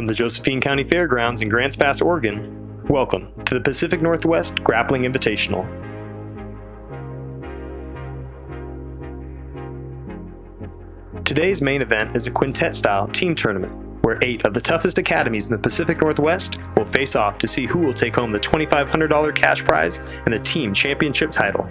from the Josephine County Fairgrounds in Grants Pass, Oregon, welcome to the Pacific Northwest Grappling Invitational. Today's main event is a quintet-style team tournament, where 8 of the toughest academies in the Pacific Northwest will face off to see who will take home the $2,500 cash prize and the team championship title.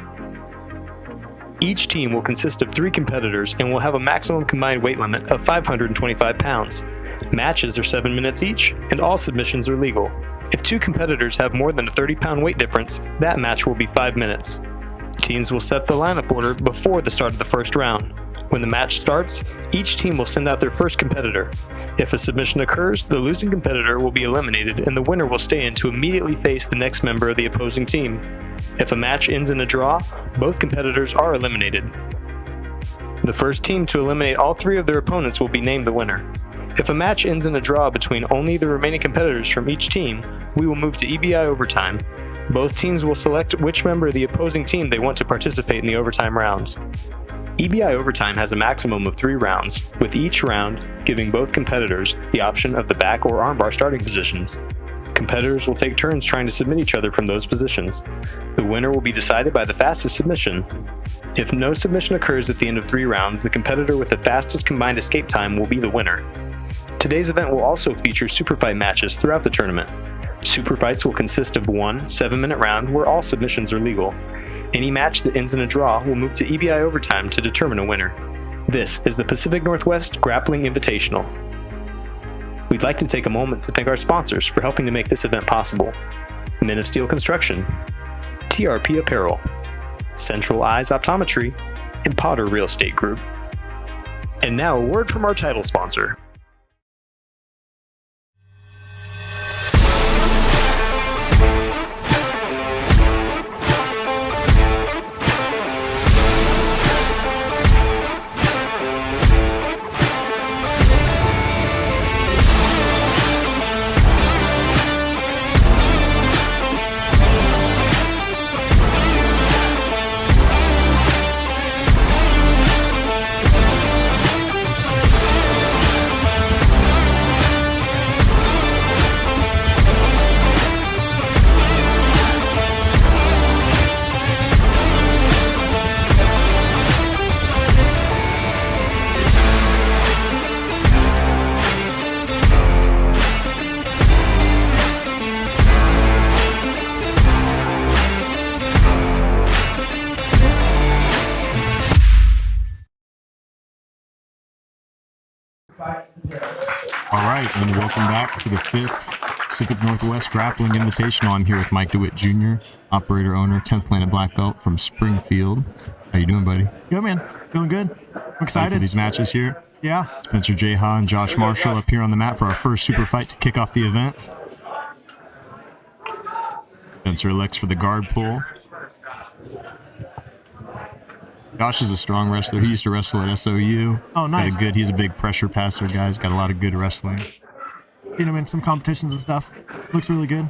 Each team will consist of 3 competitors and will have a maximum combined weight limit of 525 pounds. Matches are 7 minutes each, and all submissions are legal. If 2 competitors have more than a 30-pound weight difference, that match will be 5 minutes. Teams will set the lineup order before the start of the first round. When the match starts, each team will send out their first competitor. If a submission occurs, the losing competitor will be eliminated and the winner will stay in to immediately face the next member of the opposing team. If a match ends in a draw, both competitors are eliminated. The first team to eliminate all 3 of their opponents will be named the winner. If a match ends in a draw between only the remaining competitors from each team, we will move to EBI overtime. Both teams will select which member of the opposing team they want to participate in the overtime rounds. EBI overtime has a maximum of 3 rounds, with each round giving both competitors the option of the back or armbar starting positions. Competitors will take turns trying to submit each other from those positions. The winner will be decided by the fastest submission. If no submission occurs at the end of 3 rounds, the competitor with the fastest combined escape time will be the winner. Today's event will also feature super fight matches throughout the tournament. Super fights will consist of one 7-minute round where all submissions are legal. Any match that ends in a draw will move to EBI overtime to determine a winner. This is the Pacific Northwest Grappling Invitational. We'd like to take a moment to thank our sponsors for helping to make this event possible. Men of Steel Construction, TRP Apparel, Central Eyes Optometry, and Potter Real Estate Group. And now a word from our title sponsor. All right, and welcome back to the 5th Pacific Northwest Grappling Invitational. I'm here with Mike DeWitt Jr., operator, owner, 10th Planet Black Belt from Springfield. How you doing, buddy? Good, man. Feeling good. I'm excited For these matches here. Yeah. Spencer Jeha and Josh Marshall up here on the mat for our first super fight to kick off the event. Spencer elects for the guard pull. Josh is a strong wrestler. He used to wrestle at SOU. Oh, nice. He's a big pressure passer guy. He's got a lot of good wrestling. Seen him in some competitions and stuff. Looks really good.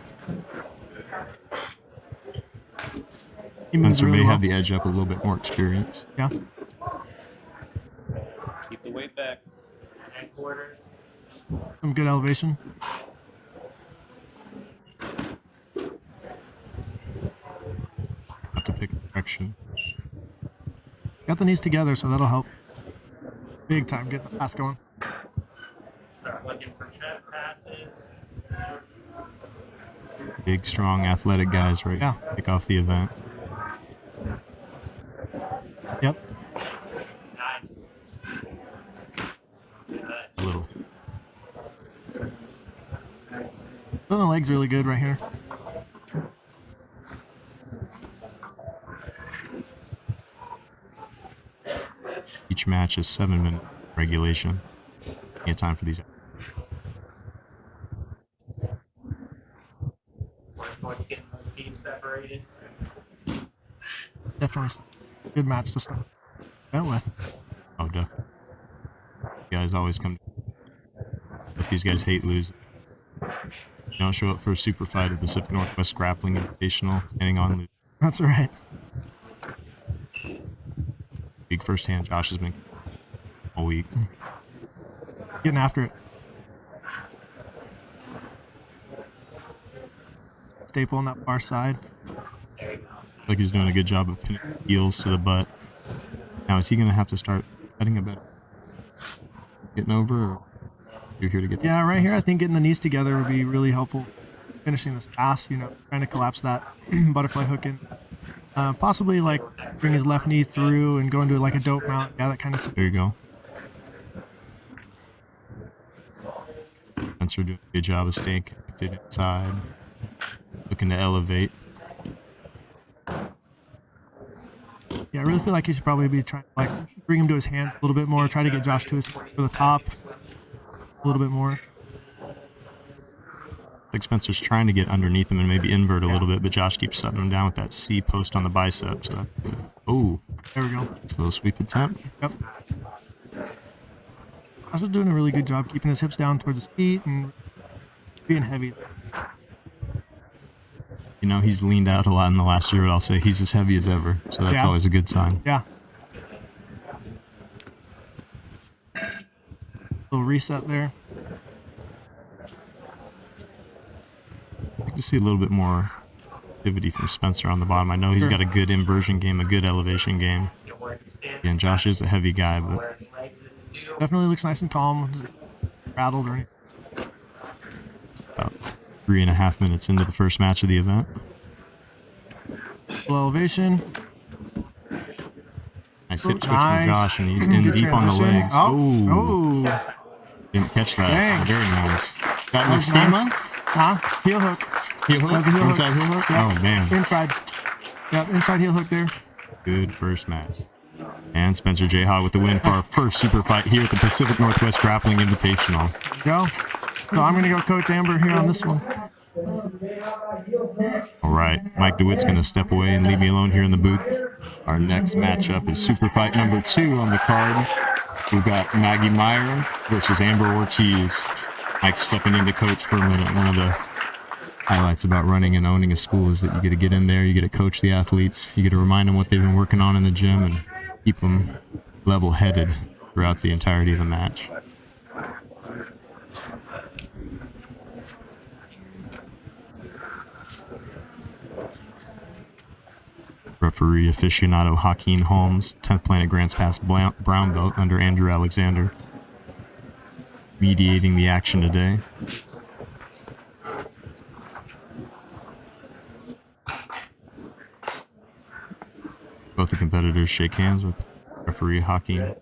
Spencer may have the edge up, a little bit more experience. Yeah. Keep the weight back. And quarter. Some good elevation. Have to pick a direction. Got the knees together, so that'll help. Big time getting the pass going. Start looking for chest passes. Big, strong, athletic guys ready to kick off the event. Yep. Nice. A little. The leg's really good right here. Each match is 7-minute regulation. Plenty of time for these. Getting those teams separated. Definitely good match to start with. Oh, definitely. Guys always come. But these guys hate losing. You don't show up for a super fight at the Pacific Northwest Grappling Invitational, planning on losing. That's right. Big first hand Josh has been all week. Getting after it. staple on that far side. Like he's doing a good job of pinning heels to the butt. Now, is he going to have to start setting a better getting over, or you're here to get this Yeah, right pass? here, I think getting the knees together would be really helpful. Finishing this pass, you know, trying to collapse that butterfly hook in. Possibly like bring his left knee through and go into like a dope mount. Yeah, that kind of stuff. There you go. Spencer doing a good job of staying connected inside. Looking to elevate. Yeah, I really feel like he should probably be trying to like bring him to his hands a little bit more. Try to get Josh to his for the top a little bit more. Like Spencer's trying to get underneath him and maybe invert a little bit, but Josh keeps shutting him down with that C post on the bicep. So that's good. Oh, There we go. slow sweep attempt. Yep. Josh is doing a really good job keeping his hips down towards his feet and being heavy. You know, he's leaned out a lot in the last year, but I'll say he's as heavy as ever. So that's Yeah. always a good sign. Yeah. Little reset there. I like to see a little bit more activity from Spencer on the bottom. I know he's Sure. got a good inversion game, a good elevation game. Again, Josh is a heavy guy, but Definitely looks nice and calm. Doesn't rattled or anything. about 3.5 minutes into the first match of the event. Little elevation. Nice hip switch Nice. from Josh, and he's in Good deep on the transition. legs. Oh. Didn't catch that. Dang. Very nice. Got That any was steam nice. on? Huh? Heel hook. Heel hook? That was a heel hook. Inside heel hook? Yep. Oh, man. Inside. Yep, inside heel hook there. Good first match. And Spencer J. Hogg with the win for our first super fight here at the Pacific Northwest Grappling Invitational. Go. So I'm going to go Coach Amber here on this one. All right, Mike DeWitt's going to step away and leave me alone here in the booth. Our next matchup is super fight number 2 on the card. We've got Maggie Meyer versus Amber Ortiz. Mike's stepping in to coach for a minute. One of the highlights about running and owning a school is that you get to get in there, you get to coach the athletes, you get to remind them what they've been working on in the gym and keep them level-headed throughout the entirety of the match. Referee aficionado Joaquin Holmes, 10th Planet Grants Pass brown belt under Andrew Alexander, mediating the action today. Both the competitors shake hands with referee Joaquin,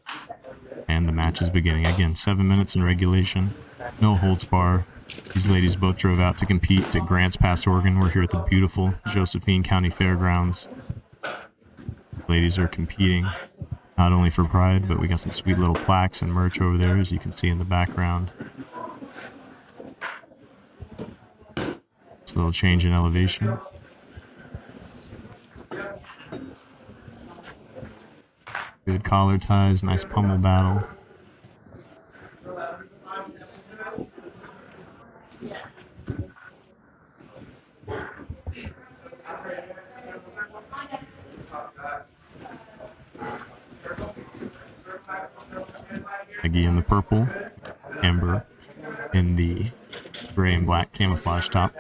and the match is beginning. Again, 7 minutes in regulation, no holds bar. These ladies both drove out to compete at Grants Pass, Oregon. We're here at the beautiful Josephine County Fairgrounds. Ladies are competing not only for pride, but we got some sweet little plaques and merch over there, as you can see in the background. It's a little change in elevation. Good collar ties, nice pummel battle. Maggie in the purple, Amber in the gray and black camouflage top.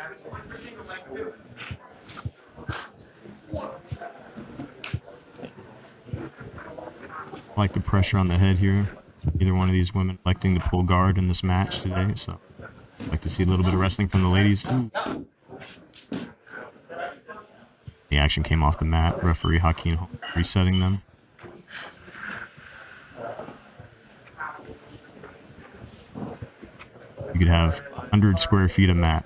I like the pressure on the head here. Either one of these women electing to pull guard in this match today, so I'd like to see a little bit of wrestling from the ladies. Ooh. The action came off the mat. Referee Joaquin resetting them. You could have 100 square feet of mat,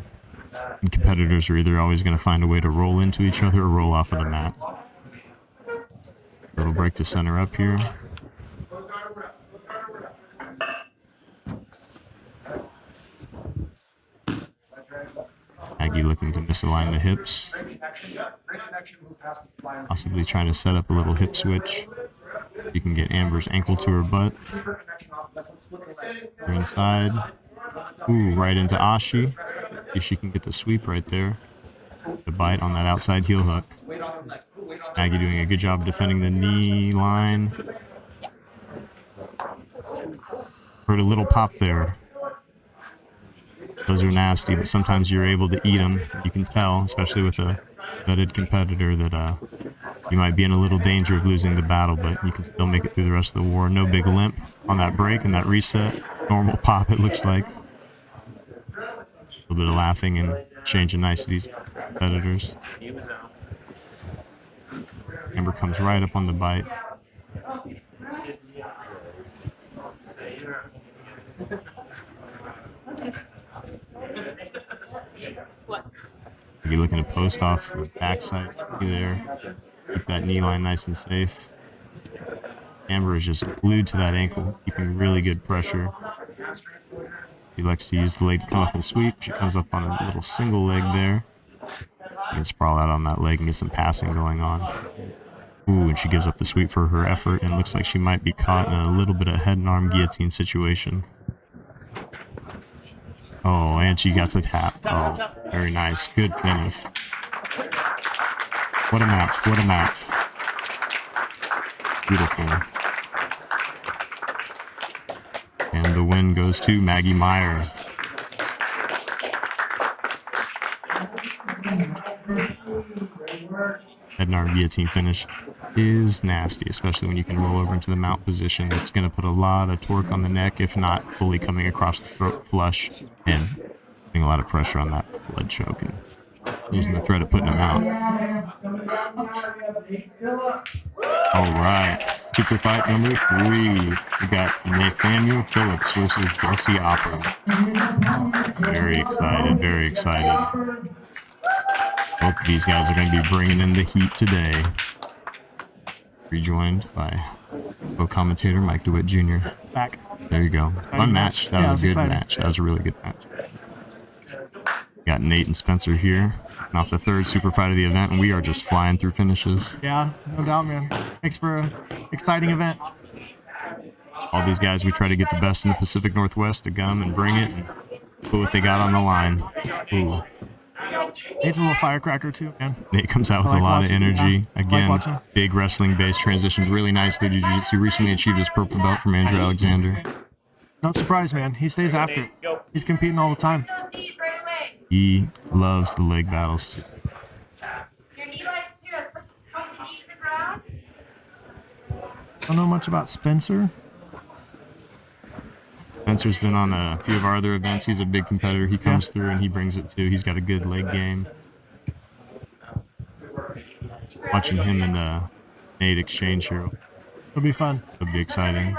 and competitors are either always going to find a way to roll into each other or roll off of the mat. Little break to center up here. Maggie looking to misalign the hips. Possibly trying to set up a little hip switch. You can get Amber's ankle to her butt. Her inside. Ooh, right into Ashi. If she can get the sweep right there. The bite on that outside heel hook. Maggie doing a good job of defending the knee line. Heard a little pop there. Those are nasty, but sometimes you're able to eat them. You can tell, especially with a vetted competitor, that you might be in a little danger of losing the battle, but you can still make it through the rest of the war. No big limp on that break and that reset. Normal pop, it looks like. A little bit of laughing and changing niceties with competitors. Amber comes right up on the bite. You're looking to post off the backside there. Keep that knee line nice and safe. Amber is just glued to that ankle, keeping really good pressure. She likes to use the leg to come up and sweep. She comes up on a little single leg there. You can sprawl out on that leg and get some passing going on. Ooh, and she gives up the sweep for her effort, and looks like she might be caught in a little bit of head and arm guillotine situation. Oh, and she got the tap. Oh, very nice. Good finish. What a match. What a match. Beautiful. And the win goes to Maggie Meyer. Head and arm guillotine finish is nasty, especially when you can roll over into the mount position. It's going to put a lot of torque on the neck, if not fully coming across the throat flush, and putting a lot of pressure on that blood choke and losing the threat of putting him out. All right, super fight number 3. We got Nathaniel Phillips versus Jesse Opera. Very excited, very excited. Both of these guys are going to be bringing in the heat today. Rejoined by co-commentator Mike DeWitt Jr. Back. There you go. Fun match. That was a good match. That was a really good match. Got Nate and Spencer here. Off the 3rd super fight of the event, and we are just flying through finishes. Yeah, no doubt, man. Makes for an exciting event. All these guys, we try to get the best in the Pacific Northwest to come and bring it and put what they got on the line. Ooh. Nate's a little firecracker too, man. Nate comes out with a lot of energy. Yeah. Again, big wrestling-based, transitioned really nicely to jiu-jitsu. Recently achieved his purple belt from Andrew Alexander. Not surprised, man. He stays after it. He's competing all the time. He loves the leg battles too. Don't know much about Spencer. Spencer's been on a few of our other events. He's a big competitor. He comes through and he brings it too. He's got a good leg game. Watching him and Nate exchange here. It'll be fun. It'll be exciting.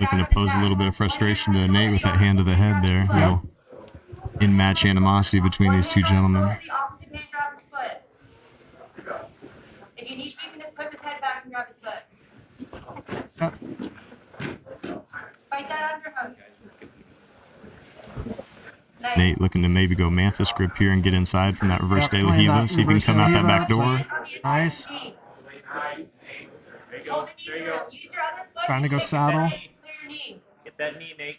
Looking to pose a little bit of frustration to Nate with that hand to the head there. Little in-match animosity between these two gentlemen. If you need to, you can just push his head back and grab his foot. Fight that underhook. Nice. Nate looking to maybe go mantis grip here and get inside from that reverse de la Hiva. See if he can come out that back door. Nice. Trying to go saddle. Get that knee, Nate.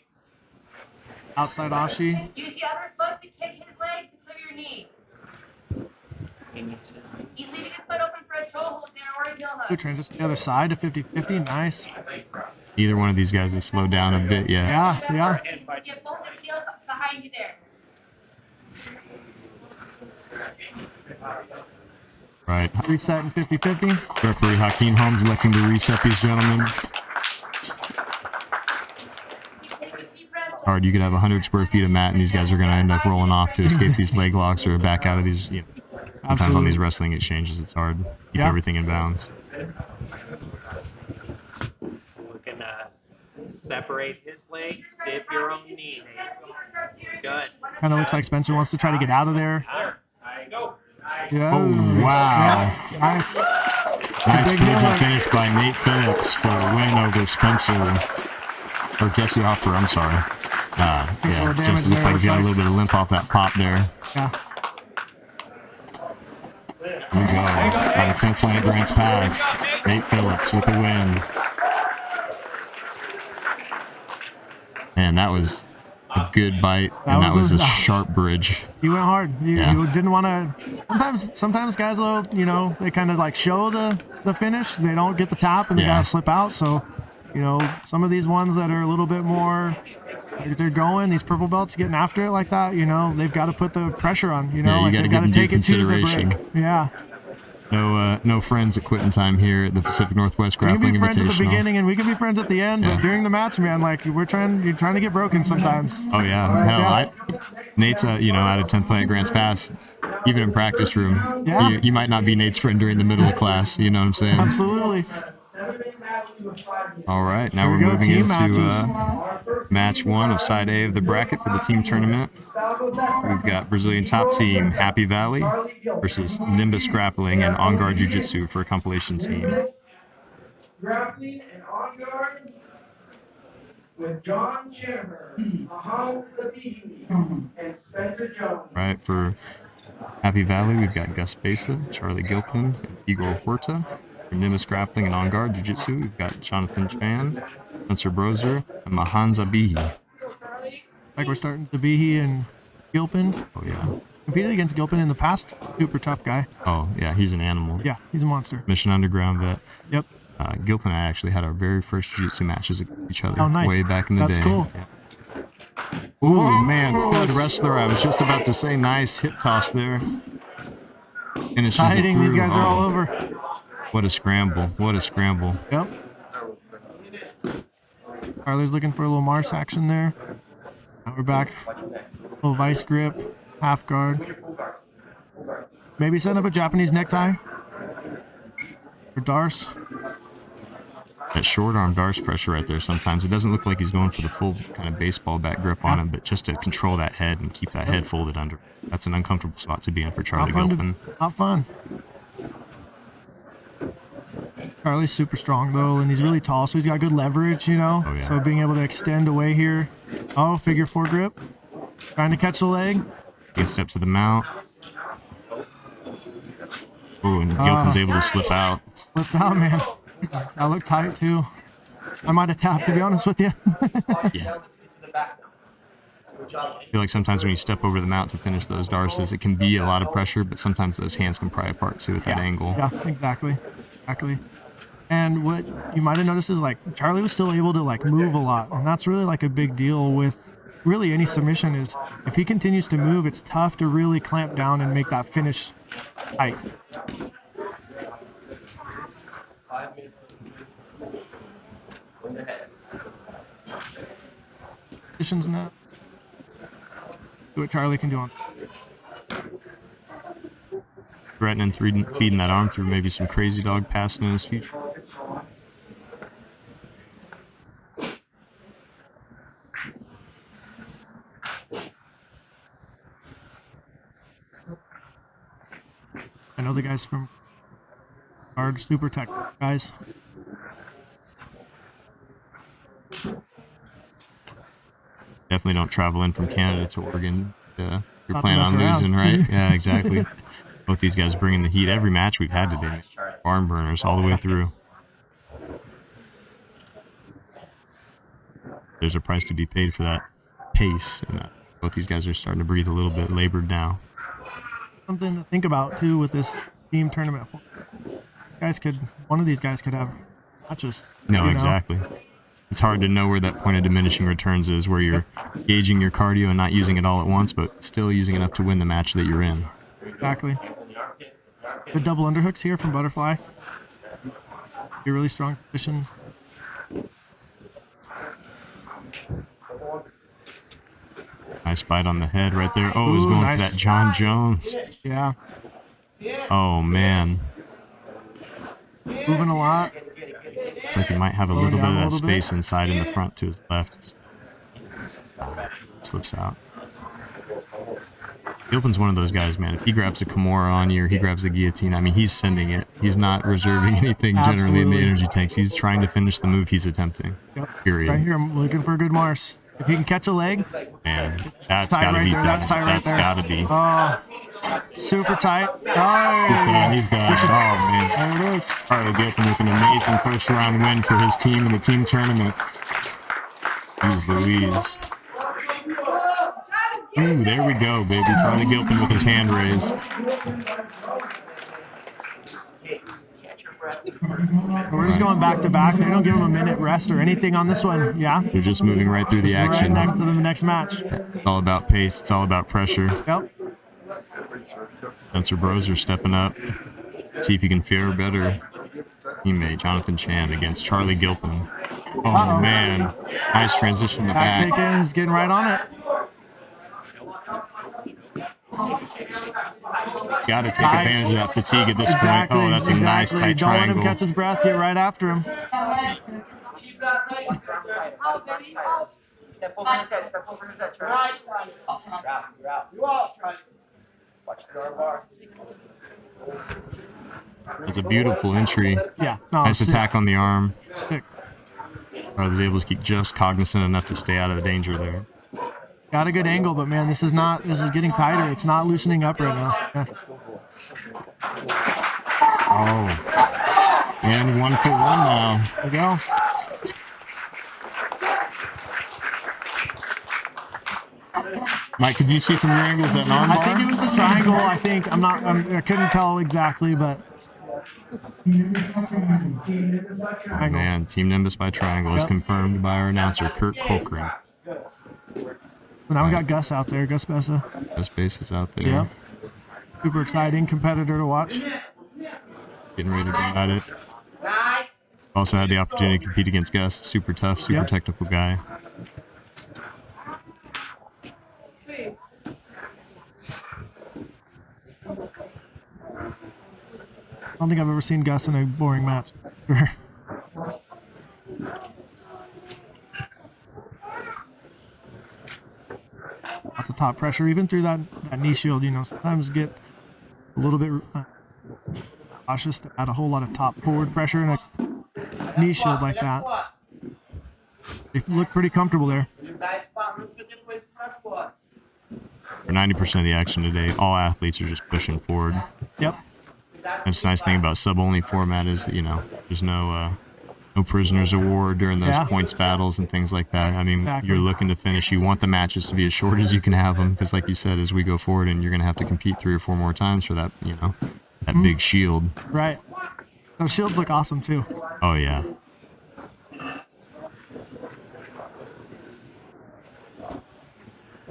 Outside Ashi. Use the other foot to kick his leg to clear your knee. He's leaving his foot open for a toe hold there or a heel hook. Good transition to the other side to 50-50. Nice. Either one of these guys has slowed down a bit yet. Yeah. You have both his heels behind you there. Right. Reset in 50-50. Referee Hakeem Holmes electing to reset these gentlemen. Hard, you could have 100 square feet of mat, and these guys are going to end up rolling off to escape these leg locks or back out of these. You know, sometimes on these wrestling exchanges, it's hard to keep everything in bounds. Looking to separate his legs, dip your own knee. Good. Kind of looks like Spencer wants to try to get out of there. Go. Yeah. Oh, wow. Yeah. Nice. Nice collision finish by Nate Phillips for a win over Spencer. Or Jesse Hopper, I'm sorry. Yeah, Jesse looked like he's got a little bit of limp off that pop there. Yeah. Here we go. On the 10th Planet Grants Pass. Nate Phillips with the win. Man, that was a good bite, and that was a sharp bridge. He went hard. You didn't want to. Sometimes guys will, they kind of like show the finish. They don't get the tap, and they gotta slip out. So You know, some of these ones that are a little bit more, they're going, these purple belts getting after it like that, you know, they've got to put the pressure on, you know, Yeah, you like gotta they've give got to them due take it to the consideration. break. Yeah. No friends at quitting time here at the Pacific Northwest We can Grappling be friends at the Invitational. beginning and we can be friends at the end, Yeah. but during the match, man, like you're trying to get broken sometimes. Oh yeah, hell, Nate's you know, out of 10th Planet Grants Pass, even in practice room, Yeah. you might not be Nate's friend during the middle of class. You know what I'm saying? Absolutely. All right, now Here we're we go, moving team into matches. match 1 of side A of the bracket for the team tournament. We've got Brazilian top team Happy Valley versus Nimbus Grappling and On Guard Jiu-Jitsu for a compilation team. Grappling and On Guard with John Chandler, Muhammad Zabihi, and Spencer Jones. Right, for Happy Valley, we've got Gus Besa, Charlie Gilpin, and Igor Huerta. For Nimbus Grappling and On Guard Jiu-Jitsu, we've got Jonathan Chan, Spencer Brozer, and Mahan Zabihi. Like we're starting Zabihi and Gilpin. Oh yeah. Competed against Gilpin in the past. Super tough guy. Oh yeah, he's an animal. Yeah, he's a monster. Mission Underground vet. Yep. Gilpin and I actually had our very first jiu-jitsu matches against each other Oh, nice. way back in the That's day. cool. Yeah. Ooh, man, stud wrestler. I was just about to say nice hip toss there. Finishes it Exciting. through. These guys are all Oh, over. what a scramble. What a scramble. Yep. Charlie's looking for a little Mars action there. Now we're back. Little vice grip, half guard. Maybe set up a Japanese necktie. For Darce. That short arm Darce pressure right there sometimes. It doesn't look like he's going for the full kind of baseball bat grip on him, but just to control that head and keep that head folded under. That's an uncomfortable spot to be in for Charlie Gilpin. Not fun. Charlie's super strong though, and he's really tall, so he's got good leverage, you know. Oh, yeah. So being able to extend away here. Oh, figure 4 grip. Trying to catch the leg. Good step to the mount. Ooh, and Gilpin's able to slip out. Flipped out, man. That looked tight too. I might have tapped, to be honest with you. Yeah. I feel like sometimes when you step over the mount to finish those Darces, it can be a lot of pressure, but sometimes those hands can pry apart too at that angle. Yeah, exactly. And what you might have noticed is like Charlie was still able to like move a lot, and that's really like a big deal with really any submission is if he continues to move, it's tough to really clamp down and make that finish tight. Positions now. See what Charlie can do on. Threatening, feeding that arm through maybe some crazy dog passing in his future. I know the guys from Guard Super Tech guys. Definitely don't travel in from Canada to Oregon. You're Not to planning mess on around. losing, right? Yeah, exactly. Both these guys bringing the heat. Every match we've had today, barn burners all the way through. There's a price to be paid for that pace, and both these guys are starting to breathe a little bit labored now. Something to think about too with this team tournament. One of these guys could have matches. No, you know? exactly. It's hard to know where that point of diminishing returns is, where you're gauging your cardio and not using it all at once, but still using enough to win the match that you're in. Exactly. The double underhooks here from Butterfly. Be really strong positions. Nice bite on the head right there. Oh, he's going nice. for that John Jones. Yeah. Oh, man. Moving a lot. Looks like he might have a little bit of that space inside in the front to his left. Slips out. Gilpin's one of those guys, man. If he grabs a Kimura on you or he grabs the guillotine, I mean, he's sending it. He's not reserving anything generally in the energy tanks. He's trying to finish the move he's attempting. Yep. Period. Right here, I'm looking for a good Mars. If he can catch a leg. Man, that's tight gotta right be there. That's tight right That's there. gotta be. Oh, super tight. Oh, He's got it. Oh, man. there it is. Charlie Gilpin with an amazing first round win for his team in the team tournament. Jeez Louise. Ooh, there we go, baby. Charlie Gilpin with his hand raised. We're just going back to back. They don't give him a minute rest or anything on this one. Yeah. They're just moving right through the action. Right next to the next match. It's all about pace. It's all about pressure. Yep. Spencer Broser stepping up. See if he can fare better. Teammate Jonathan Chan against Charlie Gilpin. Oh, man. Nice transition to Back back. taken. He's getting right on it. Got to take advantage of that fatigue at this Exactly. point. Oh, that's a nice tight Don't let him triangle. catch his breath. Get right after him. Step over his head. Step over his head. Right. You're out. You out. Watch the door bar. That's a beautiful entry. Yeah. No, Nice sick. attack on the arm. Sick. I was able to keep just cognizant enough to stay out of the danger there. Got a good angle, but man, this is getting tighter. It's not loosening up right now. Yeah. Oh. And 1-1 now. There we go. Mike, could you see from your angle, is that an arm bar? I think it was the triangle. I couldn't tell exactly, but. Triangle. Man, Team Nimbus by triangle is Yep. confirmed by our announcer, Kurt Colcrin. So now we got Gus out there, Gus Bessa. Best bases out there. Yeah. Super exciting competitor to watch. Getting ready to go at it. Nice. Also had the opportunity to compete against Gus. Super tough, super Yep. technical guy. I don't think I've ever seen Gus in a boring match. Sure. Lots of top pressure, even through that knee shield. You know, sometimes get a little bit cautious to add a whole lot of top forward pressure in a knee shield like that. They look pretty comfortable there. For 90% of the action today, all athletes are just pushing forward. Yep. That's the nice thing about sub-only format is that, you know, there's no prisoners of war during those Yeah. points battles and things like that. I mean, Exactly. you're looking to finish. You want the matches to be as short as you can have them because, like you said, as we go forward and you're going to have to compete 3 or 4 more times for that, you know, that big shield. Right. Those shields look awesome too. Oh, yeah.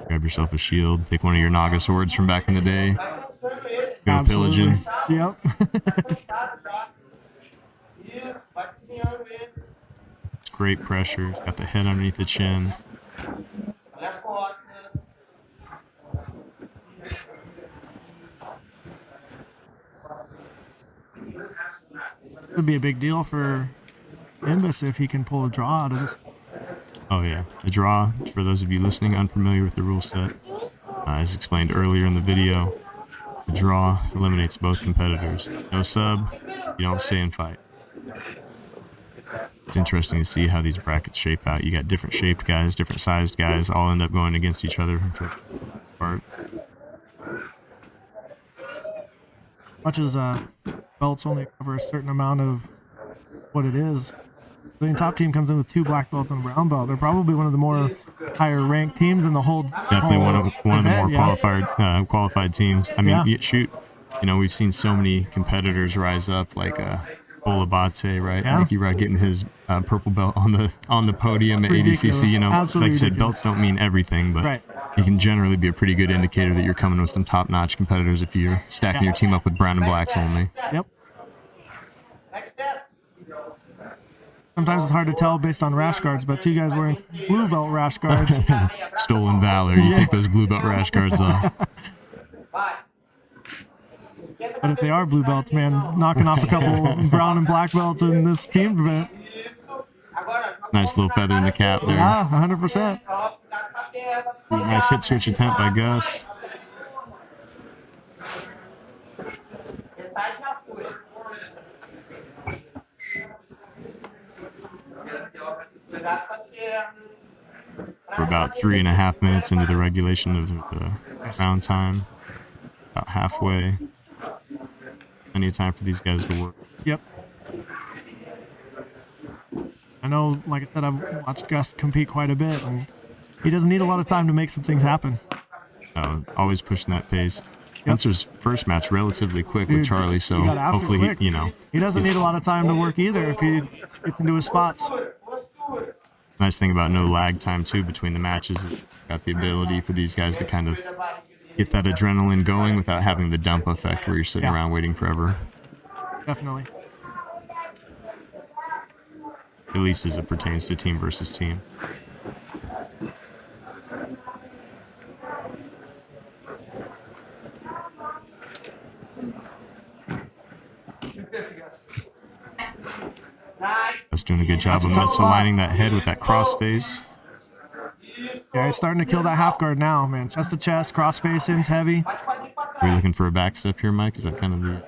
Grab yourself a shield. Take one of your Naga swords from back in the day. Go Absolutely. pillaging. Yep. It's great pressure. It's got the head underneath the chin. It would be a big deal for Nimbus if he can pull a draw out of this. Oh yeah, the draw, for those of you listening unfamiliar with the rule set, as explained earlier in the video, the draw eliminates both competitors. No sub, you don't stay and fight. It's interesting to see how these brackets shape out. You got different shaped guys, different sized guys, all end up going against each other for the most part. Much as belts only cover a certain amount of what it is. The top team comes in with 2 black belts and a brown belt. They're probably one of the more higher ranked teams in the whole. Definitely one of the more yeah. qualified teams. I mean, Yeah. shoot, you know, we've seen so many competitors rise up, like Olabate, right? Yeah. Ricky Rod getting his purple belt on the podium at Ridiculous. ADCC. You know, Absolutely like I said, ridiculous. belts don't mean everything, but Right. it can generally be a pretty good indicator that you're coming with some top-notch competitors if you're stacking Yeah. your team up with brown and blacks only. Yep. Next step. Sometimes it's hard to tell based on rash guards, but 2 guys wearing blue belt rash guards. Stolen valor. You take those blue belt rash guards off. Bye. But if they are blue belts, man, knocking off a couple brown and black belts in this team event. Nice little feather in the cap there. Yeah, 100%. Nice hip switch attempt by Gus. We're about 3.5 minutes into the regulation of the round time. About halfway. Plenty of time for these guys to work. Yep. I know, like I said, I've watched Gus compete quite a bit, and he doesn't need a lot of time to make some things happen. Always pushing that pace. Spencer's first match relatively quick with Dude, Charlie, so he got after hopefully quick. he He doesn't need a lot of time to work either if he gets into his spots. nice thing about no lag time too between the matches is got the ability for these guys to kind of get that adrenaline going without having the dump effect where you're sitting around waiting forever. Definitely. At least as it pertains to team versus team. That's doing a good job of misaligning that head with that crossface. Yeah, he's starting to kill that half guard now, man. Chest to chest, crossface in's heavy. Are you looking for a back step here, Mike? Is that kind of the...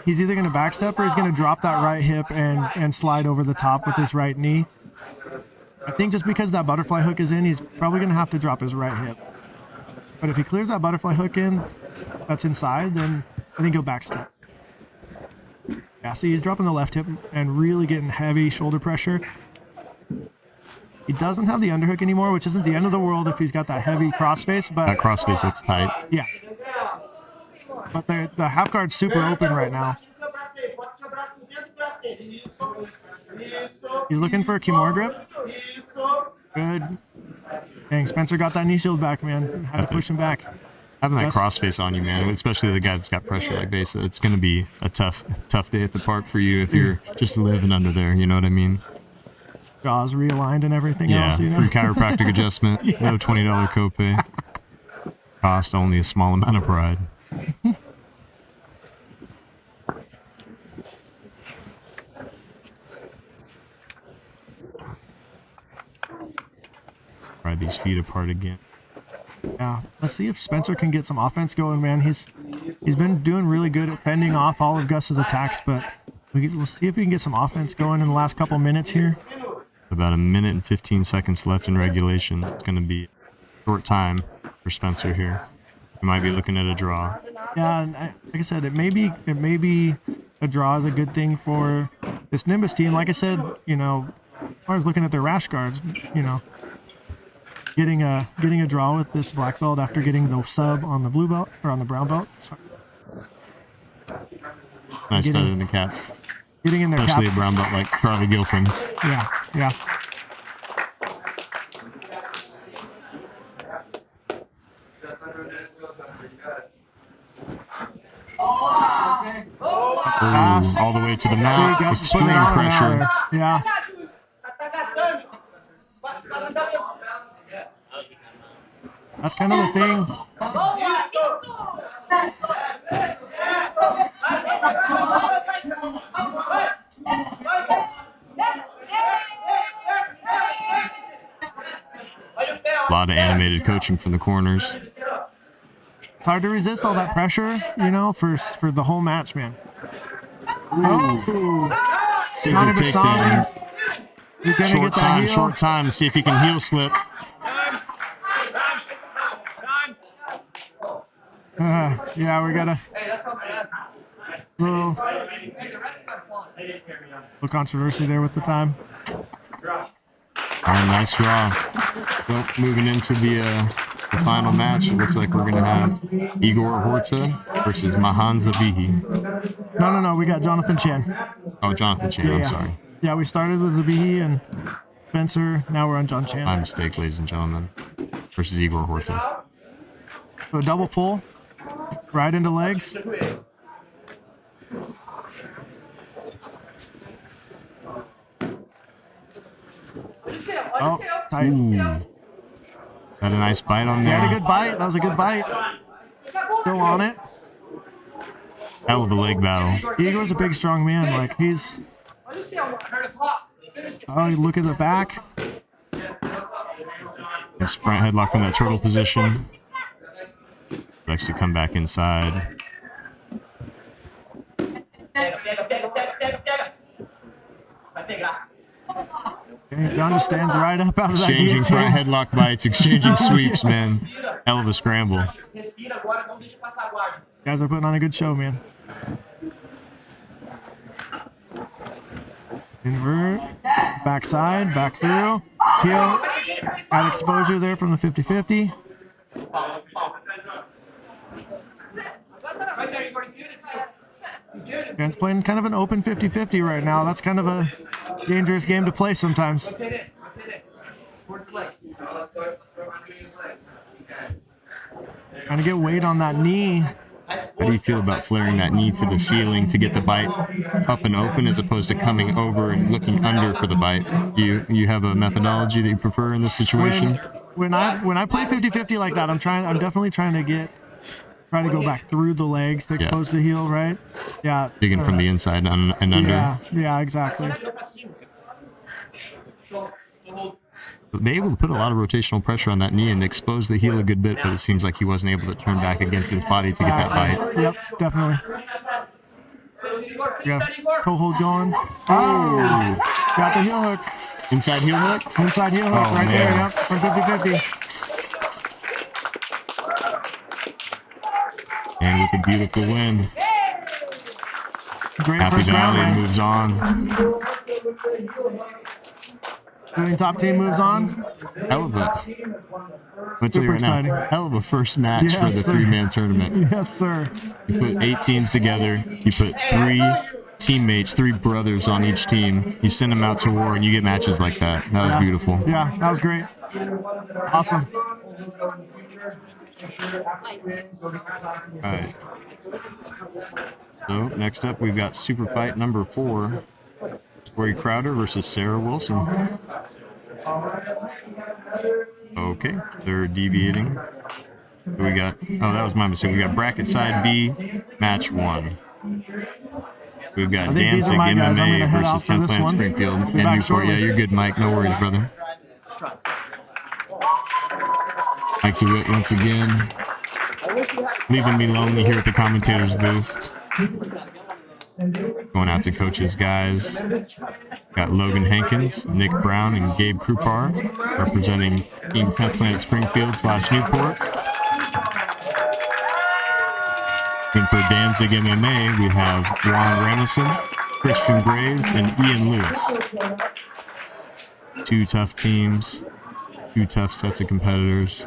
He's either going to backstep or he's going to drop that right hip and slide over the top with his right knee. I think just because that butterfly hook is in, he's probably going to have to drop his right hip. But if he clears that butterfly hook in, that's inside, then I think he'll backstep. Yeah, see, he's dropping the left hip and really getting heavy shoulder pressure. He doesn't have the underhook anymore, which isn't the end of the world if he's got that heavy crossface. But that crossface looks tight. Yeah. But the half guard's super open right now. He's looking for a Kimura grip. Good. Dang, Spencer got that knee shield back, man. Had to push him back. Having that crossface on you, man, especially the guy that's got pressure like Besa, it's going to be a tough day at the park for you if you're just living under there. You know what I mean? Jaws realigned and everything else. Yeah, free chiropractic adjustment. Yes. No $20 copay. Cost only a small amount of pride. Pry these feet apart again. Yeah, let's see if Spencer can get some offense going, man. He's been doing really good at fending off all of Gus's attacks, but we'll see if we can get some offense going in the last couple minutes here. About 1 minute and 15 seconds left in regulation. It's going to be a short time for Spencer here. We might be looking at a draw. Yeah, and like I said, it may be a draw is a good thing for this Nimbus team. Like I said, you know, as far as looking at their rash guards, you know, getting a draw with this black belt after getting the sub on the blue belt or on the brown belt. Sorry. Nice feather in the cap. Getting in their especially cap. a brown belt like Charlie Gilfring. Yeah, yeah. All the way to the mount. Extreme pressure. Yeah. That's kind of the thing. A lot of animated coaching from the corners. It's hard to resist all that pressure, you know, for the whole match, man. Oh, Single takedown. Short time. See if he can heel slip. Yeah, we got a little controversy there with the time. All right, nice draw. So moving into the final match, it looks like we're going to have Igor Horta versus Mahan Zabihi. No, we got Jonathan Chen. Oh, Jonathan Chen, I'm sorry. Yeah, we started with Zabihi and Spencer. Now we're on John Chen. My mistake, ladies and gentlemen. Versus Igor Horta. So a double pull. Right into legs. Oh, tight. Ooh. Had a nice bite on there. He had a good bite. That was a good bite. Still on it. Hell of a leg battle. Igor's a big, strong man. Like, he's... Oh, you look at the back. His front headlock in that turtle position. Likes to come back inside. John just stands right up out of that Exchanging front guillotine. headlock bites, exchanging sweeps, man. Hell of a scramble. Guys are putting on a good show, man. Invert, backside, back through, heel, add exposure there from the 50-50. Ben's playing kind of an open 50-50 right now. That's kind of a dangerous game to play sometimes. Trying to get weight on that knee. How do you feel about flaring that knee to the ceiling to get the bite up and open as opposed to coming over and looking under for the bite? You have a methodology that you prefer in this situation? When I play 50-50 like that, I'm definitely trying to go back through the legs to expose the heel, right? Yeah. Digging from the inside and under. Yeah, exactly. They're able to put a lot of rotational pressure on that knee and expose the heel a good bit, but it seems like he wasn't able to turn back against his body to get that bite. Yep, definitely. Yeah, toe hold going. Oh! Got the heel hook. Inside heel hook? Inside heel hook, right there, yep, from 50-50. And with a beautiful win. Great Happy first round, Valley man. moves on. Doing top team moves on. Hell of a, I'll tell you right exciting. now, hell of a first match for the sir. 3-man tournament. Yes, sir. You put 8 teams together. You put 3 teammates, 3 brothers on each team. You send them out to war, and you get matches like that. That was beautiful. Yeah, that was great. Awesome. All right. So next up, we've got super fight number 4. Corey Crowder versus Sarah Wilson. Okay, they're deviating. We got, oh, that was my mistake. We got bracket side B, match 1. We've got Danzig MMA versus 10th Planet Springfield and Newport. Yeah, you're good, Mike. No worries, brother. Mike DeWitt once again, leaving me lonely here at the commentator's booth. Going out to coach his guys. Got Logan Hankins, Nick Brown, and Gabe Krupar representing Team 10th Planet Springfield / Newport. And for Danzig MMA, we have Juan Ramison, Christian Graves, and Ian Lewis. 2 tough teams, 2 tough sets of competitors.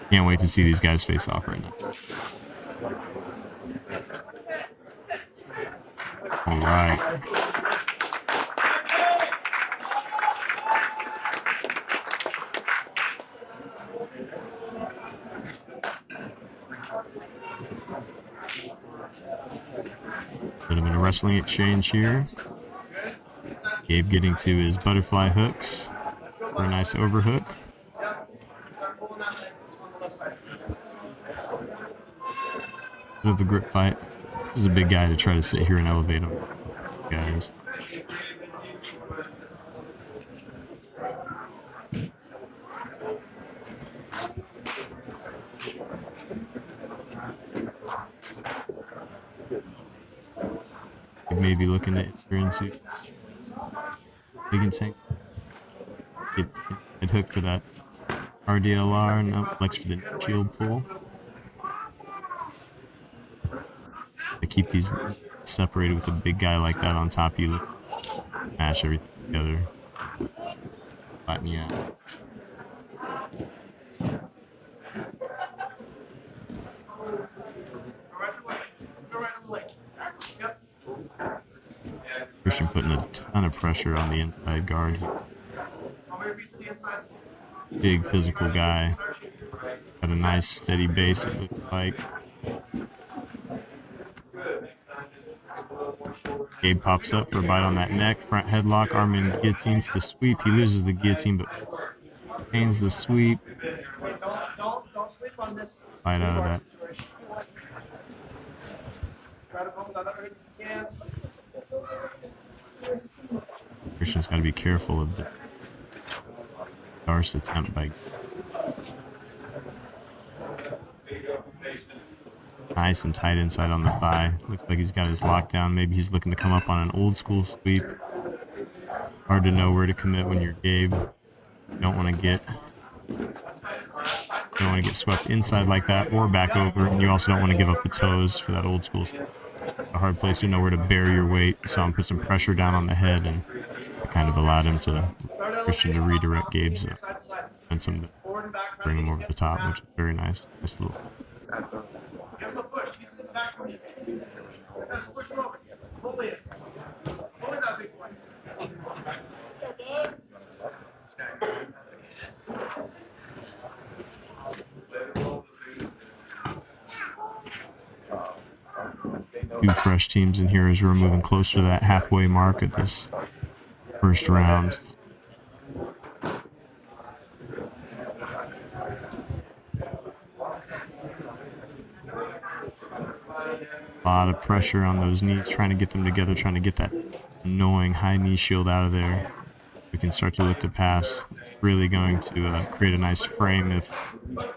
Can't wait to see these guys face off right now. All right. Bit of a wrestling exchange here. Gabe getting to his butterfly hooks for a nice overhook. Bit of a grip fight. This is a big guy to try to sit here and elevate him, guys. Maybe looking to enter into big and tank. Get hook for that RDLR, no flex for the shield pull. To keep these separated with a big guy like that on top, you mash everything together. Flatten you out. Christian putting a ton of pressure on the inside guard. Big physical guy. Got a nice steady base, it looks like. Gabe pops up for a bite on that neck. Front headlock, arm in guillotine to the sweep. He loses the guillotine, but retains the sweep. Bite out of that. Christian's got to be careful of the Darce attempt by. Nice and tight inside on the thigh. Looks like he's got his lockdown. Maybe he's looking to come up on an old school sweep. Hard to know where to commit when you're Gabe. You don't want to get swept inside like that or back over, and you also don't want to give up the toes for that old school sweep. A hard place to know where to bear your weight. Saw him put some pressure down on the head, and it kind of allowed him to Christian to redirect Gabe's momentum to bring him over the top, which is very nice. Nice little. two fresh teams in here as we're moving closer to that halfway mark at this first round. A lot of pressure on those knees, trying to get them together, trying to get that annoying high knee shield out of there. We can start to look to pass. It's really going to create a nice frame if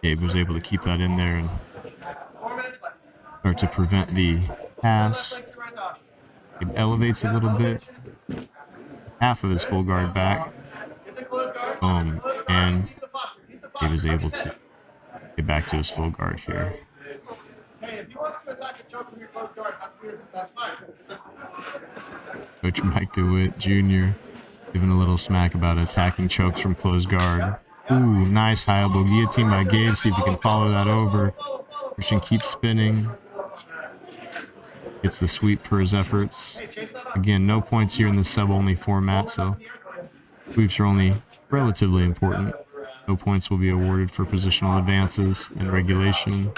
Gabe was able to keep that in there and start to prevent the pass. Gabe elevates a little bit. Half of his full guard back. Boom. And Gabe is able to get back to his full guard here. Coach Mike DeWitt Jr. giving a little smack about attacking chokes from closed guard. Ooh, nice high elbow guillotine by Gabe. See if he can follow that over. Christian keeps spinning. Gets the sweep for his efforts. Again, no points here in the sub-only format, so sweeps are only relatively important. No points will be awarded for positional advances in regulation.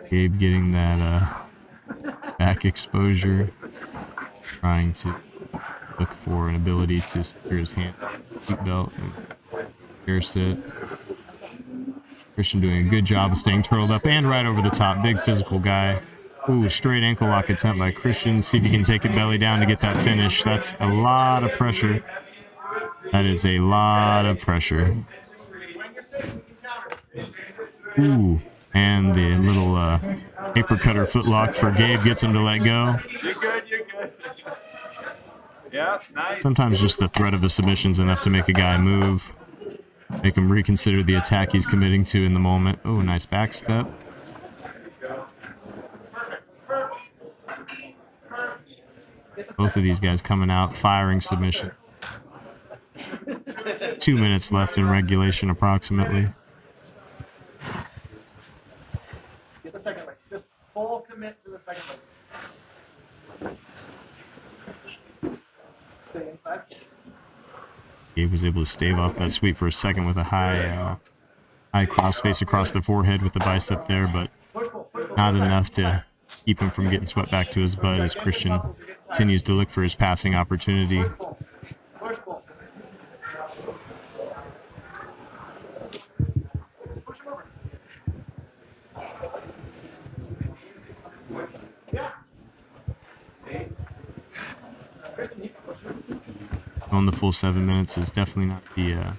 Gabe getting that back exposure, trying to look for an ability to secure his hand seat belt and pierce it. Christian doing a good job of staying curled up and right over the top. Big physical guy. Ooh, straight ankle lock attempt by Christian. See if he can take it belly down to get that finish. That's a lot of pressure. That is a lot of pressure. Ooh, and the little paper cutter footlock for Gabe gets him to let go. You're good, you're good. Yeah, nice. Sometimes just the threat of a submission is enough to make a guy move. Make him reconsider the attack he's committing to in the moment. Oh, nice back step. Both of these guys coming out, firing submission. 2 minutes left in regulation approximately. Get the second leg. Just full commit to the second leg. Stay inside. Gabe was able to stave off that sweep for a second with a high crossface across the forehead with the bicep there, but not enough to keep him from getting swept back to his butt as Christian continues to look for his passing opportunity. On the full 7 minutes is definitely not the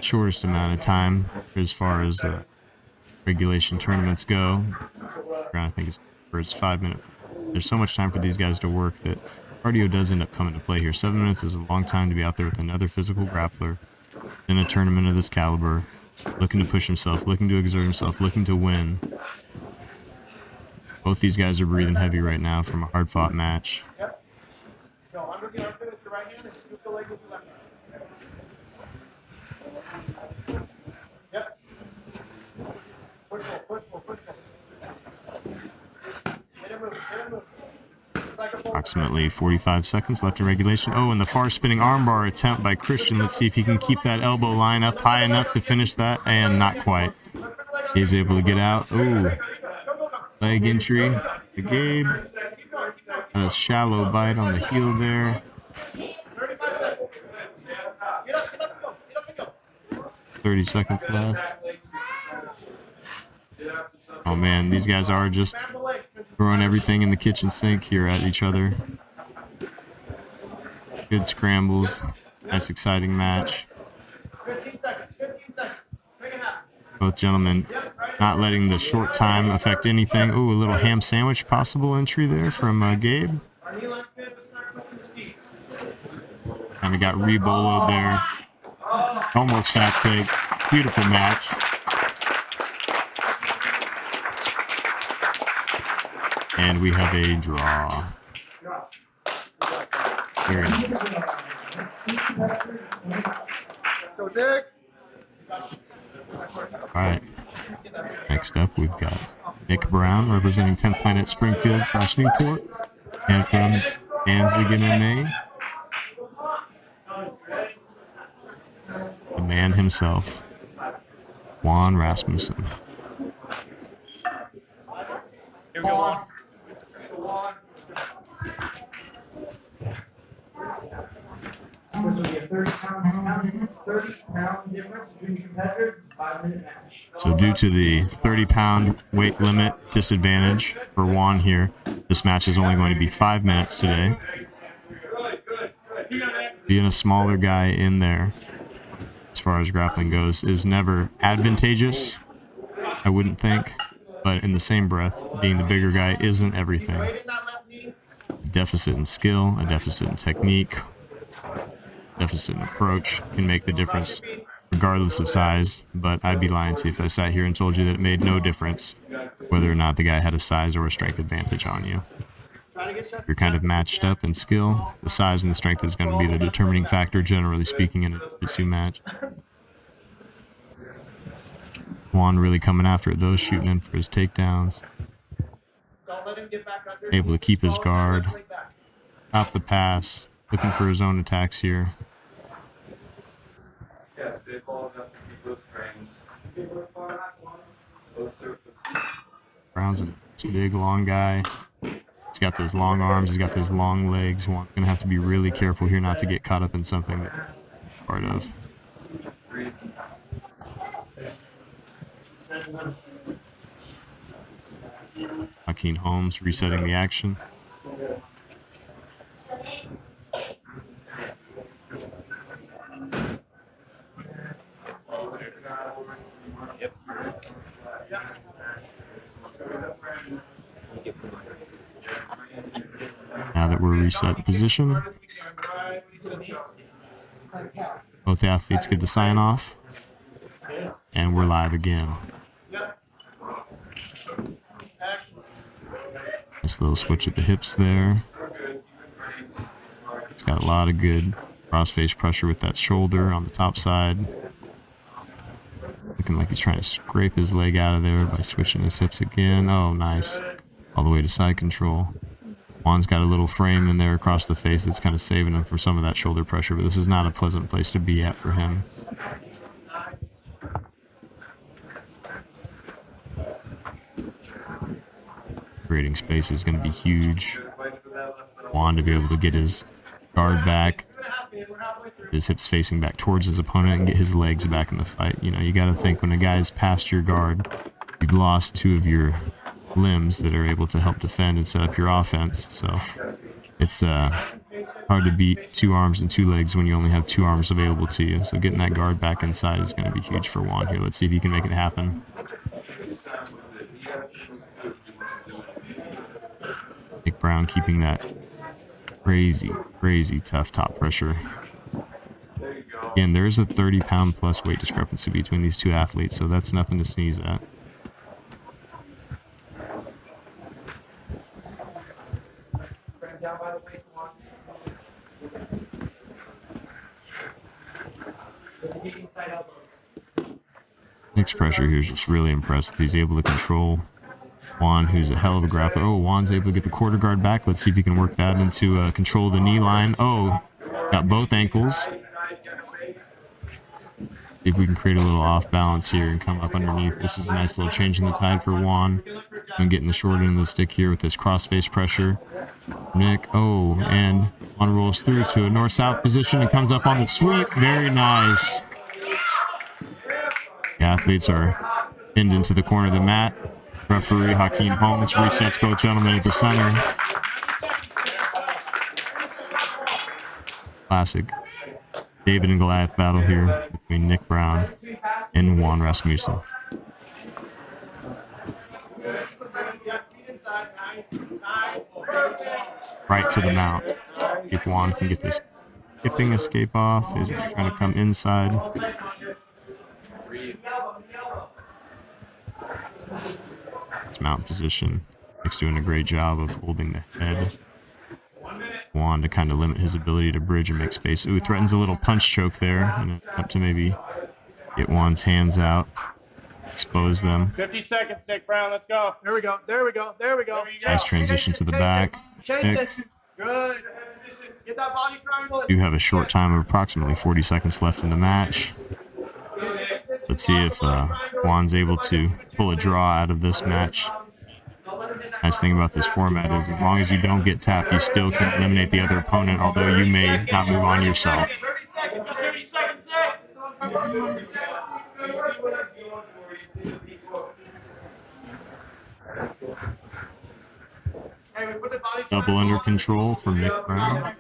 shortest amount of time as far as regulation tournaments go. I think it's for his 5 minute. There's so much time for these guys to work that cardio does end up coming to play here. 7 minutes is a long time to be out there with another physical grappler in a tournament of this caliber, looking to push himself, looking to exert himself, looking to win. Both these guys are breathing heavy right now from a hard-fought match. Yep. Go under the armpit with your right hand and scoop the leg with your left hand. Yep. Push pull. Hit him move. Approximately 45 seconds left in regulation. Oh, and the far spinning armbar attempt by Christian. Let's see if he can keep that elbow line up high enough to finish that, and not quite. Gabe's able to get out. Oh, leg entry to Gabe. A shallow bite on the heel there. 30 seconds left. Oh man, these guys are just throwing everything in the kitchen sink here at each other. Good scrambles. Nice exciting match. 15 seconds. Both gentlemen not letting the short time affect anything. Ooh, a little ham sandwich possible entry there from Gabe. Kind of got re-boloed there. Almost fat take. Beautiful match. And we have a draw. Very nice. Go, Dick. All right. Next up, we've got Nick Brown representing 10th Planet Springfield / Newport. And from Danzig MMA, the man himself, Juan Rasmussen. Here we go, Juan. This will be a 30-pound difference between competitors, 5-minute match. So due to the 30-pound weight limit disadvantage for Juan here, this match is only going to be 5 minutes today. Being a smaller guy in there, as far as grappling goes, is never advantageous, I wouldn't think. But in the same breath, being the bigger guy isn't everything. A deficit in skill, a deficit in technique, deficit in approach can make the difference regardless of size. But I'd be lying to you if I sat here and told you that it made no difference whether or not the guy had a size or a strength advantage on you. You're kind of matched up in skill. The size and the strength is going to be the determining factor, generally speaking, in a jiu-jitsu match. Juan really coming after it, though, shooting in for his takedowns. Able to keep his guard. Stop the pass. Looking for his own attacks here. Brown's a big, long guy. He's got those long arms. He's got those long legs. Juan's going to have to be really careful here not to get caught up in something that he's part of. Joaquin Holmes resetting the action. Now that we're reset in position, both athletes get the sign off, and we're live again. Nice little switch at the hips there. It's got a lot of good cross-face pressure with that shoulder on the top side. Looking like he's trying to scrape his leg out of there by switching his hips again. Oh, nice. All the way to side control. Juan's got a little frame in there across the face that's kind of saving him from some of that shoulder pressure, but this is not a pleasant place to be at for him. Creating space is going to be huge. Juan to be able to get his guard back, his hips facing back towards his opponent, and get his legs back in the fight. You know, you got to think when a guy's past your guard, you've lost two of your limbs that are able to help defend and set up your offense. So it's hard to beat two arms and two legs when you only have two arms available to you. So getting that guard back inside is going to be huge for Juan here. Let's see if he can make it happen. Nick Brown keeping that crazy, crazy tough top pressure. Again, there's a 30-pound plus weight discrepancy between these two athletes, so that's nothing to sneeze at. Nick's pressure here is just really impressive. He's able to control Juan, who's a hell of a grappler. Oh, Juan's able to get the quarter guard back. Let's see if he can work that into control the knee line. Oh, got both ankles. See if we can create a little off balance here and come up underneath. This is a nice little change in the tide for Juan. And getting the short end of the stick here with this cross-face pressure. Nick, oh, and Juan rolls through to a north-south position and comes up on the sweep. Very nice. The athletes are pinned into the corner of the mat. Referee Joaquin Holmes resets both gentlemen at the center. Classic David and Goliath battle here between Nick Brown and Juan Rasmussen. Right to the mount. If Juan can get this skipping escape off, is he trying to come inside? Mount position. Nick's doing a great job of holding the head. Juan to kind of limit his ability to bridge and make space. Ooh, threatens a little punch choke there. And up to maybe get Juan's hands out, expose them. 50 seconds, Nick Brown. Let's go. There we go. There we go. There we go. Nice transition to the back. Nick. Good. Get that body triangle. Do have a short time of approximately 40 seconds left in the match. Let's see if Juan's able to pull a draw out of this match. Nice thing about this format is as long as you don't get tapped, you still can eliminate the other opponent, although you may not move on yourself. Double under control from Nick Brown.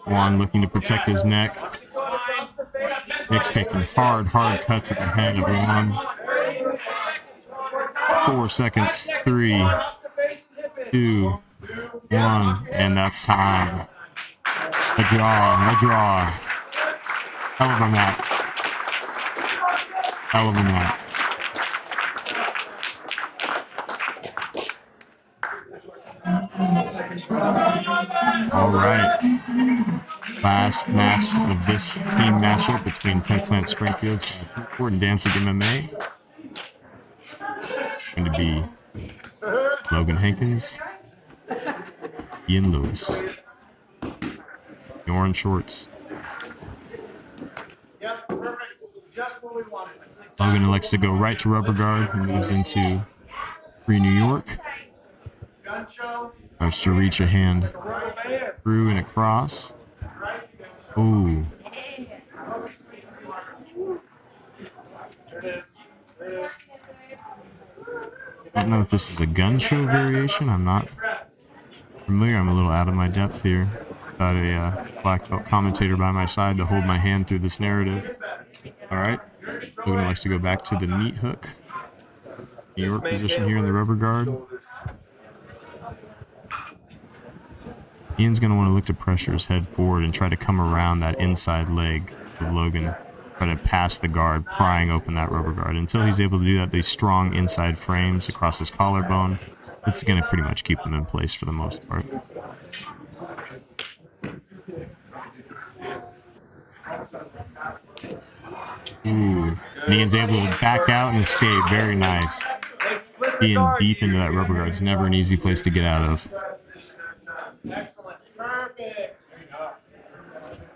Juan looking to protect his neck. Nick's taking hard cuts at the head of Juan. 4 seconds, 3, 2, 1, and that's time. A draw. Hell of a match. All right. Last match of this team matchup between Ted Plant Springfield and Danzig MMA. Going to be Logan Hankins, Ian Lewis. The orange shorts. Logan elects to go right to rubber guard and moves into Free New York. Tries to reach a hand through and across. Ooh. I don't know if this is a gun show variation. I'm not familiar. I'm a little out of my depth here. Got a black belt commentator by my side to hold my hand through this narrative. All right. Logan likes to go back to the meat hook. New York position here in the rubber guard. Ian's going to want to look to pressure his head forward and try to come around that inside leg of Logan. Try to pass the guard, prying open that rubber guard. Until he's able to do that, these strong inside frames across his collarbone, it's going to pretty much keep him in place for the most part. Ooh. And Ian's able to back out and escape. Very nice. Being deep into that rubber guard is never an easy place to get out of. Excellent. Perfect.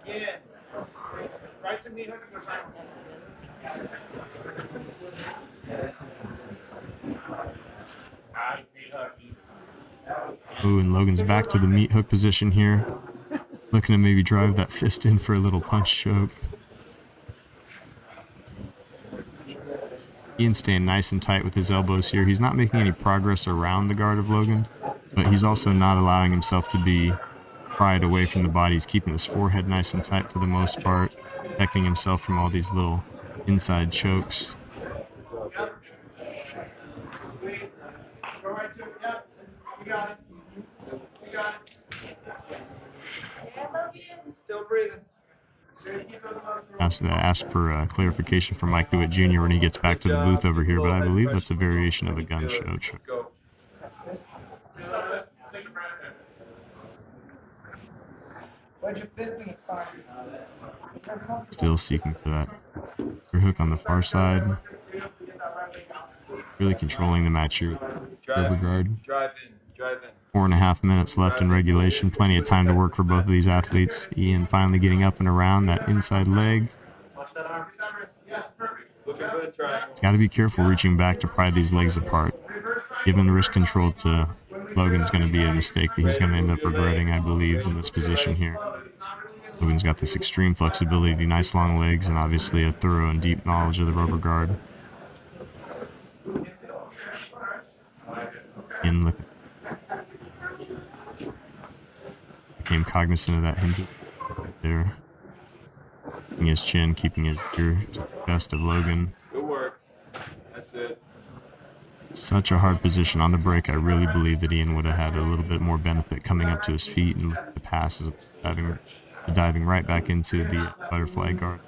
Again. Right to me, hook and go time. Ooh, and Logan's back to the meat hook position here. Looking to maybe drive that fist in for a little punch choke. Ian's staying nice and tight with his elbows here. He's not making any progress around the guard of Logan, but he's also not allowing himself to be pried away from the body. He's keeping his forehead nice and tight for the most part, protecting himself from all these little inside chokes. Still breathing. Ask for clarification from Mike DeWitt Jr. when he gets back to the booth over here, but I believe that's a variation of a gun show. Still seeking for that rear hook on the far side. Really controlling the match here. Rubber guard. 4.5 minutes left in regulation. Plenty of time to work for both of these athletes. Ian finally getting up and around that inside leg. He's got to be careful reaching back to pry these legs apart. Given wrist control to Logan's going to be a mistake that he's going to end up regretting, I believe, in this position here. Logan's got this extreme flexibility, nice long legs, and obviously a thorough and deep knowledge of the rubber guard. Ian look. Became cognizant of that hint there. Keeping his chin, keeping his ear to the chest of Logan. Good work. That's it. Such a hard position on the break. I really believe that Ian would have had a little bit more benefit coming up to his feet and the passes of diving right back into the butterfly guard.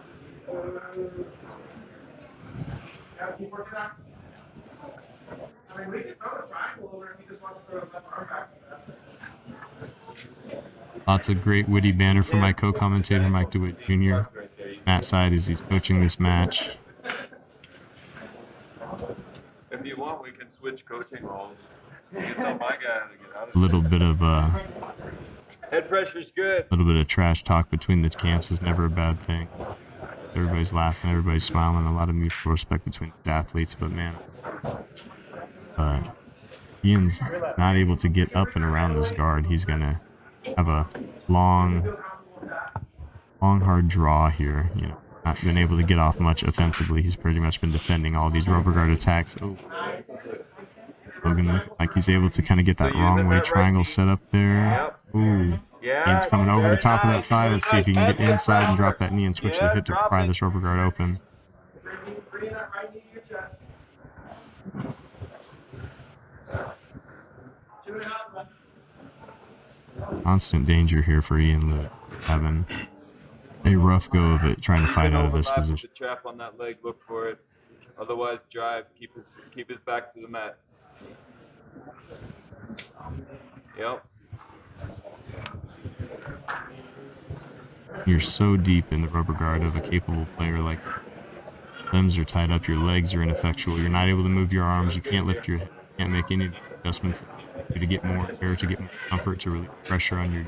Lots of great witty banter from my co-commentator Mike DeWitt Jr. Matt Side as he's coaching this match. If you want, we can switch coaching roles. You can tell my guy how to get out of A little bit of Head pressure's good. little bit of trash talk between the camps is never a bad thing. Everybody's laughing, everybody's smiling, a lot of mutual respect between these athletes, but man, Ian's not able to get up and around this guard. He's gonna have a long, hard draw here. You know, not been able to get off much offensively. He's pretty much been defending all these rubber guard attacks. Oh. Logan looks like he's able to kind of get that wrong way triangle set up there. Ooh. Ian's coming over the top of that thigh. Let's see if he can get inside and drop that knee and switch the hip to pry this rubber guard open. Constant danger here for Ian Luke, having a rough go of it, trying to fight out of this position. The trap on that leg, look for it. Otherwise, drive. Keep his back to the mat. Yep. You're so deep in the rubber guard of a capable player like limbs are tied up, your legs are ineffectual, you're not able to move your arms, you can't lift your head, you can't make any adjustments to get more air, to get more comfort, to relieve pressure on your.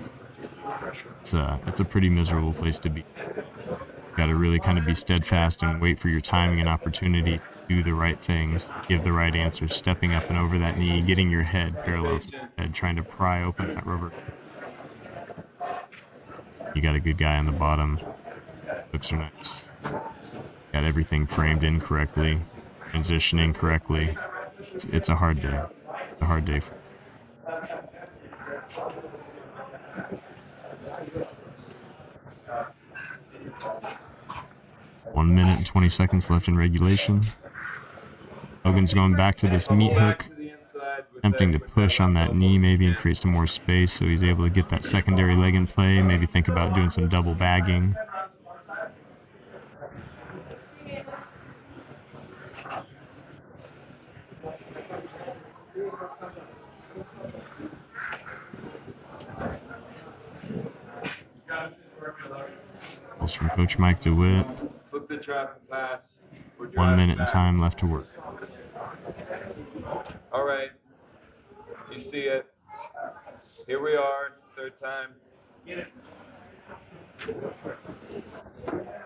It's a pretty miserable place to be. You got to really kind of be steadfast and wait for your timing and opportunity to do the right things, give the right answers, stepping up and over that knee, getting your head parallel to your head, trying to pry open that rubber. You got a good guy on the bottom. Hooks are nice. Got everything framed in correctly, transitioning correctly. It's a hard day. It's a hard day. 1 minute and 20 seconds left in regulation. Logan's going back to this meat hook, attempting to push on that knee maybe and create some more space so he's able to get that secondary leg in play, maybe think about doing some double bagging. Calls from Coach Mike DeWitt. 1 minute and time left to work. All right. You see it. Here we are. Third time.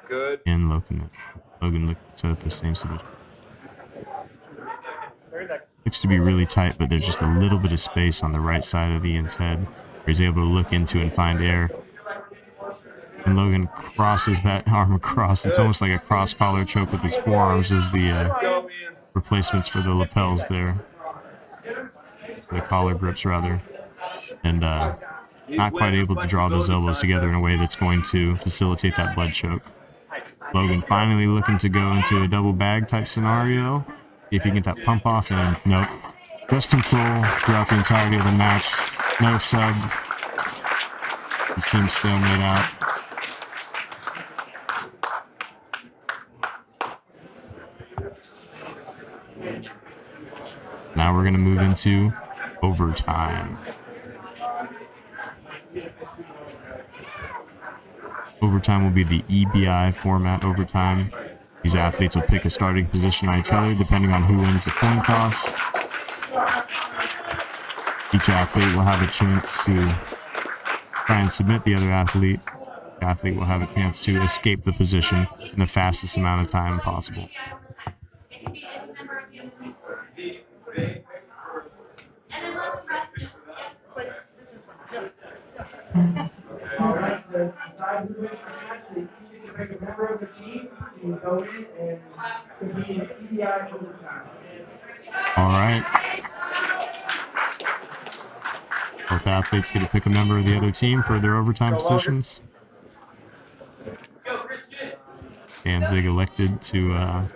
Good. And Logan looks set up the same submission. Looks to be really tight, but there's just a little bit of space on the right side of Ian's head where he's able to look into and find air. And Logan crosses that arm across. It's almost like a cross collar choke with his forearms as the replacements for the lapels there. The collar grips, rather. And not quite able to draw those elbows together in a way that's going to facilitate that blood choke. Logan finally looking to go into a double bag type scenario. See if he can get that pump off, and nope. Just control throughout the entirety of the match. No sub. It seems stalemate out. Now we're going to move into overtime. Overtime will be the EBI format overtime. These athletes will pick a starting position on each other depending on who wins the coin toss. Each athlete will have a chance to try and submit the other athlete. The athlete will have a chance to escape the position in the fastest amount of time possible. All right. Both athletes get to pick a member of the other team for their overtime positions. Danzig elected to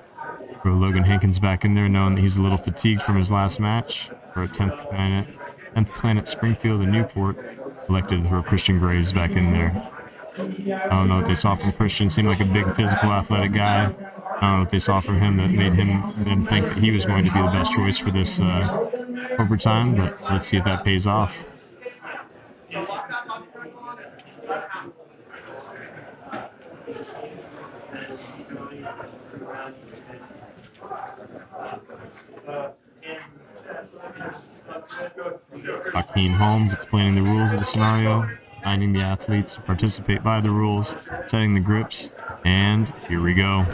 throw Logan Hankins back in there, knowing that he's a little fatigued from his last match. For a 10th Planet Springfield and Newport, elected to throw Christian Graves back in there. I don't know what they saw from Christian. Seemed like a big physical athletic guy. I don't know what they saw from him that made them think that he was going to be the best choice for this overtime, but let's see if that pays off. Joaquin Holmes explaining the rules of the scenario, reminding the athletes to participate by the rules, setting the grips, And here we go.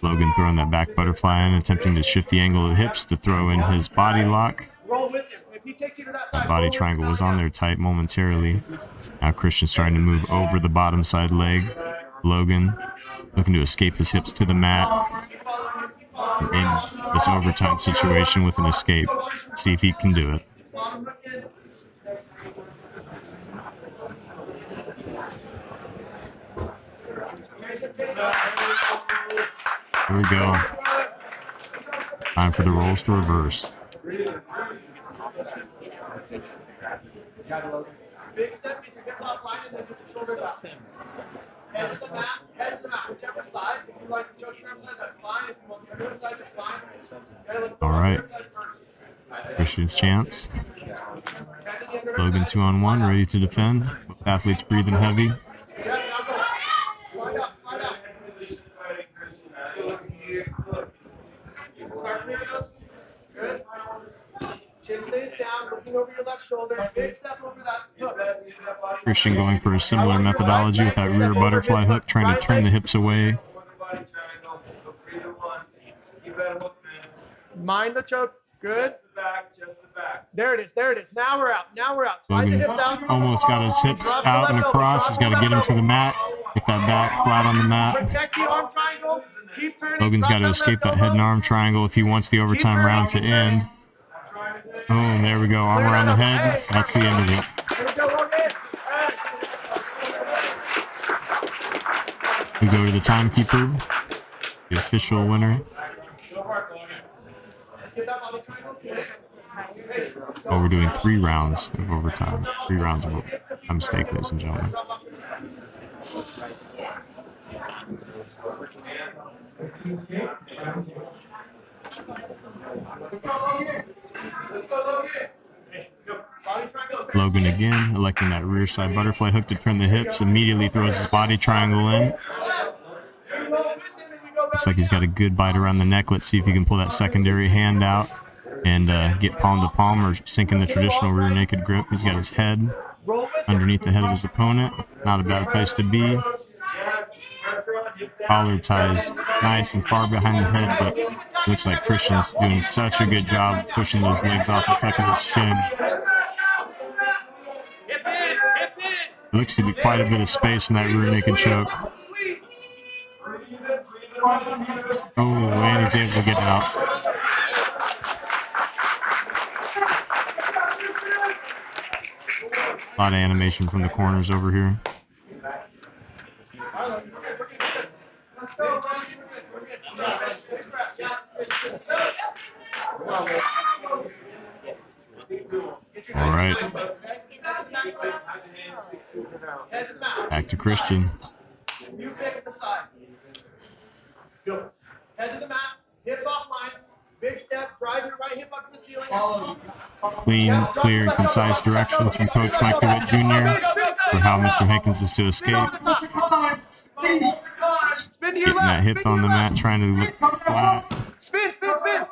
Logan throwing that back butterfly in, attempting to shift the angle of the hips to throw in his body lock. That body triangle was on there tight momentarily. Now Christian starting to move over the bottom side leg. Logan looking to escape his hips to the mat. In this overtime situation with an escape. See if he can do it. Here we go. Time for the rolls to reverse. Big step, get your hips off line and then get your shoulders up. Head to the mat, whichever side. If you like the choking arm side, that's fine. If you want the other side, that's fine. Okay, let's go. All right. Christian's chance. Logan 2-on-1, ready to defend. Both athletes breathing heavy. Yeah, now go. Slide up, slide up. Start moving us. Good. Chin stays down, looking over your left shoulder. Big step over that hook. Christian going for a similar methodology with that rear butterfly hook, trying to turn the hips away. Mind the choke. Good. There it is. There it is. Now we're out. Now we're out. Slide the Logan's hips out. almost got his hips out and across. He's got to get him to the mat. Get that back flat on the mat. Protect the arm triangle. Keep turning. Logan's got to escape that head and arm triangle if he wants the overtime round to end. Boom, there we go. Arm around the head. That's the end of it. Here we go, Logan. We go to the timekeeper, the official winner. Oh, we're doing 3 rounds of overtime. 3 rounds of overtime. My mistake, ladies and gentlemen. Logan again, electing that rear side butterfly hook to turn the hips, immediately throws his body triangle in. Looks like he's got a good bite around the neck. Let's see if he can pull that secondary hand out and get palm to palm or sink in the traditional rear naked grip. He's got his head underneath the head of his opponent. Not a bad place to be. Collar ties nice and far behind the head, but looks like Christian's doing such a good job pushing those legs off the tuck of his chin. Looks to be quite a bit of space in that rear naked choke. Oh, and he's able to get out. A lot of animation from the corners over here. All right. Back to Christian. You pick the side. Go. Head to the mat. Hips off line. Big step. Drive your right hip up to the ceiling. Clean, clear, and concise directions from Coach Mike DeWitt Jr. for how Mr. Hankins is to escape. Getting that hip on the mat, trying to look flat. Spin, spin, spin.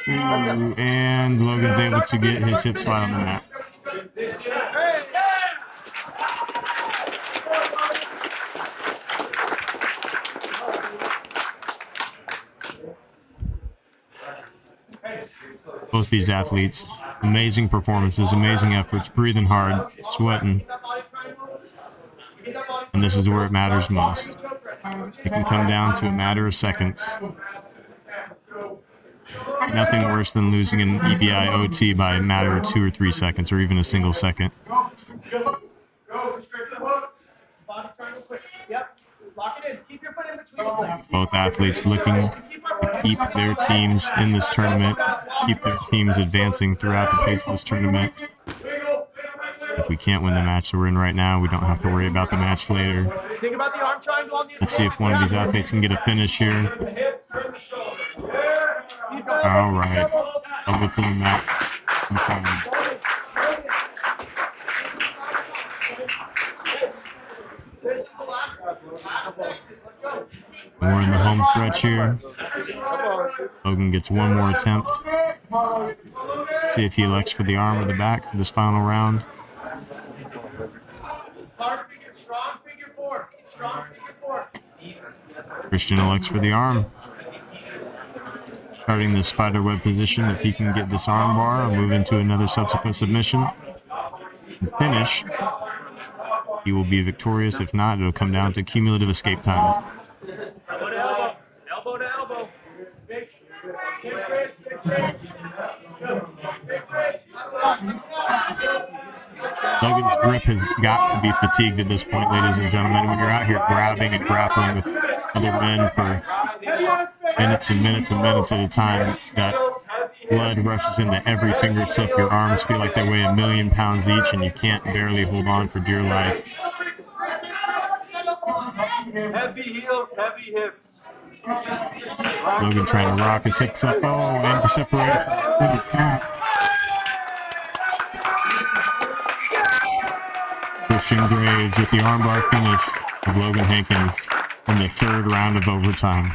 Ooh, and Logan's able to get his hips flat on the mat. Both these athletes, amazing performances, amazing efforts, breathing hard, sweating. And this is where it matters most. It can come down to a matter of seconds. Nothing worse than losing an EBI OT by a matter of 2 or 3 seconds, or even a single second. Both athletes looking to keep their teams in this tournament, keep their teams advancing throughout the pace of this tournament. If we can't win the match that we're in right now, we don't have to worry about the match later. Let's see if one of these athletes can get a finish here. All right. Over to the mat. Inside. We're in the home stretch here. Logan gets one more attempt See if he elects for the arm or the back for this final round. Hard figure, strong figure four. Strong figure four. Christian elects for the arm. Starting the spiderweb position, if he can get this arm bar or move into another subsequent submission and finish, he will be victorious. If not, it'll come down to cumulative escape times. Elbow to elbow. Elbow to elbow. Logan's grip has got to be fatigued at this point, ladies and gentlemen. When you're out here grabbing and grappling with other men for minutes and minutes and minutes at a time, that blood rushes into every fingertip. Your arms feel like they weigh 1,000,000 pounds each, and you can't barely hold on for dear life. Heavy heels, heavy hips. Logan trying to rock his hips up. Oh, and the separation. Good attack. Christian Graves with the armbar finish of Logan Hankins in the third round of overtime.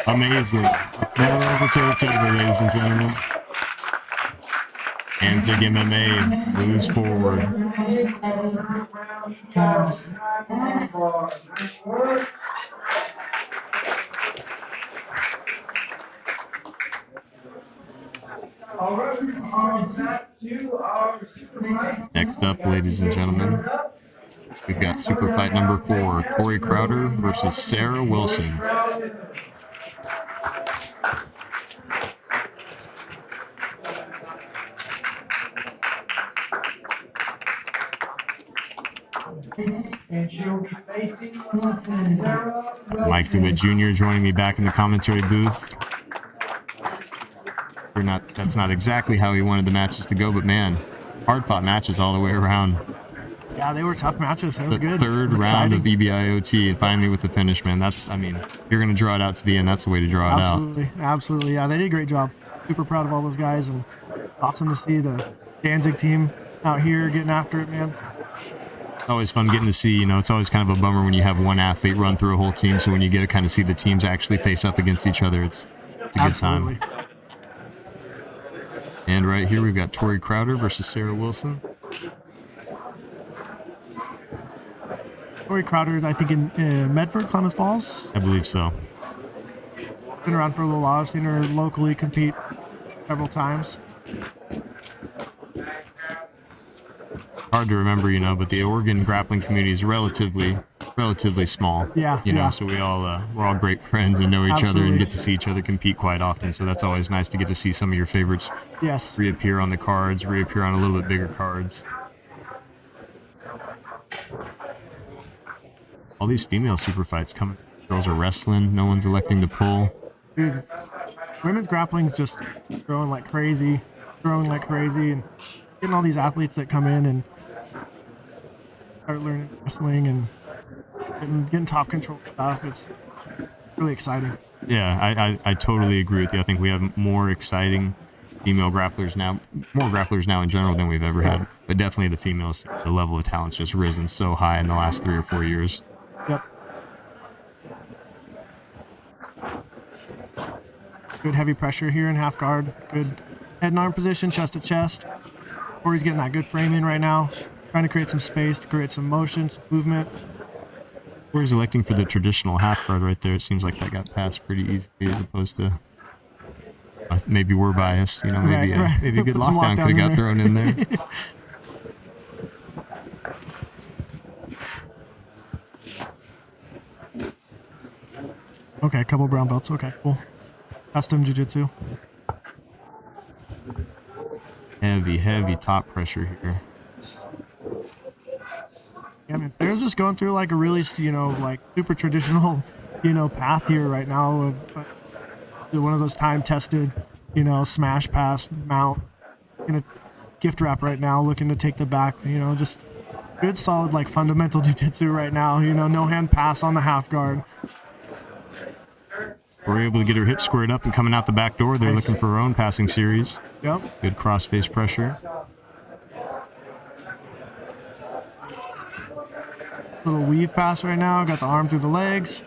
Amazing. It's never over till it's over, ladies and gentlemen. Danzig MMA moves forward. Next up, ladies and gentlemen, we've got super fight number 4, Corey Crowder versus Sarah Wilson. Mike DeWitt Jr. joining me back in the commentary booth. That's not exactly how he wanted the matches to go, but man, hard-fought matches all the way around. Yeah, they were tough matches. That was good. Third round of EBIOT, and finally with the finish, man. You're going to draw it out to the end. That's the way to draw it out. Absolutely. Yeah, they did a great job. Super proud of all those guys, and awesome to see the Danzig team out here getting after it, man. It's always fun getting to see, it's always kind of a bummer when you have one athlete run through a whole team, so when you get to kind of see the teams actually face up against each other, it's a good time. And right here we've got Tori Crowder versus Sarah Wilson. Tori Crowder, I think in Medford, Klamath Falls. I believe so. Been around for a little while. I've seen her locally compete several times. Hard to remember, but the Oregon grappling community is relatively small. Yeah. So we're all great friends and know each other and get to see each other compete quite often. So that's always nice to get to see some of your favorites reappear on the cards, reappear on a little bit bigger cards. All these female super fights coming. Girls are wrestling. No one's electing to pull. Dude, women's grappling's just growing like crazy, and getting all these athletes that come in and start learning wrestling and getting top control stuff. It's really exciting. Yeah, I totally agree with you. I think we have more exciting female grapplers now, more grapplers now in general than we've ever had. But definitely the females, the level of talent's just risen so high in the last 3 or 4 years. Yep. Good heavy pressure here in half guard. Good head and arm position, chest to chest. Corey's getting that good frame in right now. Trying to create some space, to create some motion, some movement. Corey's electing for the traditional half guard right there. It seems like that got passed pretty easily as opposed to maybe we're biased. Maybe a good lockdown could have got thrown in there. Okay, a couple brown belts. Okay, cool. Custom jiu-jitsu. Heavy top pressure here. Yeah, man, they're just going through like a really, like super traditional, path here right now. One of those time-tested, smash, pass, mount. Gonna gift wrap right now, looking to take the back. Just good, solid, like fundamental jiu-jitsu right now. No hand pass on the half guard. We're able to get her hips squared up and coming out the back door. They're looking for her own passing series. Yep. Good cross-face pressure. Little weave pass right now. Got the arm through the legs.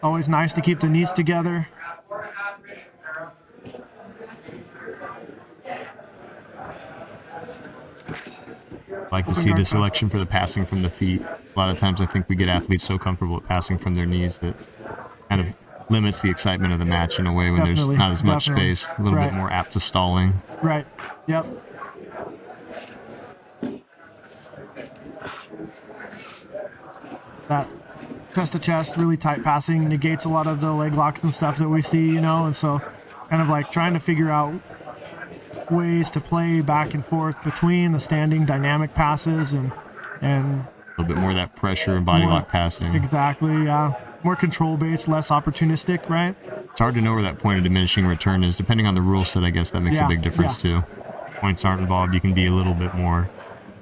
Always nice to keep the knees together. like to Open see guard the press. selection for the passing from the feet. A lot of times I think we get athletes so comfortable at passing from their knees that kind of limits the excitement of the match in a way when Definitely, there's not as much definitely. space, a little Right. bit more apt to stalling. Right. Yep. That chest to chest, really tight passing negates a lot of the leg locks and stuff that we see, you know, and so kind of like trying to figure out ways to play back and forth between the standing dynamic passes and A little bit more of that pressure and body More- lock passing. exactly, more control based, less opportunistic, right? It's hard to know where that point of diminishing return is. Depending on the rule set, I guess that makes Yeah, a big difference too. Points aren't involved. You can be a little bit more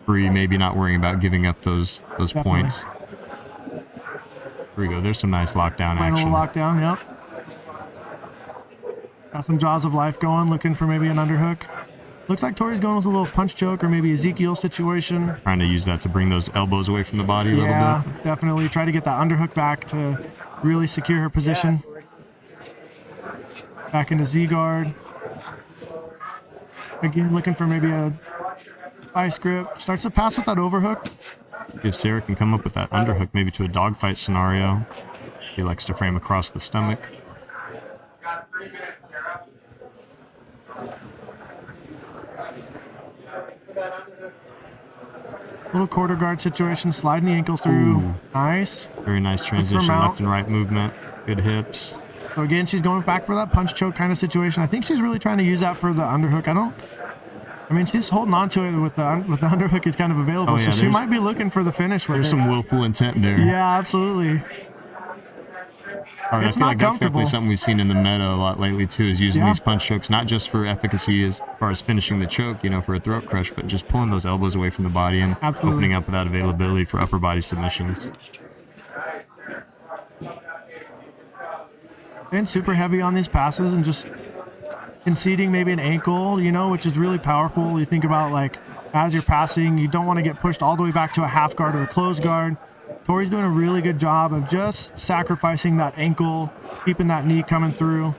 free, maybe not worrying about giving up those Definitely. points. Here we go. There's some nice lockdown Final action. lockdown, yep. Got some jaws of life going, looking for maybe an underhook. Looks like Tori's going with a little punch choke or maybe Ezekiel situation. Trying to use that to bring those elbows away from the body a little Yeah, bit. definitely. Try to get that underhook back to really secure her position. Back into Z guard. Again, looking for maybe a ice grip. Starts to pass with that overhook. If Sarah can come up with that underhook, maybe to a dogfight scenario. He likes to frame across the stomach. Little quarter guard situation, sliding the ankle through. Ooh. Nice. Very nice transition, mount. left and right movement. Good hips. So again, she's going back for that punch choke kind of situation. I think she's really trying to use that for the underhook. I mean, she's holding on to it with the underhook is kind of available, Oh, so yeah, she there's- might be looking for the finish with There's it. some willful intent there. Yeah, absolutely. All right, I It's feel not like that's definitely comfortable. something we've seen in the meta a lot lately too, is using Yeah. these punch chokes, not just for efficacy as far as finishing the choke, you know, for a throat crush, but just pulling those elbows away from the body and Absolutely. opening up that availability for upper body submissions. And super heavy on these passes and just conceding maybe an ankle, you know, which is really powerful. You think about like as you're passing, you don't want to get pushed all the way back to a half guard or a closed guard. Tori's doing a really good job of just sacrificing that ankle, keeping that knee coming through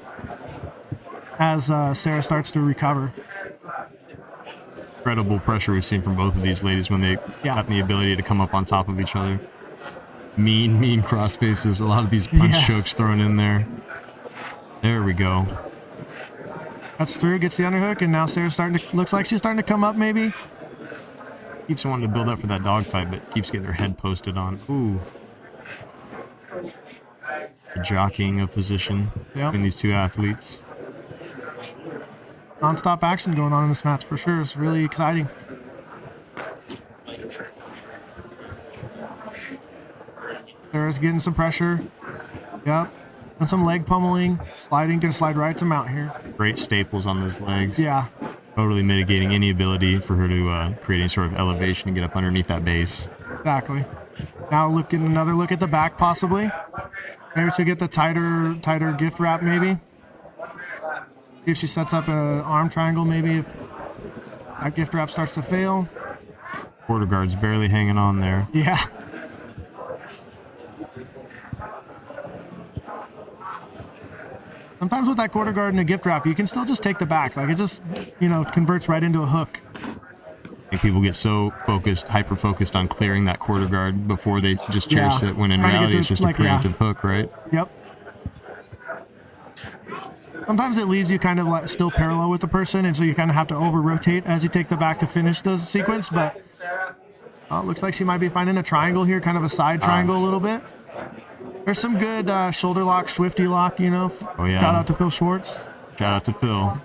as Sarah starts to recover. Incredible pressure we've seen from both of these ladies when they Yeah. got the ability to come up on top of each other. Mean cross faces. A lot of these punch Yes. chokes thrown in there. There we go. That's through, gets the underhook, and now Sarah's looks like she's starting to come up maybe. Keeps wanting to build up for that dogfight, but keeps getting her head posted on. Ooh. Jockeying of position Yep. between these two athletes. Non-stop action going on in this match for sure. It's really exciting. Sarah's getting some pressure. Yep. And some leg pummeling. Sliding, gonna slide right to mount here. Great staples on those legs. Yeah. Totally mitigating any ability for her to create any sort of elevation and get up underneath that base. Exactly. Now another look at the back possibly. Maybe she'll get the tighter gift wrap maybe. See if she sets up an arm triangle maybe. If that gift wrap starts to fail. Quarter guard's barely hanging on there. Yeah. Sometimes with that quarter guard and a gift wrap, you can still just take the back. Like it just, converts right into a hook. I think people get so focused, hyper focused on clearing that quarter guard before they just cherish Yeah. it, when in Trying to get reality to it's just like, a yeah. preemptive hook, right? Yep. Sometimes it leaves you kind of like still parallel with the person, and so you kind of have to over-rotate as you take the back to finish the sequence, but it looks like she might be finding a triangle here, kind of a side triangle a little bit. There's some good shoulder lock, swifty lock, Oh, yeah. Shout out to Phil Schwartz. Shout out to Phil.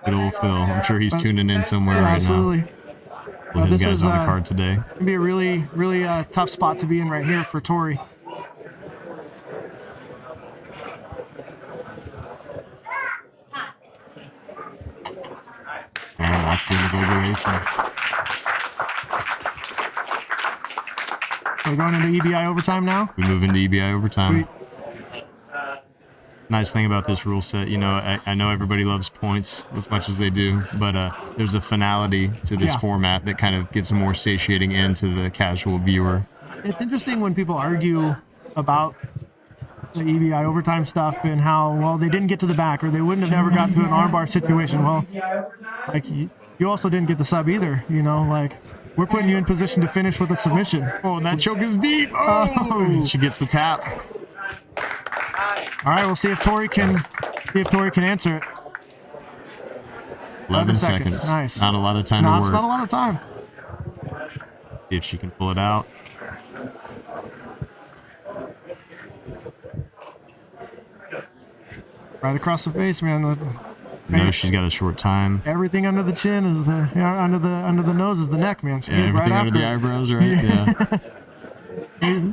Good old Phil. I'm sure he's tuning in somewhere Yeah, right absolutely. now. Well, his This guys is on the card today. gonna be a really, really tough spot to be in right here for Tori. And that's the end of deliberation. We're going into EBI overtime now. We move into EBI overtime. Sweet. Nice thing about this rule set, I know everybody loves points as much as they do, but there's a finality to this Yeah. format that kind of gives a more satiating end to the casual viewer. It's interesting when people argue about the EBI overtime stuff and how, well, they didn't get to the back or they wouldn't have never got to an armbar situation. Well, like you also didn't get the sub either, like We're putting you in position to finish with a submission. Oh, and that choke is deep. Oh, she gets the tap. All right, we'll see if Tori can answer it. 11 seconds. Nice. Not a lot of time to No, work. it's not a lot of time. See if she can pull it out. Right across the face, man. No, she's got a short time. Everything under the chin is under the nose is the neck, man. So Yeah, everything right under the after. eyebrows, right? Yeah.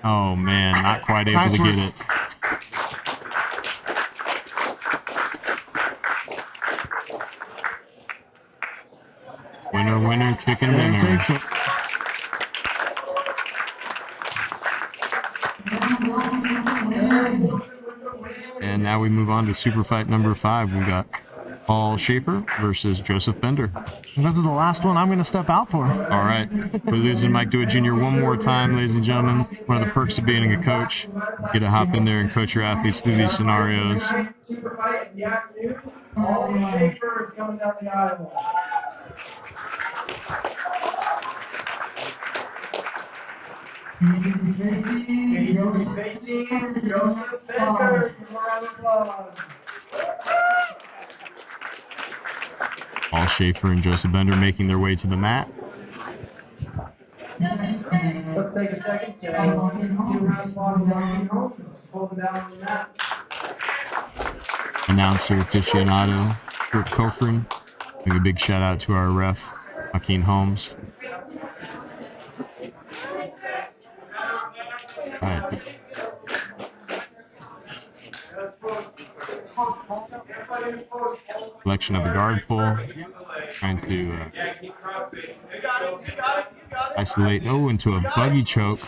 Oh, man, not quite able Nice to work. get it. Winner, winner, chicken There dinner. takes it. And now we move on to super fight number 5. We've got Paul Schaefer versus Joseph Bender. And this is the last one I'm going to step out for. All right, we're losing Mike Dewitt Jr. one more time, ladies and gentlemen. One of the perks of being a coach, you get to hop in there and coach your athletes through these scenarios. Super fight in the afternoon. All the Schaefer is coming down the aisle. Facing Joseph Bender. Round of applause. Paul Schaefer and Joseph Bender making their way to the mat. Let's take a second to give a round of applause to hold it down on the mat. Announcer aficionado Kurt Cochran. Give a big shout out to our ref, Joaquin Holmes. All right. Selection of a guard pull. Trying to isolate. Oh, into a buggy choke.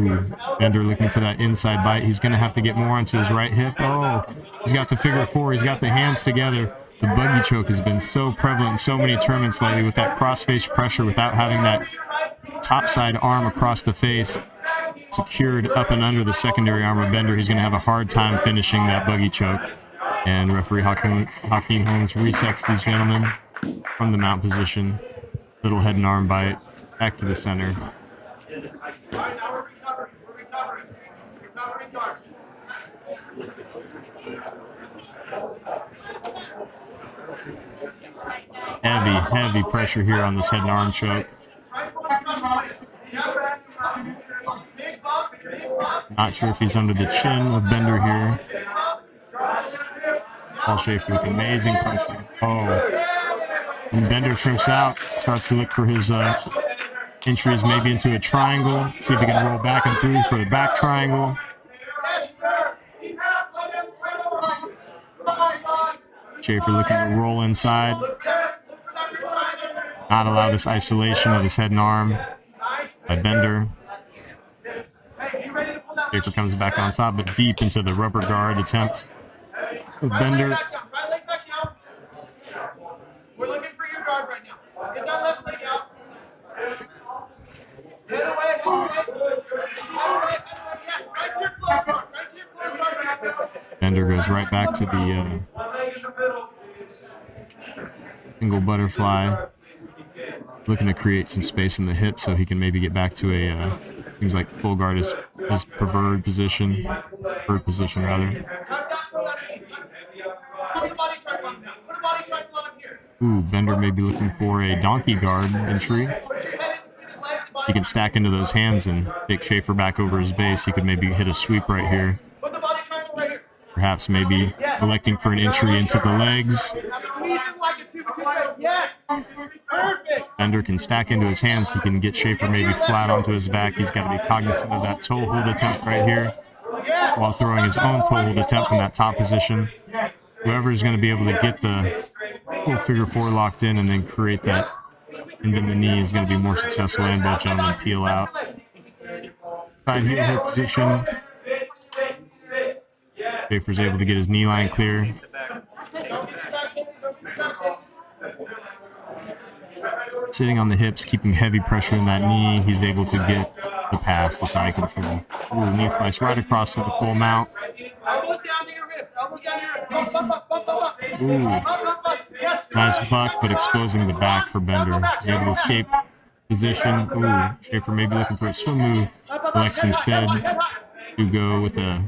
Ooh, Bender looking for that inside bite. He's going to have to get more onto his right hip. Oh, he's got the figure 4. He's got the hands together. The buggy choke has been so prevalent in so many tournaments lately with that cross-face pressure without having that topside arm across the face secured up and under the secondary arm of Bender. He's going to have a hard time finishing that buggy choke. And referee Joaquin Holmes resets these gentlemen from the mount position. Little head and arm bite. Back to the center. Heavy pressure here on this head and arm choke. Not sure if he's under the chin of Bender here. Paul Schaefer with amazing punching. Oh. And Bender shrinks out, starts to look for his entries maybe into a triangle. See if he can roll back and through for the back triangle. Schaefer looking to roll inside. Not allow this isolation of his head and arm by Bender. Schaefer comes back on top, but deep into the rubber guard attempt of Bender. We're looking for your guard right now. Get that left leg out. Head away, head away. Yes, right to your close guard. Right to your close guard. Bender goes right back to the single butterfly. Looking to create some space in the hip so he can maybe get back to a, seems like full guard is his preferred position. Preferred position, rather. Ooh, Bender may be looking for a donkey guard entry. He can stack into those hands and take Schaefer back over his base. He could maybe hit a sweep right here. Perhaps maybe electing for an entry into the legs. Bender can stack into his hands. He can get Schaefer maybe flat onto his back. He's got to be cognizant of that toe hold attempt right here while throwing his own toe hold attempt from that top position. Whoever is going to be able to get the full figure 4 locked in and then create that into the knee is going to be more successful, and both gentlemen peel out. Side heel hook position. Schaefer's able to get his knee line clear. Sitting on the hips, keeping heavy pressure in that knee, he's able to get the pass to side control. Ooh, knee slice right across to the full mount. Elbows down to your ribs. Elbows down to your ribs. Bump, bump, bump, bump, bump. Ooh. Nice buck, but exposing the back for Bender. He's able to escape position. Ooh, Schaefer maybe looking for a swim move. Elects instead to go with a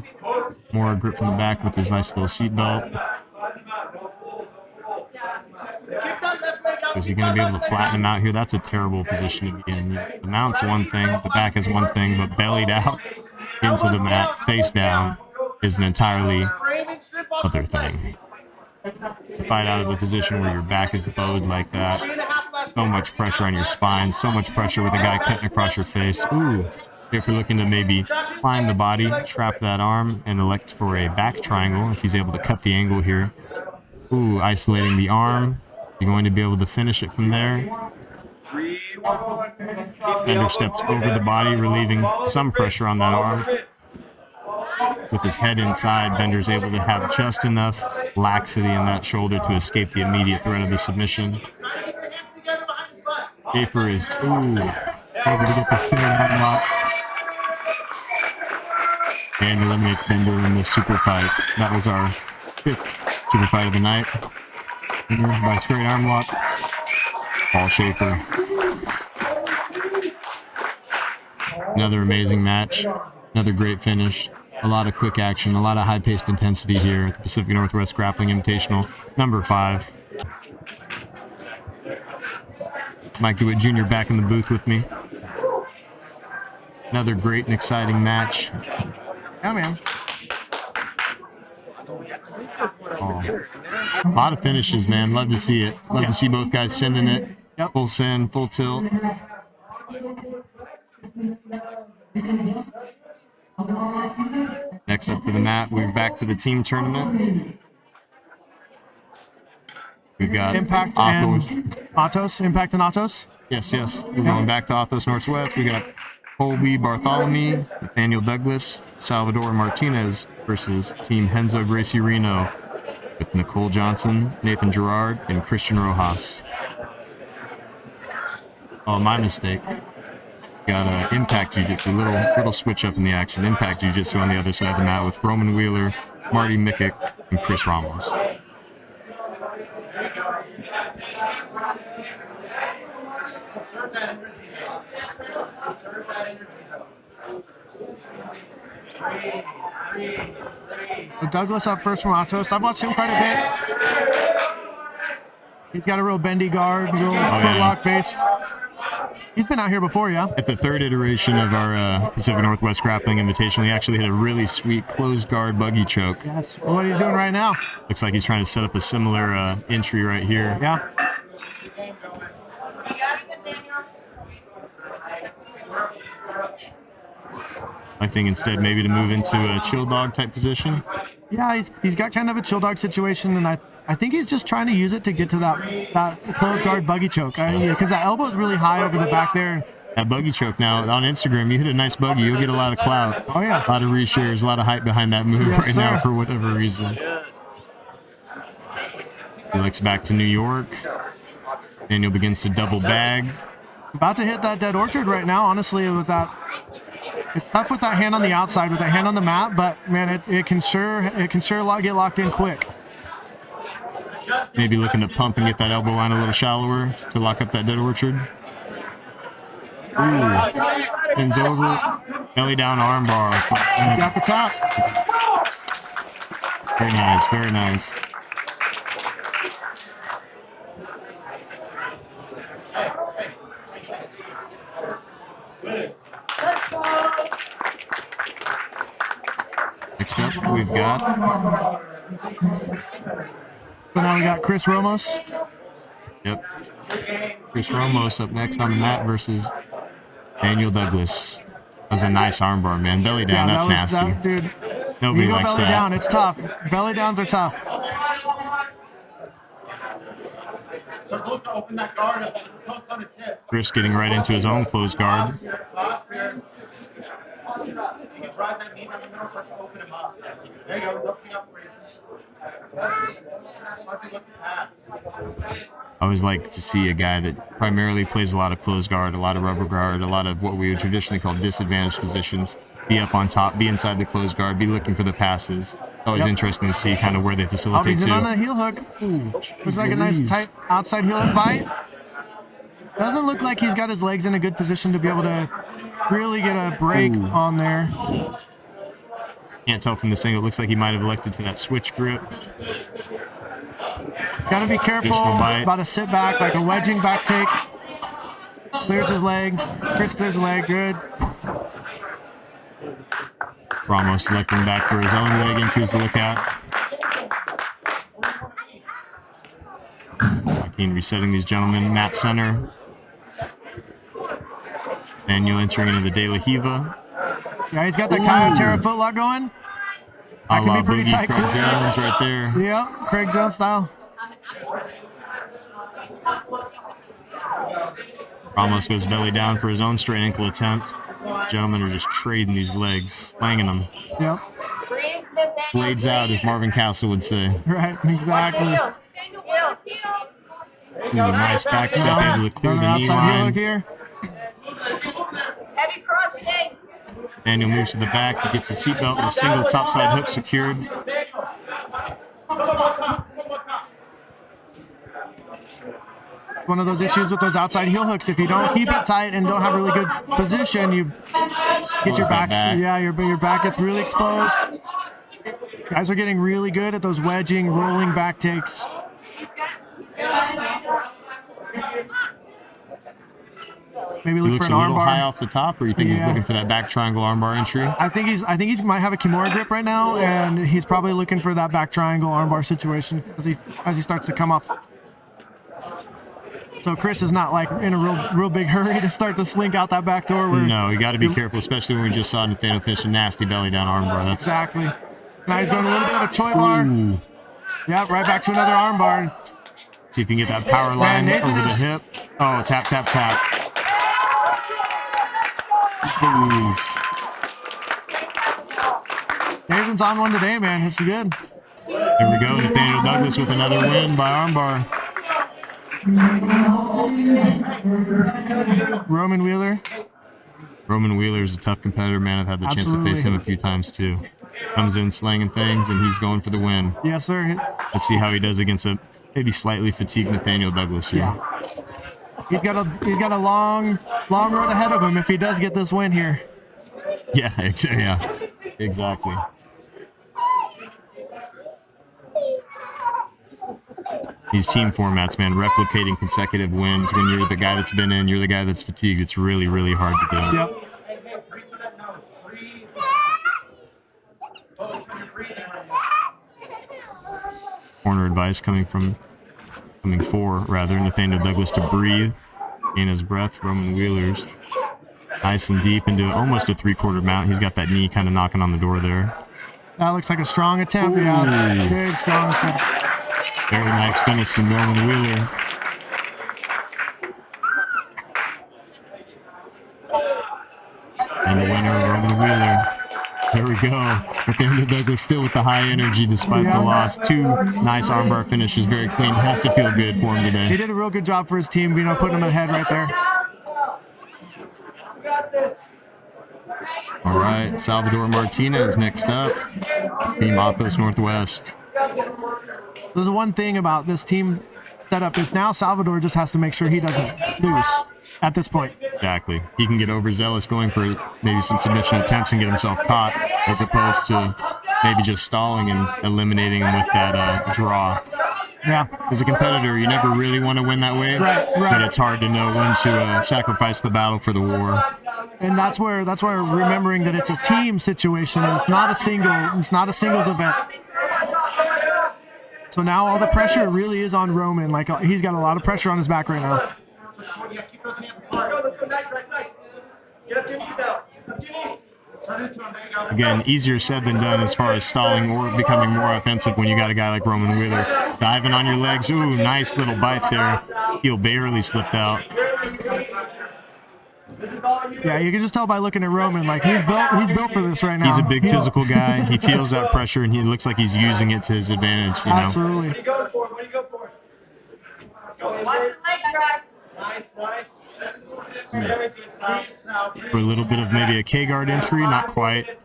more grip from the back with his nice little seatbelt. Is he going to be able to flatten him out here? That's a terrible position to be in. The mount's one thing, the back is one thing, but bellied out into the mat, face down, is an entirely other thing. Fight out of the position where your back is bowed like that. So much pressure on your spine, so much pressure with a guy cutting across your face. Ooh, if you're looking to maybe climb the body, trap that arm, and elect for a back triangle if he's able to cut the angle here. Ooh, isolating the arm. You're going to be able to finish it from there. Bender steps over the body, relieving some pressure on that arm. With his head inside, Bender's able to have just enough laxity in that shoulder to escape the immediate threat of the submission. Schaefer is, able to get the straight arm lock. And eliminates Bender in the super fight. That was our 5th super fight of the night. By straight arm lock. Paul Schaefer. Another amazing match. Another great finish. A lot of quick action, a lot of high-paced intensity here at the Pacific Northwest Grappling Invitational, number 5. Mike DeWitt Jr. back in the booth with me. Another great and exciting match. Yeah, man. Oh. A lot of finishes, man. Love to see it. Love to see both guys sending it. Yep. Full send, full tilt. Next up for the mat, we're back to the team tournament. We've got Impact and Atos. Impact and Atos. Yes. We're going back to Atos Northwest. We got Colby Bartholomew, Nathaniel Douglas, Salvador Martinez versus Team Henzo Gracie Reno with Nicole Johnson, Nathan Gerard, and Christian Rojas. Oh, my mistake. Got Impact Jiu-Jitsu, little switch up in the action. Impact Jiu-Jitsu on the other side of the mat with Roman Wheeler, Marty Mikic, and Chris Ramos. Douglas up first from Atos. I've watched him quite a bit. He's got a real bendy guard, real lock based. He's been out here before, yeah? At the 3rd iteration of our Pacific Northwest Grappling Invitational, he actually hit a really sweet closed guard buggy choke. That's what he's doing right now. Looks like he's trying to set up a similar entry right here. Yeah. Electing instead maybe to move into a chill dog type position. Yeah, he's got kind of a chill dog situation, and I think he's just trying to use it to get to that closed guard buggy choke. Because that elbow is really high over the back there. That buggy choke now, on Instagram, you hit a nice buggy, you'll get a lot of clout. Oh, yeah. A lot of reshares, a lot of hype behind that move Yes, right sir. now for whatever reason. Felix back to New York. Daniel begins to double bag. About to hit that dead orchard right now, honestly, with that. It's tough with that hand on the outside, with that hand on the mat, but man, it can sure get locked in quick. Maybe looking to pump and get that elbow line a little shallower to lock up that dead orchard. Ooh, spins over, belly down armbar. Got the top. Very nice, very nice. Next up, we've got. So now we got Chris Ramos. Yep. Chris Ramos up next on the mat versus Daniel Douglas. That was a nice armbar, man. Belly down, that's nasty. Dude, Nobody you go likes belly that. down, it's tough. Belly downs are tough. So look to open that guard up, post on his hips. Chris getting right into his own closed guard. Last here. You can drive that knee down the middle, start to open him up. There you go, he's opening up for you. Start to look to pass. I always like to see a guy that primarily plays a lot of closed guard, a lot of rubber guard, a lot of what we would traditionally call disadvantaged positions. Be up on top, be inside the closed guard, be looking for the passes. Always Yep. interesting to see kind of where they Oh, facilitate he's in on to. a heel hook. Ooh, looks like a nice tight outside heel hook bite. Doesn't look like he's got his legs in a good position to be able to really get a break Ooh. on there. Can't tell from this angle. It looks like he might have elected to that switch grip. Got to be careful Additional bite. about a sit back, like a wedging back take. Clears his leg. Chris clears the leg. Good. Ramos selecting back for his own leg and choose to look out. Joaquin resetting these gentlemen. Mat center. Daniel entering into the De La Hiva. Yeah, he's got the Kaya footlock going. A That la can be pretty Boogie tight. Craig Jones right there. Yep, Craig Jones style. Ramos goes belly down for his own straight ankle attempt. Gentlemen are just trading these legs, slanging them. Yep, Blades out, as Marvin Castle would say. right, exactly. Ooh, nice back step, able to clear Another the knee outside heel hook line. here. Heavy cross today. Daniel moves to the back. He gets the seatbelt with a single topside hook secured. One of those issues with those outside heel hooks. If you don't keep it tight and don't have really good position, you get your back. Yeah, your back gets really exposed. Guys are getting really good at those wedging, rolling back takes. Maybe He look looks for a an little high armbar. off the top, or you think he's Yeah. looking for that back triangle armbar entry? I think he's might have a Kimura grip right now, and he's probably looking for that back triangle armbar situation as he starts to come off. So Chris is not like in a real big hurry to start to slink out that back door. Where No, you got to be careful, especially when we just saw Nathaniel finish a nasty belly down armbar. That's Exactly. Now he's going a little bit of a choi bar. Ooh. Yeah, right back to another armbar. See if you can get that power line Nathan over the is- hip. Oh, tap, tap, tap. Please. Nathan's on one today, man. This is good. Here we go. Nathaniel Douglas with another win by armbar. Roman Wheeler. Roman Wheeler's a tough competitor, man. I've had the chance to face him a few times too. Comes in slanging things, and he's going for the win. Yes, sir. Let's see how he does against a maybe slightly fatigued Nathaniel Douglas here. Yeah. He's got a long road ahead of him if he does get this win here. Yeah, exactly. These team formats, man, replicating consecutive wins when you're the guy that's been in, you're the guy that's fatigued. It's really, really hard to do. Yep. Corner advice coming for Nathaniel Douglas to breathe, gain his breath. Roman Wheeler's nice and deep into almost a 3/4 mount. He's got that knee kind of knocking on the door there. That looks like a strong attempt. Yeah, Ooh. big strong attempt. Very nice finish from Roman Wheeler. And the winner, Roman Wheeler. There we go. Nathaniel Douglas still with the high energy despite the loss. Two nice armbar finishes, very clean. Has to feel good for him He today. did a real good job for his team, putting him ahead right there. You All right, Salvador Martinez next up. Team Athos Northwest. There's the one thing about this team setup is now Salvador just has to make sure he doesn't lose at this point. Exactly. He can get overzealous going for maybe some submission attempts and get himself caught, as opposed to maybe just stalling and eliminating him with that draw. Yeah. As a competitor, you never really want to win that way, Right. but it's hard to know when to sacrifice the battle for the war. And that's where remembering that it's a team situation and it's not a singles event. So now all the pressure really is on Roman. Like he's got a lot of pressure on his back right now. Yeah, keep those hands apart. Let's go, nice. Get up to your knees now. Up to your knees. Turn into him, there you go. Again, easier said than done as far as stalling or becoming more offensive when you got a guy like Roman Wheeler. Diving on your legs. Ooh, nice little bite there. Heel barely slipped out. Yeah, you can just tell by looking at Roman, like he's built for this right now. He's a big physical guy. He feels that pressure, and he looks like he's using it to his advantage. You know? Absolutely. What are you going for? What are you going for? Go Watch the leg track. Nice. Very good. Now, For a little bit of maybe a K-guard entry, not quite.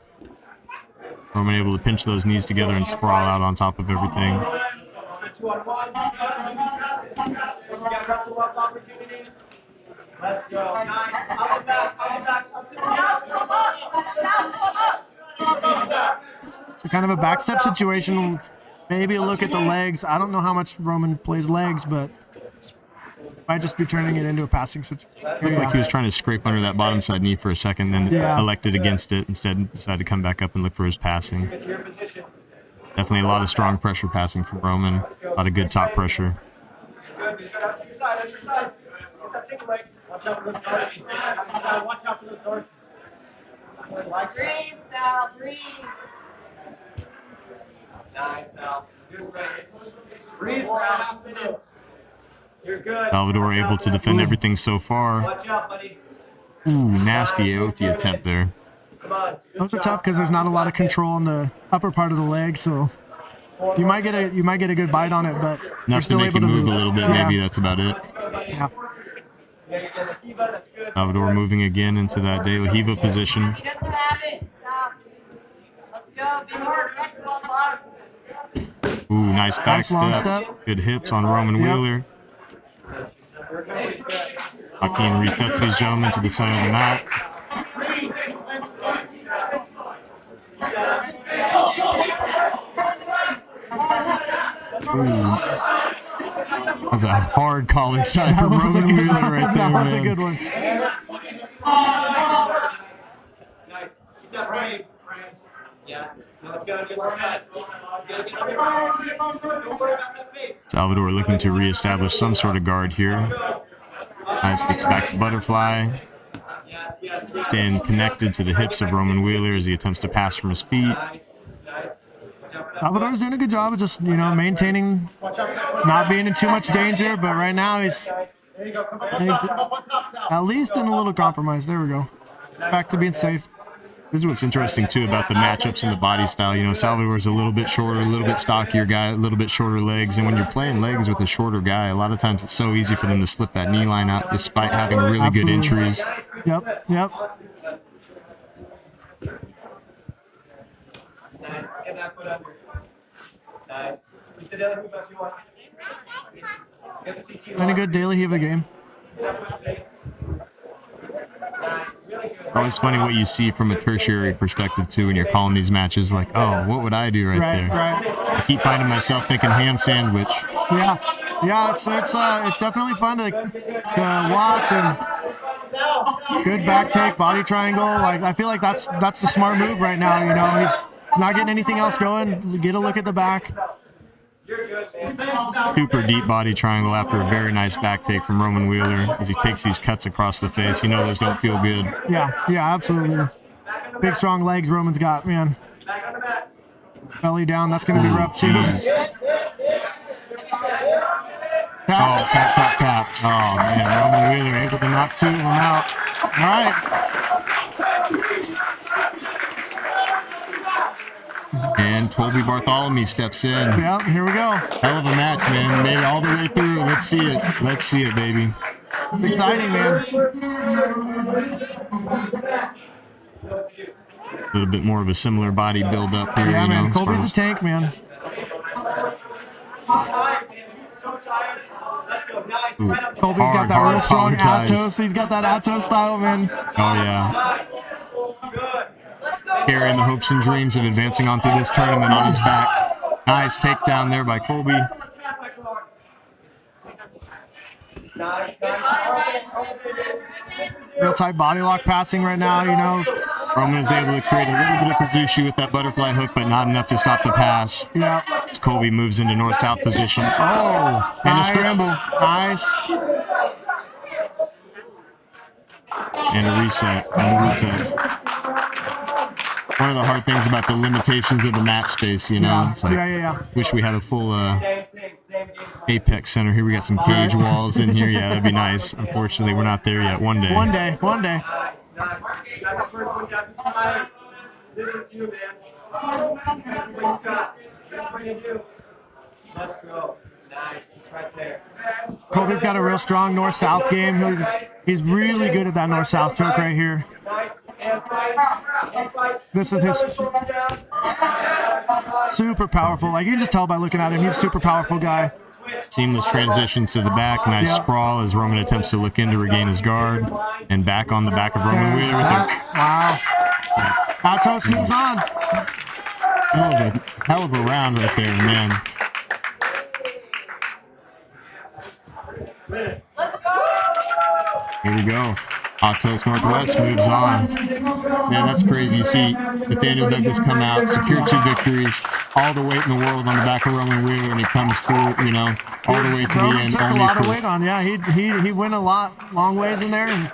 Roman able to pinch those knees together and sprawl out on top of everything. 2-on-1. Wrestle up opportunities. Let's go. Nice. Up and back. Up to the So kind of a backstep situation. Maybe a look at the legs. I don't know how much Roman plays legs, but might just be turning it into a passing situation. Looked like he was trying to scrape under that bottom side knee for a second, then elected against it. Instead, decided to come back up and look for his passing. Definitely a lot of strong pressure passing from Roman. A lot of good top pressure. Good. Up to your side. Get that single leg. Watch out for those dorsals. Watch out for those dorsals. Breathe, Sal, breathe. Nice, Sal. Good break. Breathe for 1.5 minutes. You're good. Salvador able to defend everything so far. Watch out, buddy. Ooh, nasty Aoki attempt there. Come on. Those are tough because there's not a lot of control on the upper part of the leg, so you might get a good bite on it, but you're Enough to still make able him to move a little bit. Maybe that's about it. Yeah. Salvador moving again into that De La Riva position. He doesn't have it. Stop. Let's go. Be more aggressive on bottom. Ooh, nice back Nice long step. step. Good hips on Roman Wheeler. Joaquin resets these gentlemen to the center of the mat. Ooh. That's a hard collar tie from Roman Wheeler right there, That was a man. good one. Nice. Keep that brave. Yes. No, it's good on your side. You gotta get on your feet. Don't worry about that face. Salvador looking to reestablish some sort of guard here. Nice, gets back to butterfly. Yes. Staying connected to the hips of Roman Wheeler as he attempts to pass from his feet. Nice. Salvador's doing a good job of just, maintaining, not being in too much danger, but right now he's There you go. Come he's up on top, Sal. at least in a little compromise. There we go. Back to being safe. This is what's interesting too about the matchups and the body style. Salvador's a little bit shorter, a little bit stockier guy, a little bit shorter legs. And when you're playing legs with a shorter guy, a lot of times it's so easy for them to slip that knee line out despite having really good entries. Yep. Nice. Get that foot under. Nice. Squeeze the other foot as you want. Get the CT And a good De La Riva game. Get that foot safe. Nice. Really good. Always funny what you see from a tertiary perspective too when you're calling these matches. Like, oh, what would I do right there? Right. I keep finding myself thinking ham sandwich. Yeah. It's definitely fun to watch, and good back take, body triangle. Like, I feel like that's the smart move right now. He's not getting anything else going. Get a look at the back. Super deep body triangle after a very nice back take from Roman Wheeler as he takes these cuts across the face. Those don't feel good. Yeah, absolutely. Big strong legs Roman's got, man. Belly down, that's going to be rough too. Jeez. Oh, tap. Oh, man, Roman Wheeler able to knock two of them out. All right. And Colby Bartholomew steps in. Yeah, here we go. Hell of a match, man. Made it all the way through. Let's see it, baby. It's exciting, man. A little bit more of a similar body build up here, Yeah, man. as far Colby's a as- tank, man. Ooh, Colby's got that hard real strong collar ties. Atos. He's got that Atos style, man. Oh, yeah. Carrying the hopes and dreams of advancing on through this tournament on his back. Nice takedown there by Colby. Real tight body lock passing right now, Roman is able to create a little bit of Kazushi with that butterfly hook, but not enough to stop the pass. Yeah. As Colby moves into north-south position. Oh, and Nice. a scramble. Nice. And a reset. One of the hard things about the limitations of the mat space, It's like, Yeah. wish we had a full Apex Center here. We got some cage walls in here. Yeah, that'd be nice. Unfortunately, we're not there yet. One day. One day. This is you, man. Let's go. Nice. It's right there. Colby's got a real strong north-south game. He's really good at that north-south choke right here. Nice. This is his super powerful. Like, you can just tell by looking at him, he's a super powerful guy. Seamless transitions to the back. Nice sprawl as Roman attempts to look in to regain his guard. And back on the back of Roman Wheeler with him. Wow. Atos moves on. Hell of a round right there, man. Here we go. Atos Northwest moves on. Man, that's crazy. You see Nathaniel Douglas come out, secure 2 victories, all the weight in the world on the back of Roman Wheeler, and he comes through, you know, all the way to the end. Took a lot of weight on. Yeah, he went a long ways in there. And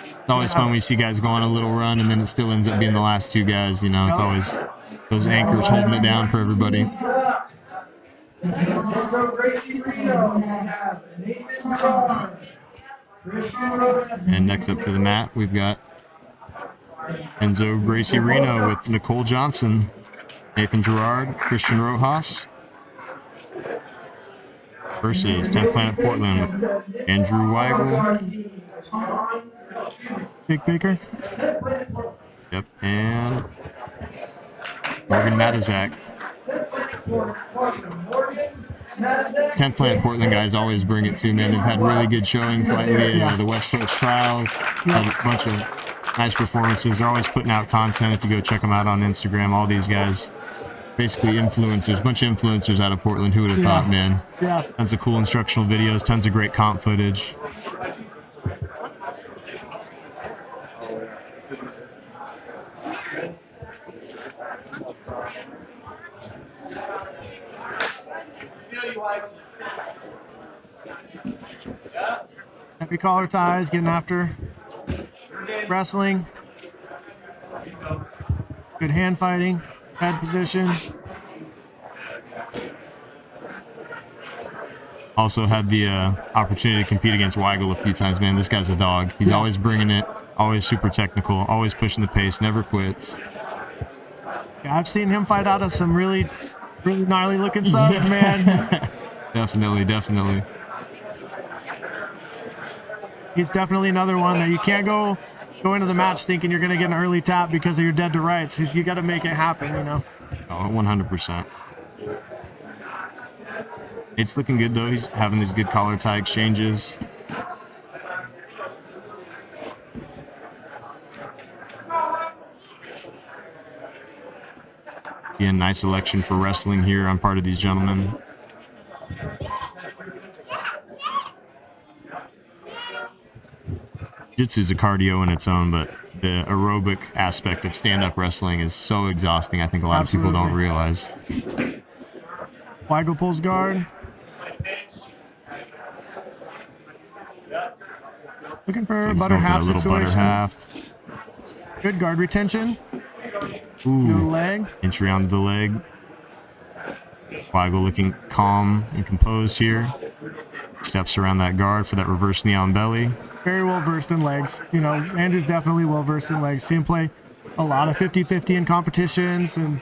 it's always fun when we see guys go on a little run, and then it still ends up being the last 2 guys. You know, it's always those anchors holding it down for everybody. And next up to the mat, we've got Enzo Gracie Reno with Nicole Johnson, Nathan Gerard, Christian Rojas versus 10th Planet Portland with Andrew Weigel. Jake Baker. Yep, and Morgan Matizak. 10th Planet Portland guys always bring it too, man. They've had really good showings lately. The West Coast Trials, had a bunch of nice performances. They're always putting out content. If you go check them out on Instagram, all these guys, basically influencers, a bunch of influencers out of Portland. Who would have thought, man? Yeah. Tons of cool instructional videos, tons of great comp footage. Happy collar ties, getting after wrestling. Good hand fighting, head position. Also had the opportunity to compete against Weigel a few times, man. This guy's a dog. He's always bringing it, always super technical, always pushing the pace, never quits. Yeah, I've seen him fight out of some really gnarly looking stuff, man. Definitely. He's definitely another one that you can't go into the match thinking you're going to get an early tap because of your dead to rights. You got to make it happen, you know. Oh, 100%. It's looking good, though. He's having these good collar tie exchanges. Yeah, nice selection for wrestling here on part of these gentlemen. Jiu-jitsu is a cardio in its own, but the aerobic aspect of stand-up wrestling is so exhausting. I think a lot of people don't realize. Weigel pulls guard. Looking for a butter half situation. Good guard retention. Ooh, no leg. Entry onto the leg. Weigel looking calm and composed here. Steps around that guard for that reverse knee on belly. Very well versed in legs. You know, Andrew's definitely well versed in legs. See him play a lot of 50-50 in competitions and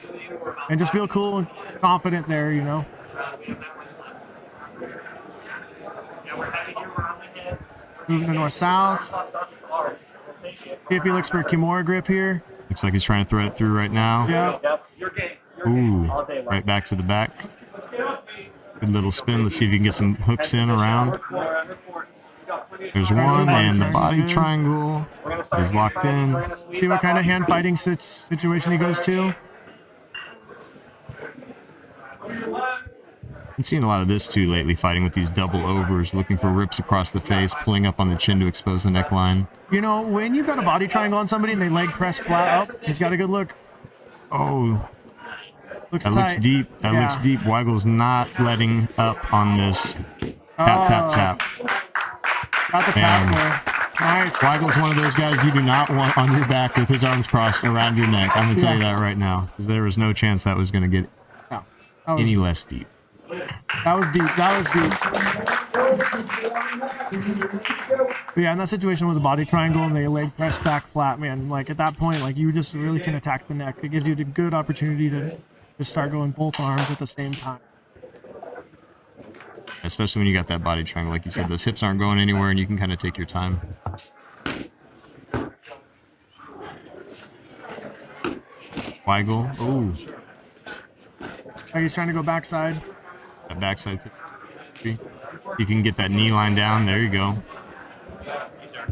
just feel cool and confident there, you know. Moving to north-south. See if he looks for a Kimura grip here. Looks like he's trying to thread it through right now. Yep. Ooh, right back to the back. Good little spin. Let's see if he can get some hooks in around. There's one, and the body triangle is locked in. See what kind of hand fighting situation he goes to. Been seeing a lot of this too lately, fighting with these double overs, looking for rips across the face, pulling up on the chin to expose the neckline. You know, when you've got a body triangle on somebody and they leg press flat up, he's got a good look. Oh, looks that tight. looks deep. That looks deep. Weigel's not letting up on this. Tap. Got the tap there. Nice. Weigel's one of those guys you do not want on your back with his arms crossed around your neck. I'm going to tell you that right now, because there was no chance that was going to get any less deep. That was deep. But yeah, in that situation with the body triangle and they leg press back flat, man, like at that point, like you just really can attack the neck. It gives you the good opportunity to start going both arms at the same time. Especially when you got that body triangle, like you said, those hips aren't going anywhere and you can kind of take your time. Weigel. Oh, Like he's trying to go backside. that backside 50. You can get that knee line down. There you go.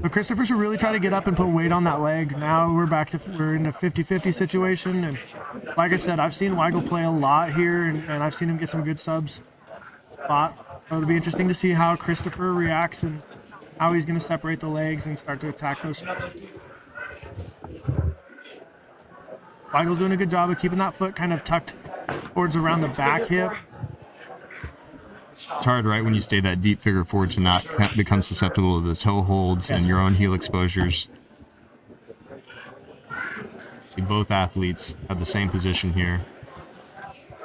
So Christopher should really try to get up and put weight on that leg. Now we're in a 50-50 situation, and like I said, I've seen Weigel play a lot here, and I've seen him get some good subs a lot. So it'll be interesting to see how Christopher reacts and how he's going to separate the legs and start to attack those. Weigel's doing a good job of keeping that foot kind of tucked towards around the back hip. It's hard, right, when you stay that deep figure four to not become susceptible to the toe holds and your own heel exposures. Both athletes have the same position here.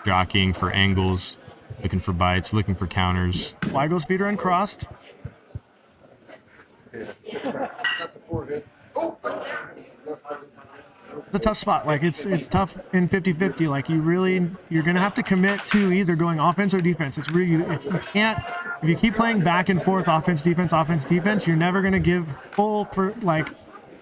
Jockeying for angles, looking for bites, looking for counters. Weigel's feet are uncrossed. It's a tough spot. Like it's tough in 50-50. Like you're gonna have to commit to either going offense or defense. You can't, if you keep playing back and forth offense defense, you're never gonna give full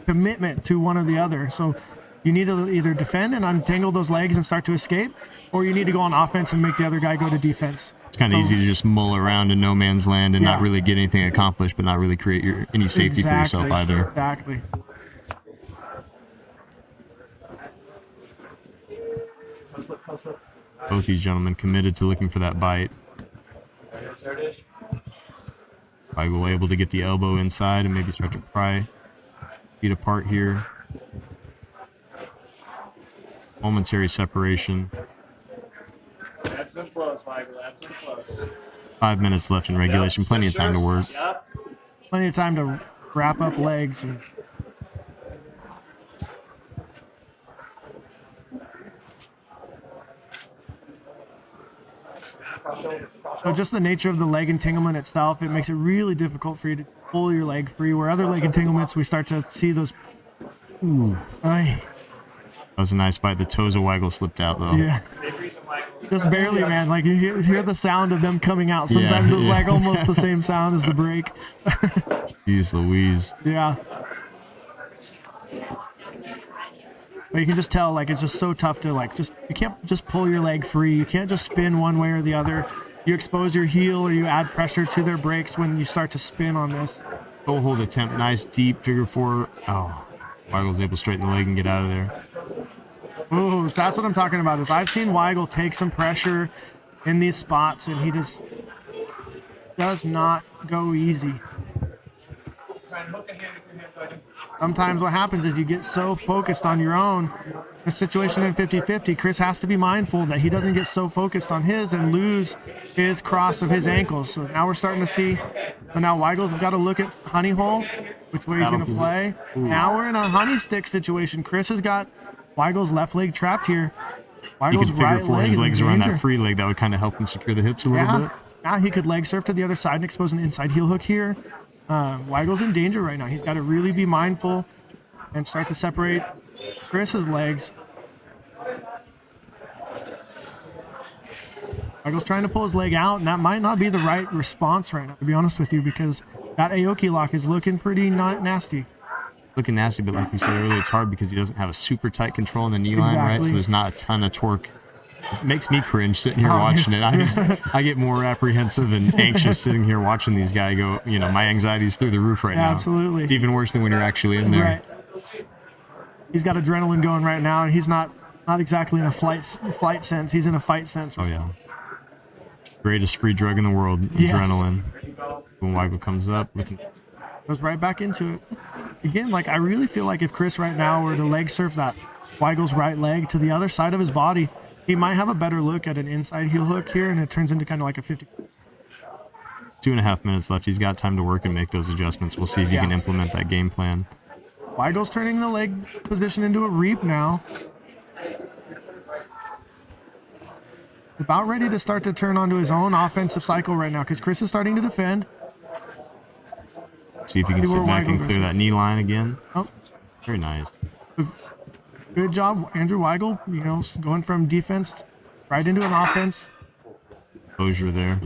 commitment to one or the other. So you need to either defend and untangle those legs and start to escape, or you need to go on offense and make the other guy go to defense. It's kind of easy to just mull around in no man's land and not really get anything accomplished, but not really create any safety for yourself either. Exactly. Both these gentlemen committed to looking for that bite. Weigel able to get the elbow inside and maybe start to pry feet apart here. Momentary separation. Ebbs and flows, Weigel, ebbs and flows. 5 minutes left in regulation. Plenty of time to work. Yep. Plenty of time to wrap up legs. And so just the nature of the leg entanglement itself, it makes it really difficult for you to pull your leg free. Where other leg entanglements, we start to see those. Ooh. That was a nice bite. The toes of Weigel slipped out, though. Yeah. Just barely, man. Like you hear the sound of them coming out. Sometimes it's like almost the same sound as the break. Jeez Louise. Yeah. But you can just tell, like, it's just so tough to, you can't just pull your leg free. You can't just spin one way or the other. You expose your heel or you add pressure to their brakes when you start to spin on this. Toe hold attempt. Nice deep figure four. Oh, Weigel's able to straighten the leg and get out of there. Ooh, that's what I'm talking about. Is I've seen Weigel take some pressure in these spots, and he just does not go easy. Sometimes what happens is you get so focused on your own. The situation in 50-50, Chris has to be mindful that he doesn't get so focused on his and lose his cross of his ankles. So now we're starting to see, so now Weigel's got to look at honey hole, which way he's going to play. Ooh. Now we're in a honey stick situation. Chris has got Weigel's left leg trapped here. Weigel's right leg his legs around that free leg. That would kind of help him secure the hips a little bit. Now he could leg surf to the other side and expose an inside heel hook here. Weigel's in danger right now. He's got to really be mindful and start to separate Chris's legs. Weigel's trying to pull his leg out, and that might not be the right response right now, to be honest with you, because that Aoki lock is looking pretty nasty. Looking nasty, but like we said earlier, it's hard because he doesn't have a super tight control in the knee line, right? So there's not a ton of torque. It makes me cringe sitting here watching it. I get more apprehensive and anxious sitting here watching these guys go. You know, my anxiety's through the roof right now. Absolutely. It's even worse than when you're actually in there. Right. He's got adrenaline going right now, and he's not exactly in a flight sense. He's in a fight sense. Oh, yeah. Greatest free drug in the world, adrenaline. When Weigel comes up, goes right back into it. Again, I really feel like if Chris right now were to leg surf that Weigel's right leg to the other side of his body, he might have a better look at an inside heel hook here, and it turns into kind of like a 50. 2.5 minutes left. He's got time to work and make those adjustments. We'll see if he can implement that game plan. Weigel's turning the leg position into a reap now. About ready to start to turn onto his own offensive cycle right now because Chris is starting to defend. See if he can sit back and clear that knee line again. Oh. Very nice. Good job, Andrew Weigel. You know, going from defense right into an offense. Exposure there.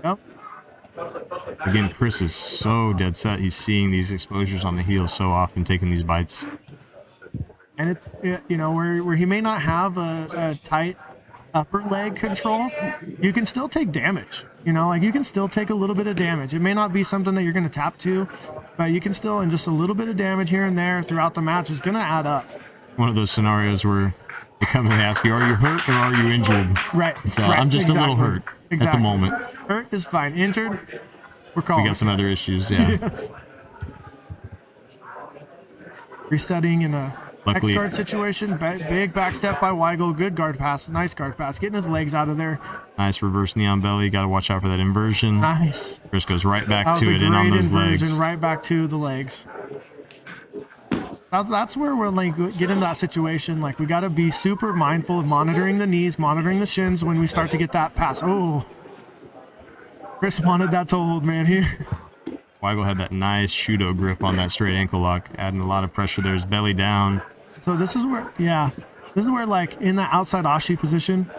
Yep. Again, Chris is so dead set. He's seeing these exposures on the heel so often, taking these bites. and you know, where he may not have a tight upper leg control, you can still take damage. You know, like you can still take a little bit of damage. It may not be something that you're going to tap to, but you can still, and just a little bit of damage here and there throughout the match is going to add up. One of those scenarios where they come and ask you, are you hurt or are you injured? Right. So right. I'm just a little hurt at the Exactly. moment. Hurt is fine. Injured, we're calling. We got some other issues, yeah. Yes. Resetting in a Luckily- X-guard situation. Big back step by Weigel. Good guard pass. Nice guard pass. Getting his legs out of there. Nice reverse knee on belly. Got to watch out for that inversion. Nice. Chris goes right back That was to a it in on great those inversion, legs. right back to the legs. That's where we're like get in that situation. Like we got to be super mindful of monitoring the knees, monitoring the shins when we start to get that pass. Oh, Chris wanted that to hold, man. Here. Weigel had that nice shudo grip on that straight ankle lock, adding a lot of pressure there. His belly down. So this is where, this is where like in the outside ashi position,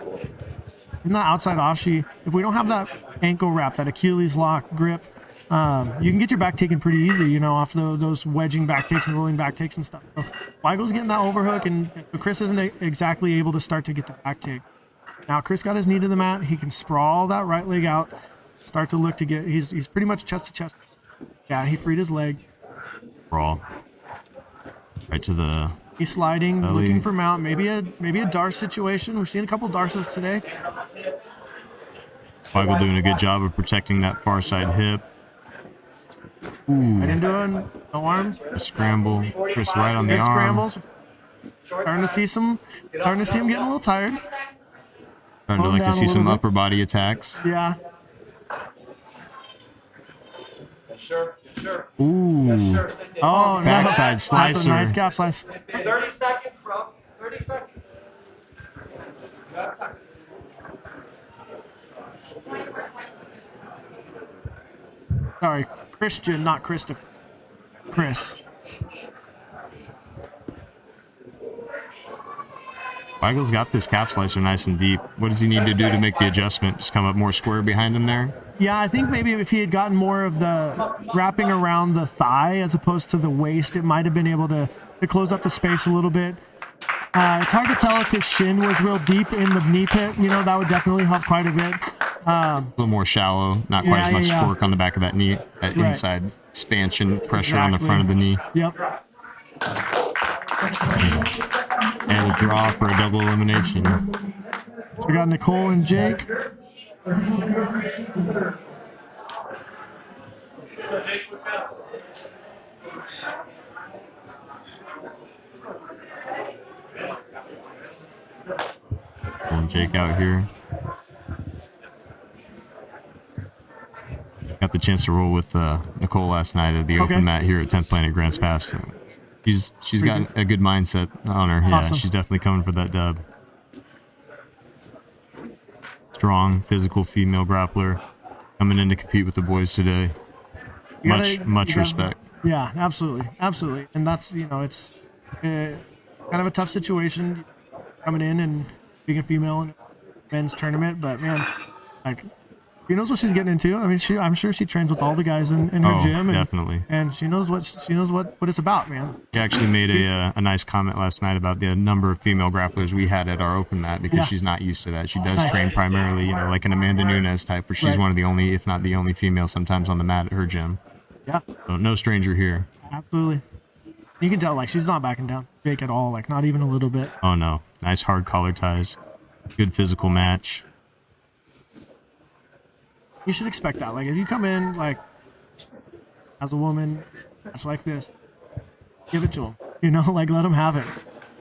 if we don't have that ankle wrap, that Achilles lock grip, you can get your back taken pretty easy, you know, off those wedging back takes and rolling back takes and stuff. So Weigel's getting that overhook, and Chris isn't exactly able to start to get the back take. Now Chris got his knee to the mat. He can sprawl that right leg out, start to look to get. He's pretty much chest to chest. Yeah, he freed his leg. Brawl. Right to the He's sliding, belly. looking for mount. Maybe a Darce situation. We've seen a couple Darces today. Weigel doing a good job of protecting that far side hip. Ooh, Right into no arm. a scramble. Chris right on the Good arm. scrambles. Starting to see him getting a little tired. Starting to Calm like to down see a some little bit. upper body attacks. Yeah. Sure. Ooh, Oh, no. Backside That's slicer. a nice calf slice. 30 seconds, bro. 30 seconds. You got time. Sorry, Christian, not Christopher. Chris. Weigel's got this calf slicer nice and deep. What does he need to do to make the adjustment? Just come up more square behind him there? Yeah, I think maybe if he had gotten more of the wrapping around the thigh as opposed to the waist, it might have been able to close up the space a little bit. It's hard to tell if his shin was real deep in the knee pit. You know, that would definitely help quite a bit. A little more shallow, not quite as much yeah. torque on the back of that knee, that Right. inside expansion pressure on the Exactly. front of the knee. Yep. And a draw for a double elimination. So we got Nicole and Jake. Pulling Jake out here. Got the chance to roll with Nicole last night at the Okay. open mat here at 10th Planet Grants Pass. So she's got a good mindset on her. Yeah, Awesome. she's definitely coming for that dub. Strong, physical female grappler coming in to compete with the boys today. You gotta- Much you gotta- respect. Yeah, absolutely. And that's, you know, it's kind of a tough situation coming in and being a female in a men's tournament, but man, like, she knows what she's getting into. I mean, I'm sure she trains with all the guys in her Oh, gym, and definitely. and she knows what it's about, man. She actually made a nice comment last night about the number of female grapplers we had at our open mat because Yeah. she's not used to that. She does Nice. train primarily, you know, like an Amanda Nunes type, where she's Right. one of the only, if not the only female sometimes on the mat at her gym. Yeah, So no stranger here. absolutely. You can tell, like, she's not backing down from Jake at all, like, not even a little bit. Oh no, nice hard collar ties. Good physical match. You should expect that. Like, if you come in, like, as a woman, much like this, give it to them. You know, like, let them have it.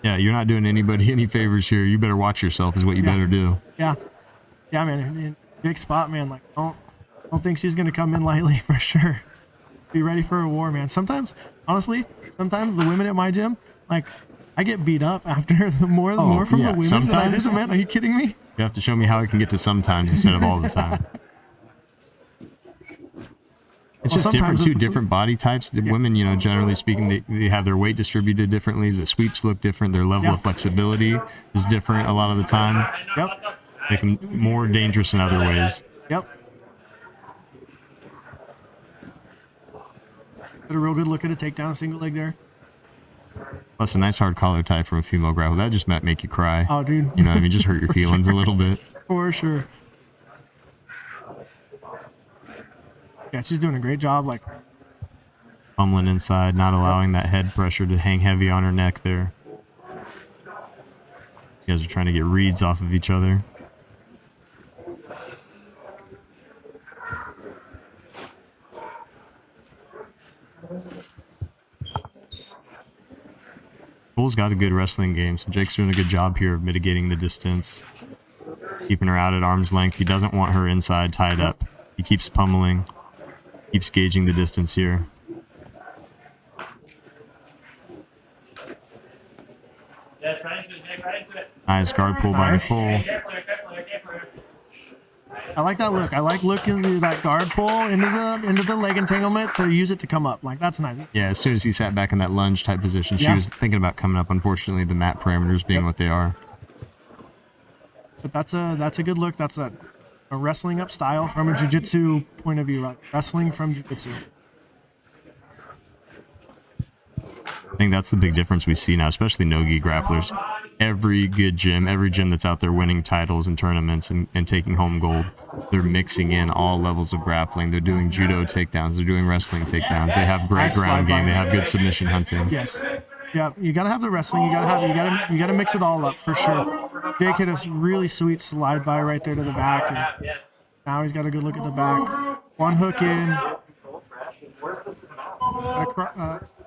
Yeah, you're not doing anybody any favors here. You better watch yourself is what you Yeah. better do. Yeah, man. In big spot, man. Like, don't think she's gonna come in lightly for sure. Be ready for a war, man. Sometimes, honestly, the women at my gym, like, I get beat up after the more from yeah, the women than I do sometimes. the men. Are you kidding me? You have to show me how I can get to sometimes instead of all the time. It's Well, just different sometimes too, it's- different body types. The women, you know, generally speaking, they have their weight distributed differently. The sweeps look different. Their level Yeah. of flexibility is different a lot of the time. Yep. Make them more dangerous in other ways. Yep. Got a real good look at a takedown, single leg there. Plus a nice hard collar tie from a female grappler. That just might make you cry. Oh, dude. You know what I mean? Just hurt your feelings a little bit. For sure. Yeah, she's doing a great job. Like, Pummeling inside, not allowing that head pressure to hang heavy on her neck there. You guys are trying to get reads off of each other. Cole's got a good wrestling game, so Jake's doing a good job here of mitigating the distance, keeping her out at arm's length. He doesn't want her inside tied up. He keeps pummeling, keeps gauging the distance here. Nice guard pull by Nicole. I like that look. I like looking at that guard pull into the leg entanglement to use it to come up. Like, that's nice. Yeah, as soon as he sat back in that lunge type position, she was thinking about coming up. Unfortunately, the mat parameters being what they are. But that's a good look. That's a wrestling up style from a jiu-jitsu point of view, right? Wrestling from jiu-jitsu. I think that's the big difference we see now, especially no-gi grapplers. Every good gym, every gym that's out there winning titles and tournaments and taking home gold, they're mixing in all levels of grappling. They're doing judo takedowns. They're doing wrestling takedowns. They have great ground game. They have good submission hunting. Yes. Yeah, you gotta have the wrestling. You gotta mix it all up for sure. Jake hit a really sweet slide by right there to the back, and now he's got a good look at the back. One hook in.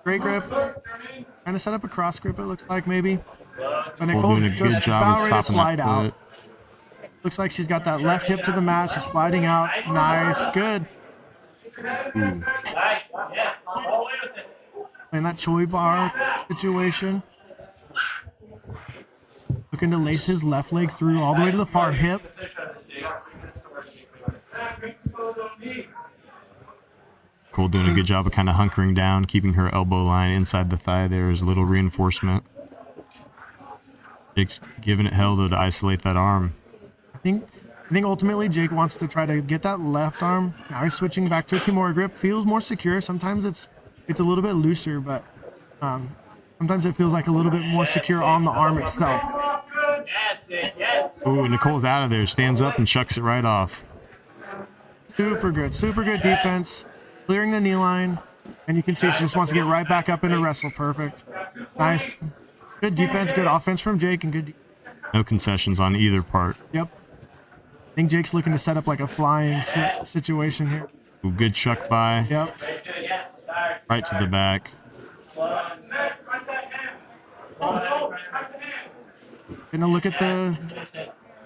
Great grip. Trying to set up a cross grip, it looks like, maybe. But Nicole's doing a good just job about of ready to stopping slide that out. foot. Looks like she's got that left hip to the mat. She's sliding out. Nice. Good. Ooh. In that Choi bar situation. Looking to lace his left leg through all the way to the far hip. Cole doing a good job of kind of hunkering down, keeping her elbow line inside the thigh there as a little reinforcement. Jake's giving it hell, though, to isolate that arm. I think ultimately Jake wants to try to get that left arm. Now he's switching back to a Kimura grip. Feels more secure. Sometimes it's a little bit looser, but sometimes it feels like a little bit more secure on the arm itself. Ooh, Nicole's out of there. Stands up and chucks it right off. Super good defense. Clearing the knee line, and you can see she just wants to get right back up into wrestle. Perfect. Nice. Good defense, good offense from Jake, and good. No concessions on either part. Yep. I think Jake's looking to set up like a flying situation here. Ooh, good chuck by. Yep. Right to the back. Gonna look at the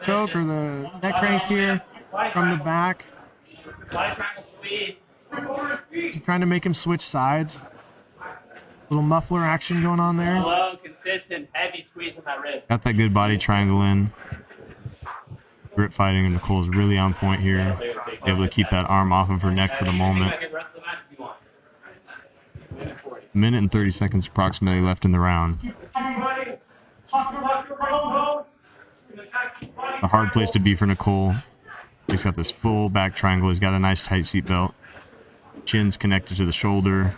choke or the neck crank here from the back. Just trying to make him switch sides. Little muffler action going on there. Slow, consistent, heavy squeeze on that rib. Got that good body triangle in. Grip fighting, and Nicole's really on point here. Able to keep that arm off of her neck for the moment. A minute and 30 seconds approximately left in the round. A hard place to be for Nicole. He's got this full back triangle. He's got a nice tight seat belt. Chin's connected to the shoulder.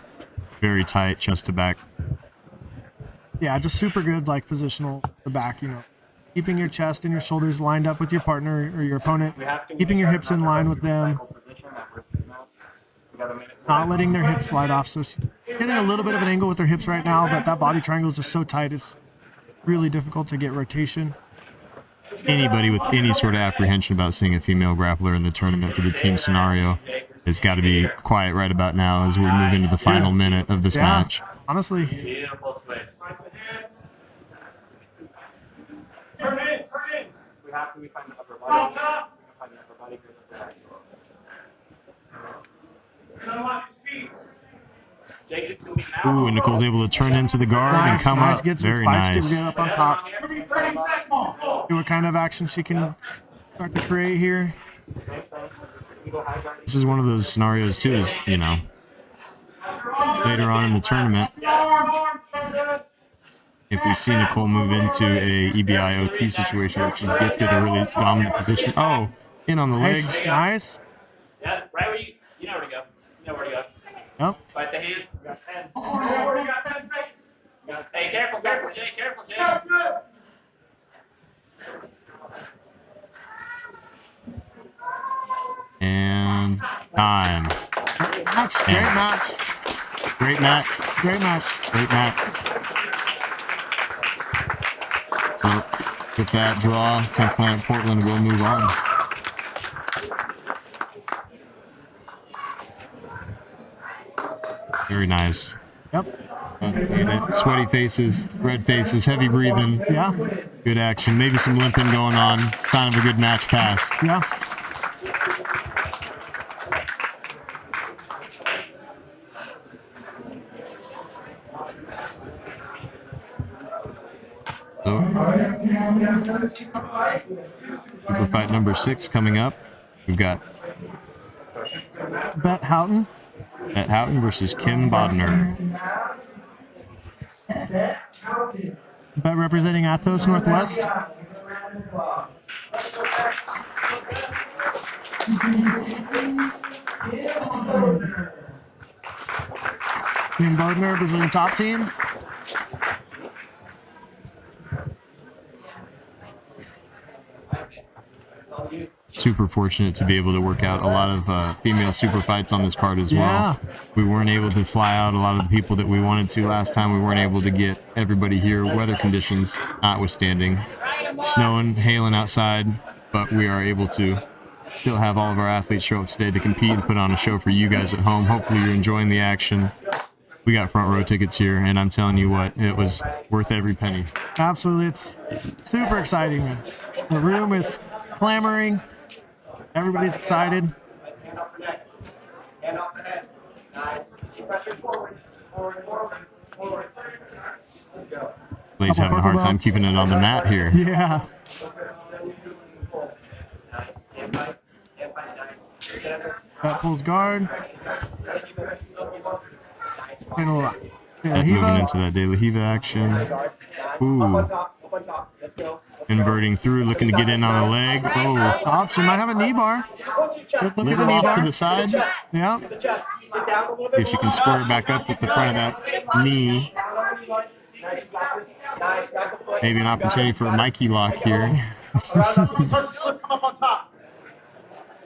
Very tight, chest to back. Yeah, just super good like positional the back, you know. Keeping your chest and your shoulders lined up with your partner or your opponent. Keeping your hips in line with them. Not letting their hips slide off. So she's getting a little bit of an angle with her hips right now, but that body triangle is just so tight, it's really difficult to get rotation. Anybody with any sort of apprehension about seeing a female grappler in the tournament for the team scenario has got to be quiet right about now as we move into the final minute of this match. Honestly. Beautiful switch. Turn in. We find the upper body. Ooh, and Nicole's able to turn into the guard and come up. Gets Very fights nice. to get up on top. Let's see what kind of action she can start to create here. This is one of those scenarios too, is, you know, later on in the tournament, if we see Nicole move into a EBI OT situation where she's gifted a really dominant position. Oh, in on the legs. Nice. Yeah, right where you know where to go. Yep. Fight the hands. Hey, careful. Time. Match. Great Yeah. match. Great match. Great match. Great match. So, with that draw, 10th Planet Portland will move on. Very nice. Yep. Sweaty faces, red faces, heavy breathing. Yeah. Good action. Maybe some limping going on. Sign of a good match pass. Yeah. So, super fight number 6 coming up. We've got Bet Houghton. Matt Houghton versus Kim Bodner. Bet representing Atos Northwest. Team Bodner representing top team. Super fortunate to be able to work out a lot of female super fights on this card as Yeah. well. We weren't able to fly out a lot of the people that we wanted to last time. We weren't able to get everybody here, weather conditions notwithstanding. Snowing, hailing outside, but we are able to still have all of our athletes show up today to compete and put on a show for you guys at home. Hopefully you're enjoying the action. We got front row tickets here, and I'm telling you what, it was worth every penny. Absolutely. It's super exciting, man. The room is clamoring. Everybody's excited. Hand off the neck. Hand off the head. Nice. Keep pressure forward. Forward, forward, forward. Let's go. Blaze having a hard time keeping it on the mat here. Yeah. That pulls guard. And a lot. And moving into that De La Riva action. Ooh. Up on top. Let's go. Inverting through, looking to get in on a leg. Oh, Option might have a knee bar. Good look at little the knee off to bar. the side. Yeah. The chest. Get down a little bit. See if she can square it back up at the front of that knee. Nice, nice. Grab the foot. Maybe an opportunity for a Mikey lock here. Come up on top.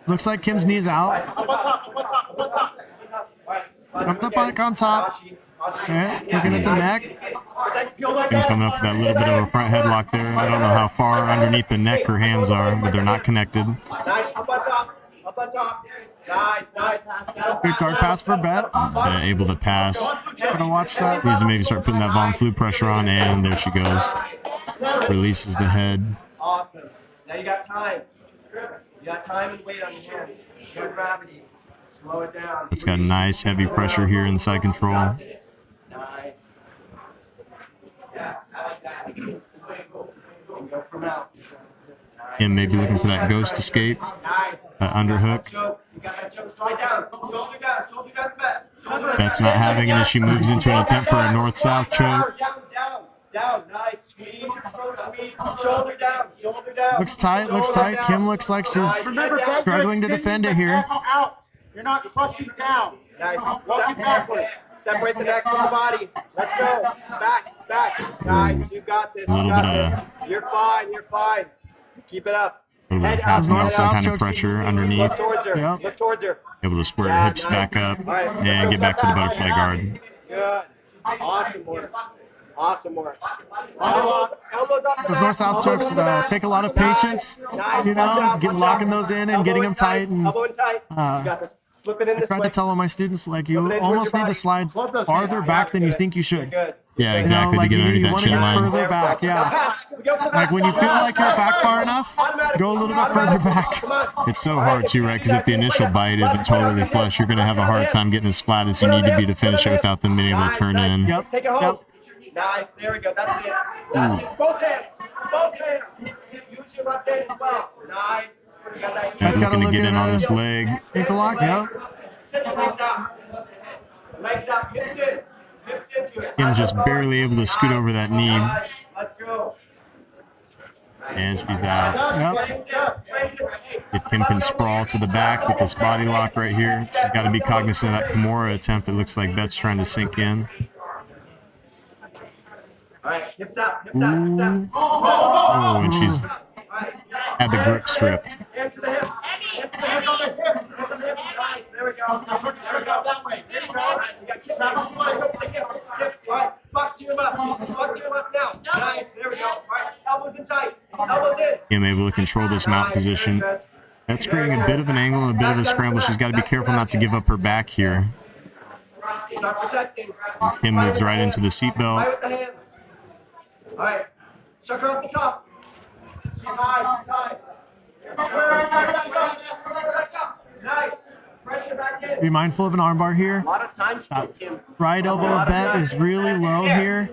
Looks like Kim's knee's out. Up on top. Up on top. Up on top. Comes up back on top. Yeah. Looking at the neck. Kim coming up with that little bit of a front headlock there. I don't know how far underneath the neck her hands are, but they're not connected. Nice. Up on top. Up on top. Nice. Good guard pass for Bet. Able to pass. Gotta watch that. Needs to maybe start putting that Von Flu pressure on, and there she goes. Releases the head. Awesome. Now you got time. You got time and weight on your hands. No gravity. Slow it down. It's got nice heavy pressure here inside control. Nice. Yeah, I like that. And go from out. And maybe looking for that ghost escape. Nice. That underhook. You got that choke. Slide down. Shoulder down. Bet. That's not having it as she moves into an attempt for a north-south choke. Down. Nice. Squeeze. Shoulder down. Looks tight. Kim looks like she's struggling to defend it here. Out. You're not crushing down. Nice. Walking backwards. Separate the neck from the body. Let's go. Back. Nice. You got this. A little bit of You're fine. Keep it up. a little bit of half Nelson kind of pressure underneath. Look towards her. Yeah. Look towards her. Able to square her hips back up and get back to the butterfly guard. Good. Awesome work. Elbows up. Those north-south chokes take a lot of patience, locking those in and getting them tight. And Elbow in tight. You got this. Slip it in I this tried way. to tell all my students, like, you almost need to slide farther back than you think you should. Good. Yeah, exactly, like to get underneath you that want to chin get line. further back, yeah. Pass. We go for the Like when you feel like you're back far enough, go a little bit further back. Come on. It's so hard too, right? Because if the initial bite isn't totally flush, you're going to have a hard time getting as flat as you need to be to finish it without them being able to turn in. Yep. Take it home. Nice. There we go. That's it. Both hands. Use your left hand as well. Nice. You got that. That's gotta Looking to look get in good. on this leg. Ankle lock, yep. Legs up. Hips into it. Kim's just barely able to scoot over that knee, Let's go. and she's out. Yep. If Kim can sprawl to the back with this body lock right here, she's got to be cognizant of that Kimura attempt. It looks like Bet's trying to sink in. All right. Hips out. Oh, and she's had the grip stripped. Hands to the hips. Hands to the hips. Nice. There we There we go, that way. There you go. You got kick out. All right, buck to your left. Buck to your left now. Nice, there we go. All right, elbows in tight. Elbows in. Him able to control this mount position. That's creating a bit of an angle and a bit of a scramble. She's got to be careful not to give up her back here. Start protecting. Kim moves right into the seatbelt. With the hands. All right, chuck her off the top. She's high, she's high. Nice. Pressure back in. Be mindful of an armbar here. A lot of time still, Kim. Right elbow of bet is really low here.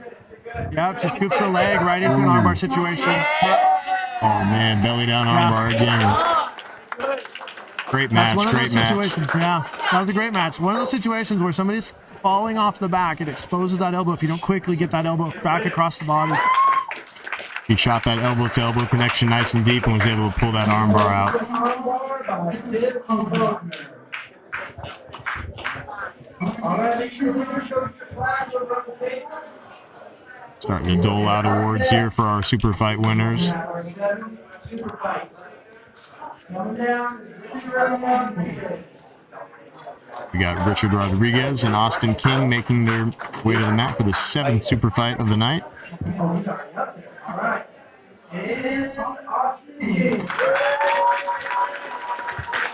Yep, she scoops the leg right into an armbar situation. Oh man, belly down armbar again. Great match, That's one of great those match. situations, yeah. That was a great match. One of those situations where somebody's falling off the back, it exposes that elbow if you don't quickly get that elbow back across the body. He shot that elbow to elbow connection nice and deep and was able to pull that armbar out. Starting to dole out awards here for our super fight winners. We got Richard Rodriguez and Austin King making their way to the mat for the 7th super fight of the night.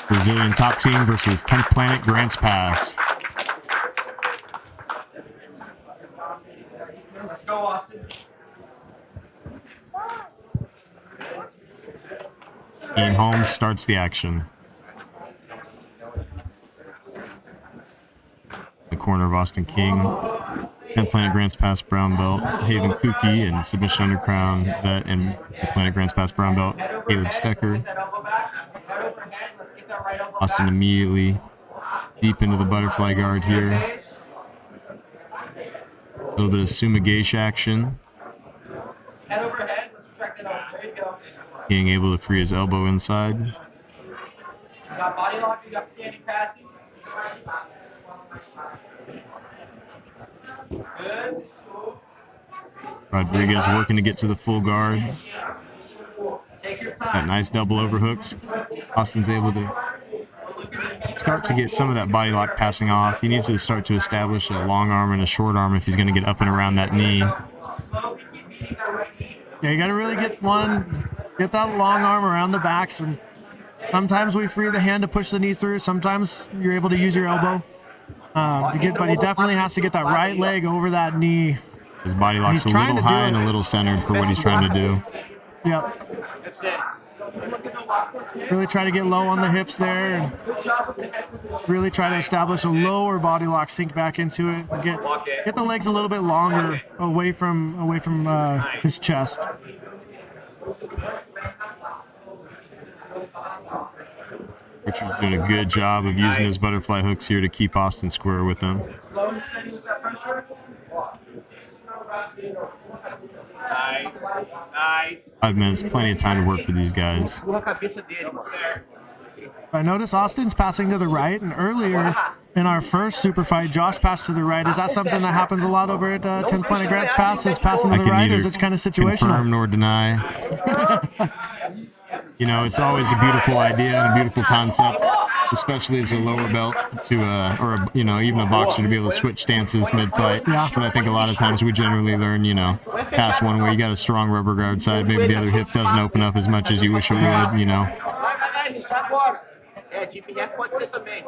Brazilian top team versus 10th Planet Grants Pass. Let's go, Austin. Ian Holmes starts the action. The corner of Austin King, 10th Planet Grants Pass brown belt, Haven Kuki and submission undercrown vet, and the Planet Grants Pass brown belt, Caleb Stecker. Austin immediately deep into the butterfly guard here. A little bit of Sumageish action. Head over head. Let's track that out. There you go. Being able to free his elbow inside. You got body lock. You got standing passing. Good. Rodriguez working to get to the full guard. Take your That time. nice double overhooks. Austin's able to start to get some of that body lock passing off. He needs to start to establish a long arm and a short arm if he's going to get up and around that knee. Yeah, you got to really get that long arm around the backs. And sometimes we free the hand to push the knee through. Sometimes you're able to use your elbow. But he definitely has to get that right leg over that knee. His body lock's a He's trying little to do high it. and a little centered for what he's trying to do. Yep. That's it. Look at the lock. Really try to get low on the hips there and Good job with the head position. really try to establish a lower body lock, sink back into it, and get the legs a little bit longer away from his chest. Richard's doing a good job of using his butterfly hooks here to keep Austin square with him. Slow and steady with that pressure. Nice. Nice. 5 minutes, plenty of time to work for these guys. Empurra a cabeça dele, mano. I notice Austin's passing to the right, and earlier in our first super fight, Josh passed to the right. Is that something that happens a lot over at 10th Planet Grants Pass? Is passing to the right, or is it kind of confirm situational? nor deny. You know, it's always a beautiful idea and a beautiful concept, especially as a lower belt to, even a boxer to be able to switch stances mid-fight. Yeah. But I think a lot of times we generally learn, pass one way, you got a strong rubber guard side, maybe the other hip doesn't open up as much as you wish it would, Vai, Richard, agora. Deep ref pode ser também.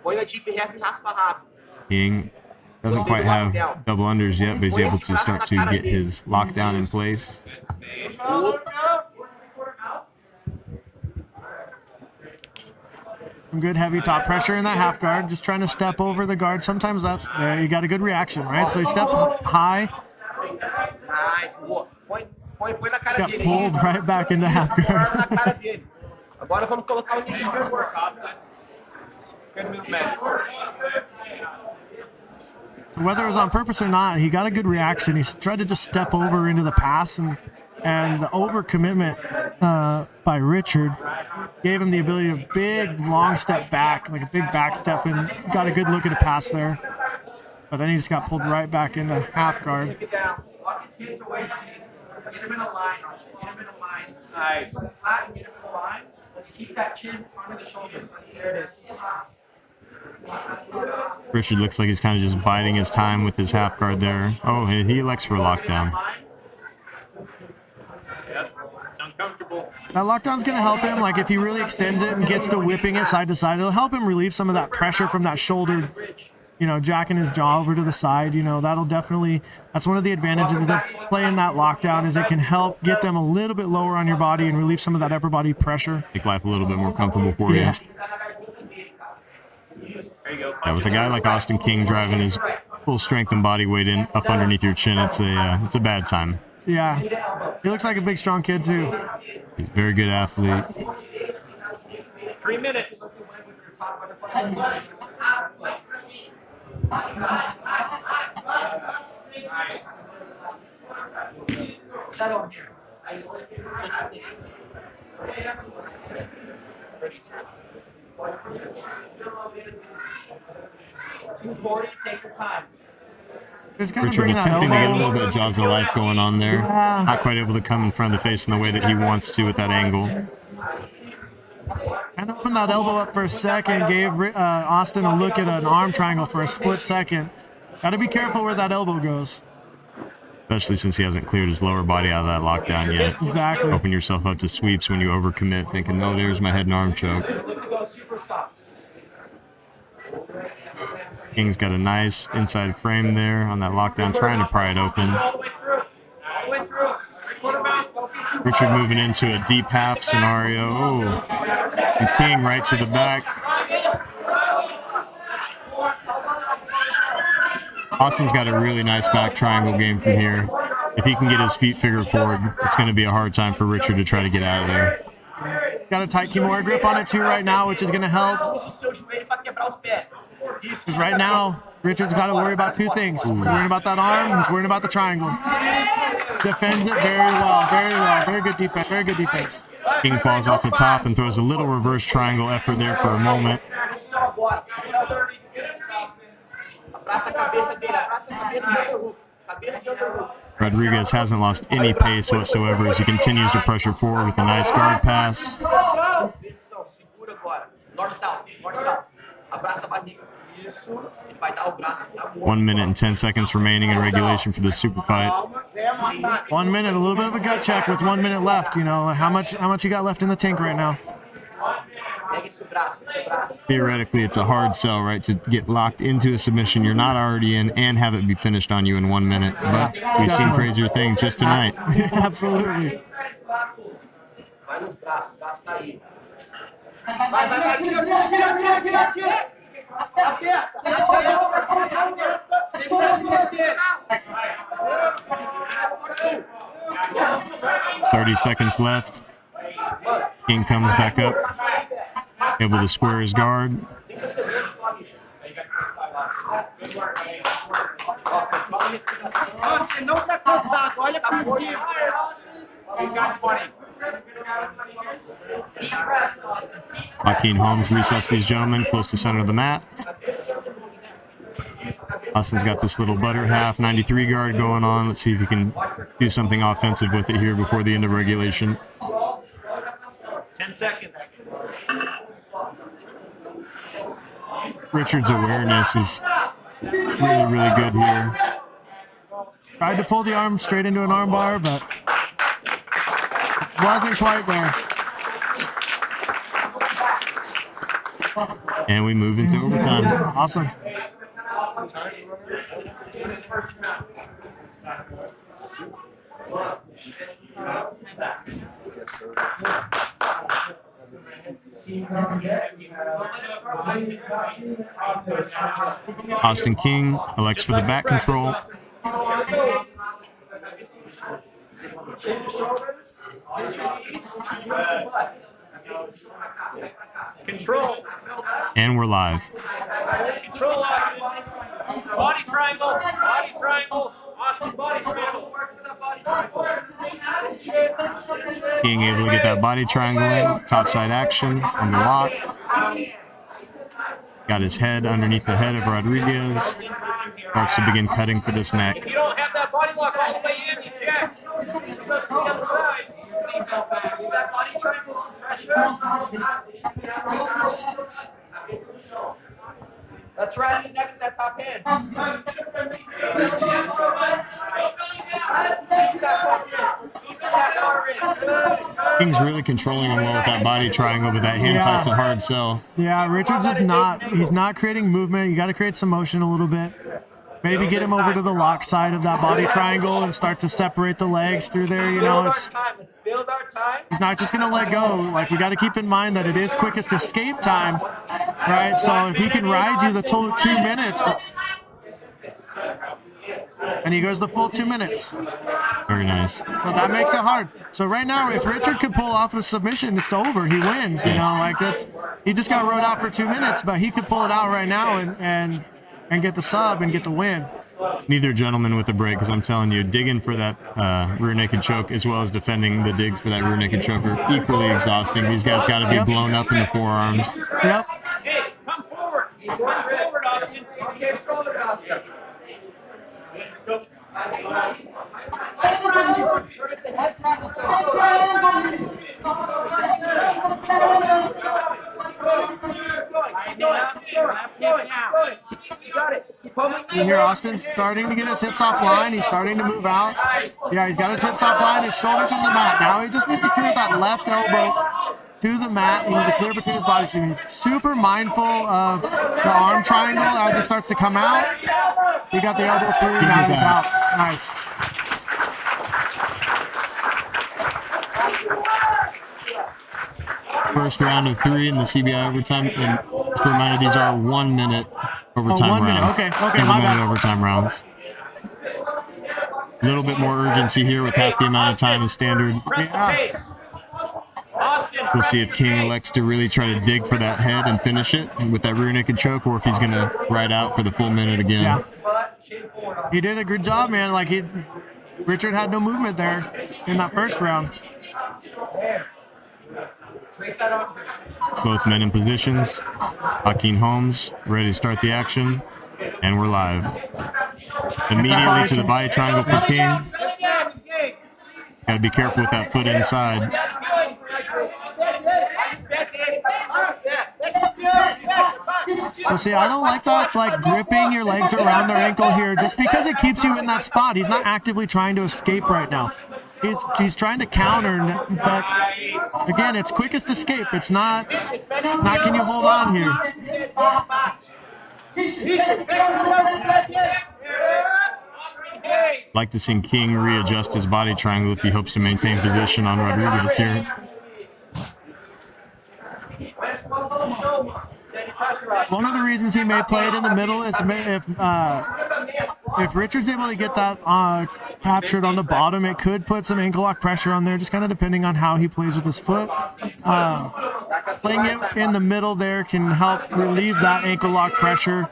Põe a deep ref e raspa rápido. King doesn't quite have double unders yet, but he's able to start to get his lockdown in place. Some good heavy top pressure in that half guard, just trying to step over the guard. Sometimes there you got a good reaction, right? So he stepped high, Nice, boa. Põe na just cara got dele. pulled right back into half Põe na guard. cara dele. Agora vamos colocar o seguinte. Good work, Austin. Good movement. So whether it was on purpose or not, he got a good reaction. He tried to just step over into the pass, and the overcommitment by Richard gave him the ability to big long step back, like a big back step, and got a good look at a pass there. But then he just got pulled right back into half guard. Take it down. Walk his hips away from you. Get him in a line. Get him in a line. Nice. Flat and get him in a line. Let's keep that chin under the shoulders. There it is. Richard looks like he's kind of just biding his time with his half guard there. Oh, he elects for a lockdown. Yep. It's uncomfortable. That lockdown's going to help him. Like, if he really extends it and gets to whipping it side to side, it'll help him relieve some of that pressure from that shoulder, you know, jacking his jaw over to the side. You know, that'll definitely, that's one of the advantages of playing that lockdown, is it can help get them a little bit lower on your body and relieve some of that upper body pressure. Make life a little bit more comfortable for you. Yeah. There you go. Yeah, with a guy like Austin King driving his full strength and body weight in up underneath your chin, it's a bad time. Yeah. He looks like a big, strong kid, too. He's a very good athlete. 3 minutes. Settle here. 240, take your time. Just kind of Richard bring that attempting to get a elbow. little bit of jaws of life going on there. Yeah. Not quite able to come in front of the face in the way that he wants to with that angle. And opened that elbow up for a second, gave Austin a look at an arm triangle for a split second. Got to be careful where that elbow goes. Especially since he hasn't cleared his lower body out of that lockdown yet. Exactly. Open yourself up to sweeps when you overcommit, thinking, oh, there's my head and arm choke. King's got a nice inside frame there on that lockdown, trying to pry it open. All the way through. All the way through. Three-quarter mount. Richard moving into a deep half scenario. Oh, and King right to the back. Austin's got a really nice back triangle game from here. If he can get his feet figured forward, it's going to be a hard time for Richard to try to get out of there. Got a tight Kimura grip on it too right now, which is going to help. Because right now, Richard's got to worry about two things. He's worrying about that arm, he's worrying about the triangle. Defends it very well, very well. Very good defense, very good defense. King falls off the top and throws a little reverse triangle effort there for a moment. Rodriguez hasn't lost any pace whatsoever as he continues to pressure forward with a nice guard pass. 1 minute and 10 seconds remaining in regulation for this super fight. 1 minute, a little bit of a gut check with 1 minute left. You know, how much you got left in the tank right now? Theoretically, it's a hard sell, right, to get locked into a submission you're not already in and have it be finished on you in 1 minute. But we've seen crazier things just tonight. Absolutely. "30 seconds left. King comes back up, able to square his guard. Joaquin Holmes resets these gentlemen close to center of the mat. Austin's got this little butter half 93 guard going on. Let's see if he can do something offensive with it here before the end of regulation. 10 seconds. Richard's awareness is really, really good here. Tried to pull the arm straight into an arm bar, but wasn't quite there. And we move into overtime. Awesome. Austin King elects for the back control. Control. And we're live. Control, Austin. Body triangle. Body triangle. Austin, body triangle. Being able to get that body triangle in, topside action on the lock. Got his head underneath the head of Rodriguez. Starts to begin cutting for this neck. If you don't have that body lock all the way in, you check. You go to the other side. That's right. Next to that top hand. King's really controlling him well with that body triangle, but that hand tight's a hard sell. Yeah, Richards is not. He's not creating movement. You got to create some motion a little bit. Maybe get him over to the lock side of that body triangle and start to separate the legs through there. You know, Let's build our time. he's not just going to let go. Like, we got to keep in mind that it is quickest escape time, right? So if he can ride you the 2 minutes, and he goes the full 2 minutes. Very nice. So that makes it hard. So right now, if Richard could pull off a submission, it's over. He wins. You know, like that's. He just got rode out for 2 minutes, but he could pull it out right now and get the sub and get the win. Neither gentleman with a break, because I'm telling you, digging for that rear naked choke as well as defending the digs for that rear naked choke are equally exhausting. These guys got to be blown up in the forearms. Yep. Hey, come forward. Come forward, Austin. Okay, shoulder, Austin. You hear Austin starting to get his hips offline. He's starting to move out. Yeah, he's got his hips offline, his shoulders on the mat. Now he just needs to clear that left elbow to the mat. He needs to clear between his body. So he's super mindful of the arm triangle as it starts to come out. He got the elbow through. Now he's out. Nice. First round of 3 in the CBI overtime. And just a reminder, these are 1 minute overtime 1 minute. rounds. Okay, And my 1 minute bad. overtime rounds. A little bit more urgency here with half the amount of time as standard. Press the pace. Austin, We'll see if King elects to really try to dig for that head and finish it with that rear naked choke, or if he's going to ride out for the full minute again. Yeah. He did a good job, man. Like Richard had no movement there in that first round. Both men in positions. Joaquin Holmes ready to start the action, and we're live. Immediately to the body triangle for King. Got to be careful with that foot inside. So see, I don't like that, like gripping your legs around their ankle here, just because it keeps you in that spot. He's not actively trying to escape right now. He's trying to counter, but again, it's quickest escape. It's not can you hold on here? Like to see King readjust his body triangle if he hopes to maintain position on Rodriguez here. One of the reasons he may play it in the middle is if Richard's able to get that captured on the bottom, it could put some ankle lock pressure on there, just kind of depending on how he plays with his foot. Playing it in the middle there can help relieve that ankle lock pressure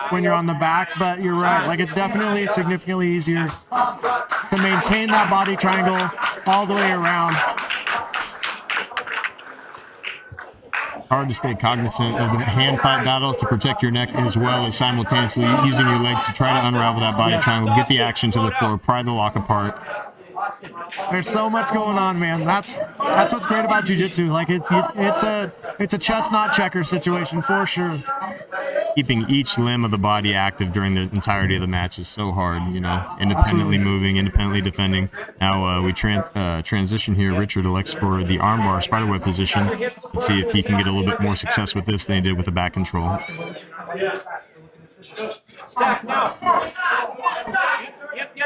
when you're on the back, but you're right. Like, it's definitely significantly easier to maintain that body triangle all the way around. Hard to stay cognizant of the hand fight battle to protect your neck, as well as simultaneously using your legs to try to unravel that body triangle, get the action to the floor, pry the lock apart. There's so much going on, man. That's what's great about jiu-jitsu. Like, it's a chestnut checker situation for sure. Keeping each limb of the body active during the entirety of the match is so hard, you know, independently moving, independently defending. Now we transition here. Richard elects for the armbar spiderweb position. Let's see if he can get a little bit more success with this than he did with the back control. Stack now. Yep. Go.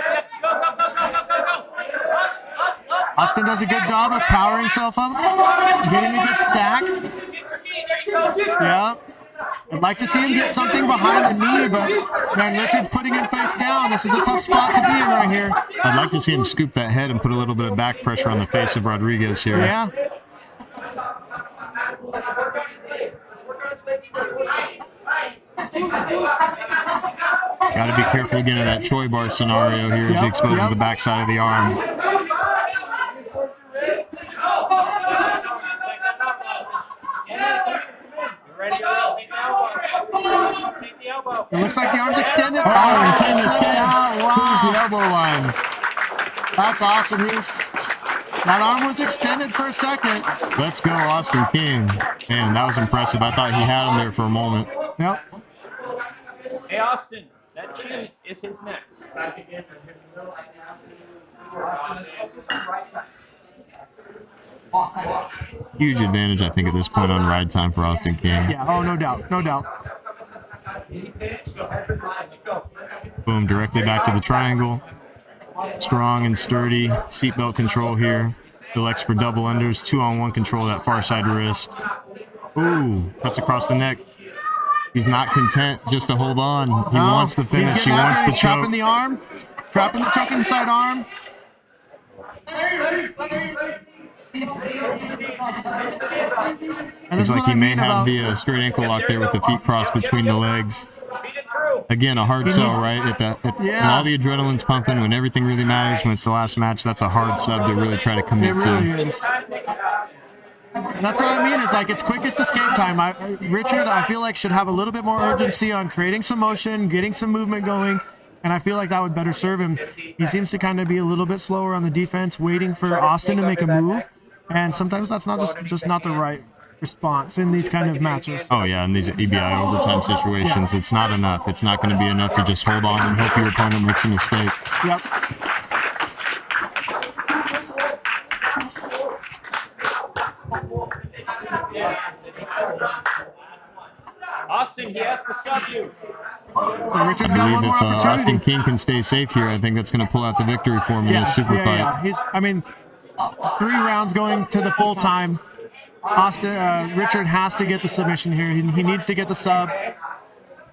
Austin does a good job of powering himself up, getting a good stack. Yeah. I'd like to see him get something behind the knee, but man, Richard's putting him face down. This is a tough spot to be in right here. I'd like to see him scoop that head and put a little bit of back pressure on the face of Rodriguez here. Yeah. Got to be careful again of that Choi bar scenario here as he exposes the backside of the arm. It looks like the arm's extended. Oh, and King escapes. Wow. Here's the elbow line. That's awesome. That arm was extended for a second. Let's go, Austin King. Man, that was impressive. I thought he had him there for a moment. Yep. Hey, Austin, that chin is his neck. Huge advantage, I think, at this point on ride time for Austin King. Yeah. Oh, no doubt. No doubt. Boom, directly back to the triangle. Strong and sturdy. Seatbelt control here. Elects for double unders. 2-on-1 control that far side wrist. Ooh, cuts across the neck. He's not content just to hold on. He wants the finish. He wants the choke. Trapping the arm. Trapping the choke inside arm. Looks like he may have the straight ankle lock there with the feet crossed between the legs. Again, a hard sell, right? When all the adrenaline's pumping, when everything really matters, when it's the last match, that's a hard sub to really try to commit to. It really is. And that's what I mean. It's like it's quickest escape time. Richard, I feel like, should have a little bit more urgency on creating some motion, getting some movement going, and I feel like that would better serve him. He seems to kind of be a little bit slower on the defense, waiting for Austin to make a move, and sometimes that's not just not the right response in these kind of matches. Oh yeah, in these EBI overtime situations, it's not enough. It's not going to be enough to just hold on and hope your opponent makes a mistake. Yep. Austin, he has to sub you. So Richard's got one more opportunity. Austin King can stay safe here, I think that's going to pull out the victory for him in this super fight. Yeah. 3 rounds going to the full time. Richard has to get the submission here. He needs to get the sub.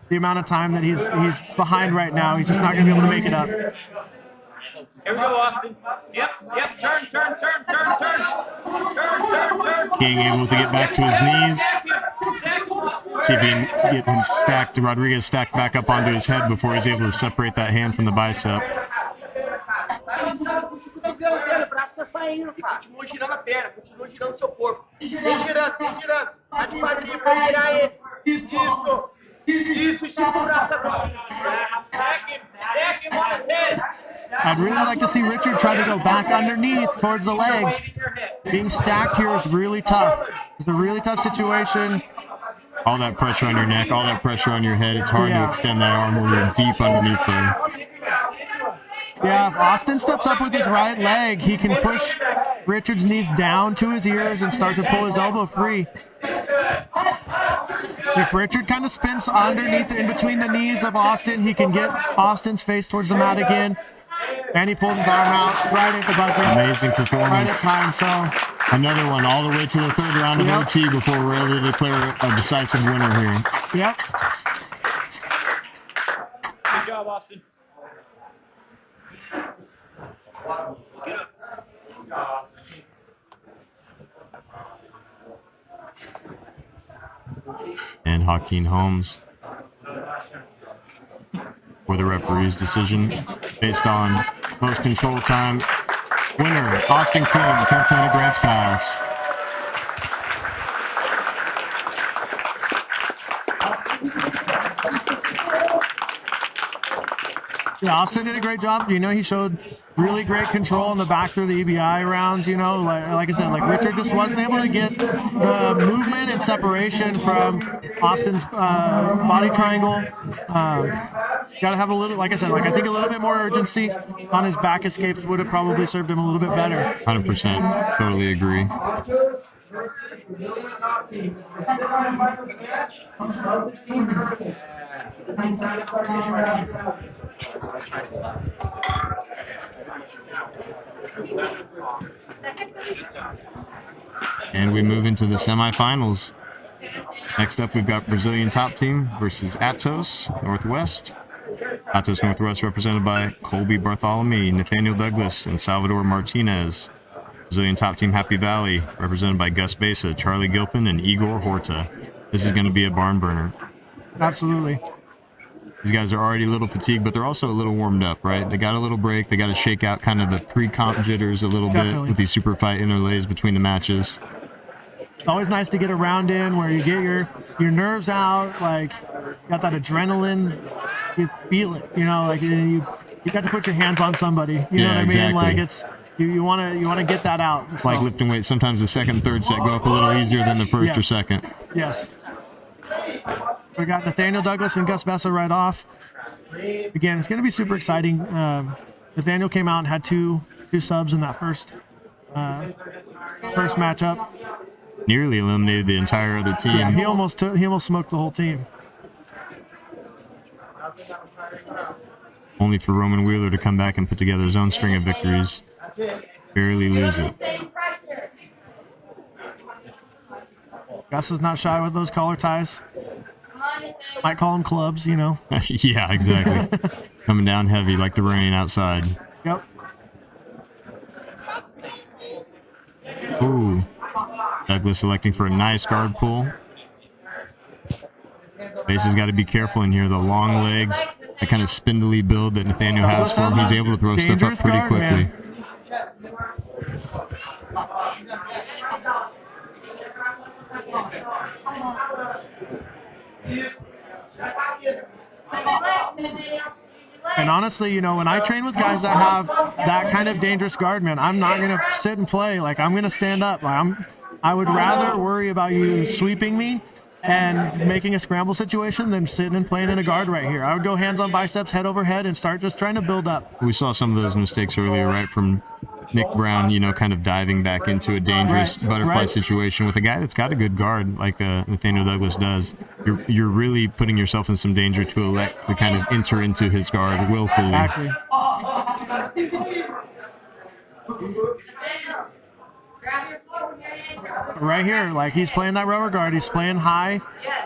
The amount of time that he's behind right now, he's just not going to be able to make it up. Here we go, Austin. Yep. Turn. King able to get back to his knees. See if he can get him stacked, Rodriguez stacked back up onto his head before he's able to separate that hand from the bicep. Saindo, cara. Continua girando a perna, continua girando seu corpo. Vem girando. Tá de quadrilha pra virar ele. Isso, segura essa bola. I'd really like to see Richard try to go back underneath towards the legs. Being stacked here is really tough. It's a really tough situation. All that pressure on your neck, all that pressure on your head, it's hard to extend that arm when you're deep underneath there. Yeah, if Austin steps up with his right leg, he can push Richard's knees down to his ears and start to pull his elbow free. If Richard kind of spins underneath, in between the knees of Austin, he can get Austin's face towards the mat again. And he pulled his arm out right at the buzzer. Amazing performance. Right at time, so. Another one all the way to the 3rd round of OT before we're able to declare a decisive winner here. Yep. Good job, Austin. And Hakeem Holmes for the referee's decision based on most control time. Winner, Austin King, 10-point grants pass. Yeah, Austin did a great job. He showed really great control in the back through the EBI rounds. Like I said, Richard just wasn't able to get the movement and separation from Austin's body triangle. Got to have a little, like I said, I think a little bit more urgency on his back escapes would have probably served him a little bit better. 100%, totally agree. And we move into the semifinals. Next up, we've got Brazilian top team versus Atos Northwest. Atos Northwest represented by Colby Bartholomew, Nathaniel Douglas, and Salvador Martinez. Brazilian top team Happy Valley represented by Gus Besa, Charlie Gilpin, and Igor Horta. This is going to be a barn burner. Absolutely. These guys are already a little fatigued, but they're also a little warmed up, right? They got a little break. They got to shake out kind of the pre-comp jitters a little bit with these super fight interlays between the matches. It's always nice to get a round in where you get your nerves out, got that adrenaline, you feel it, you got to put your hands on somebody. You know what I mean? Exactly. It's you want to get that out. It's like lifting weights. Sometimes the second and third set go up a little easier than the first or second. Yes. We got Nathaniel Douglas and Gus Bessa right off. Again, it's going to be super exciting. Nathaniel came out and had two subs in that first matchup. Nearly eliminated the entire other team. Yeah, he almost smoked the whole team. Only for Roman Wheeler to come back and put together his own string of victories. Barely lose it. Gus is not shy with those collar ties. Might call them clubs, you know. Yeah, exactly. Coming down heavy like the rain outside. Yep. Ooh. Douglas electing for a nice guard pull. Face has got to be careful in here. The long legs, the kind of spindly build that Nathaniel has for him. He's able to throw stuff up pretty quickly. Man. And honestly, you know, when I train with guys that have that kind of dangerous guard, man, I'm not going to sit and play. Like, I'm going to stand up. I would rather worry about you sweeping me and making a scramble situation than sitting and playing in a guard right here. I would go hands on biceps, head over head, and start just trying to build up. We saw some of those mistakes earlier, right, from Nick Brown, you know, kind of diving back into a dangerous butterfly situation with a guy that's got a good guard like Nathaniel Douglas does. You're really putting yourself in some danger to elect to kind of enter into his guard willfully. Exactly. Right here, like he's playing that rubber guard. He's playing high,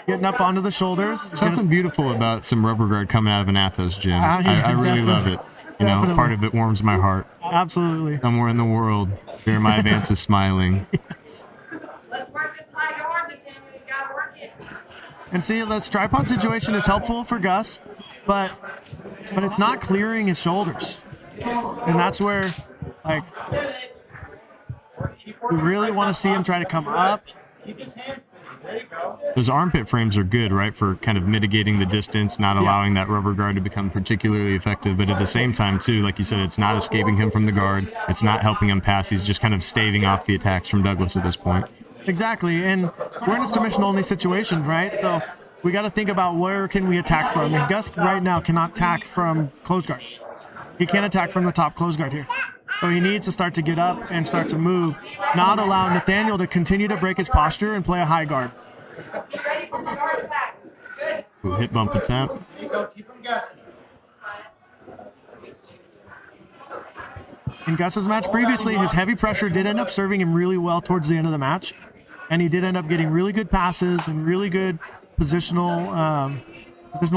getting up onto the shoulders. Something beautiful about some rubber guard coming out of an Athos gym. I really love it. You know, Definitely. part of it warms my heart. Absolutely. Somewhere in the world, Jeremiah Vance is smiling. Yes. And see, this tripod situation is helpful for Gus, but it's not clearing his shoulders. And that's where, like, we really want to see him try to come up. Those armpit frames are good, right, for kind of mitigating the distance, not allowing that rubber guard to become particularly effective. But at the same time, too, like you said, it's not escaping him from the guard. It's not helping him pass. He's just kind of staving off the attacks from Douglas at this point. Exactly, and we're in a submission-only situation, right? So we got to think about where can we attack from. And Gus right now cannot attack from close guard. He can't attack from the top close guard here. So he needs to start to get up and start to move, not allow Nathaniel to continue to break his posture and play a high guard. Ooh, hip bump attempt. In Gus's match previously, his heavy pressure did end up serving him really well towards the end of the match. And he did end up getting really good passes and really good positional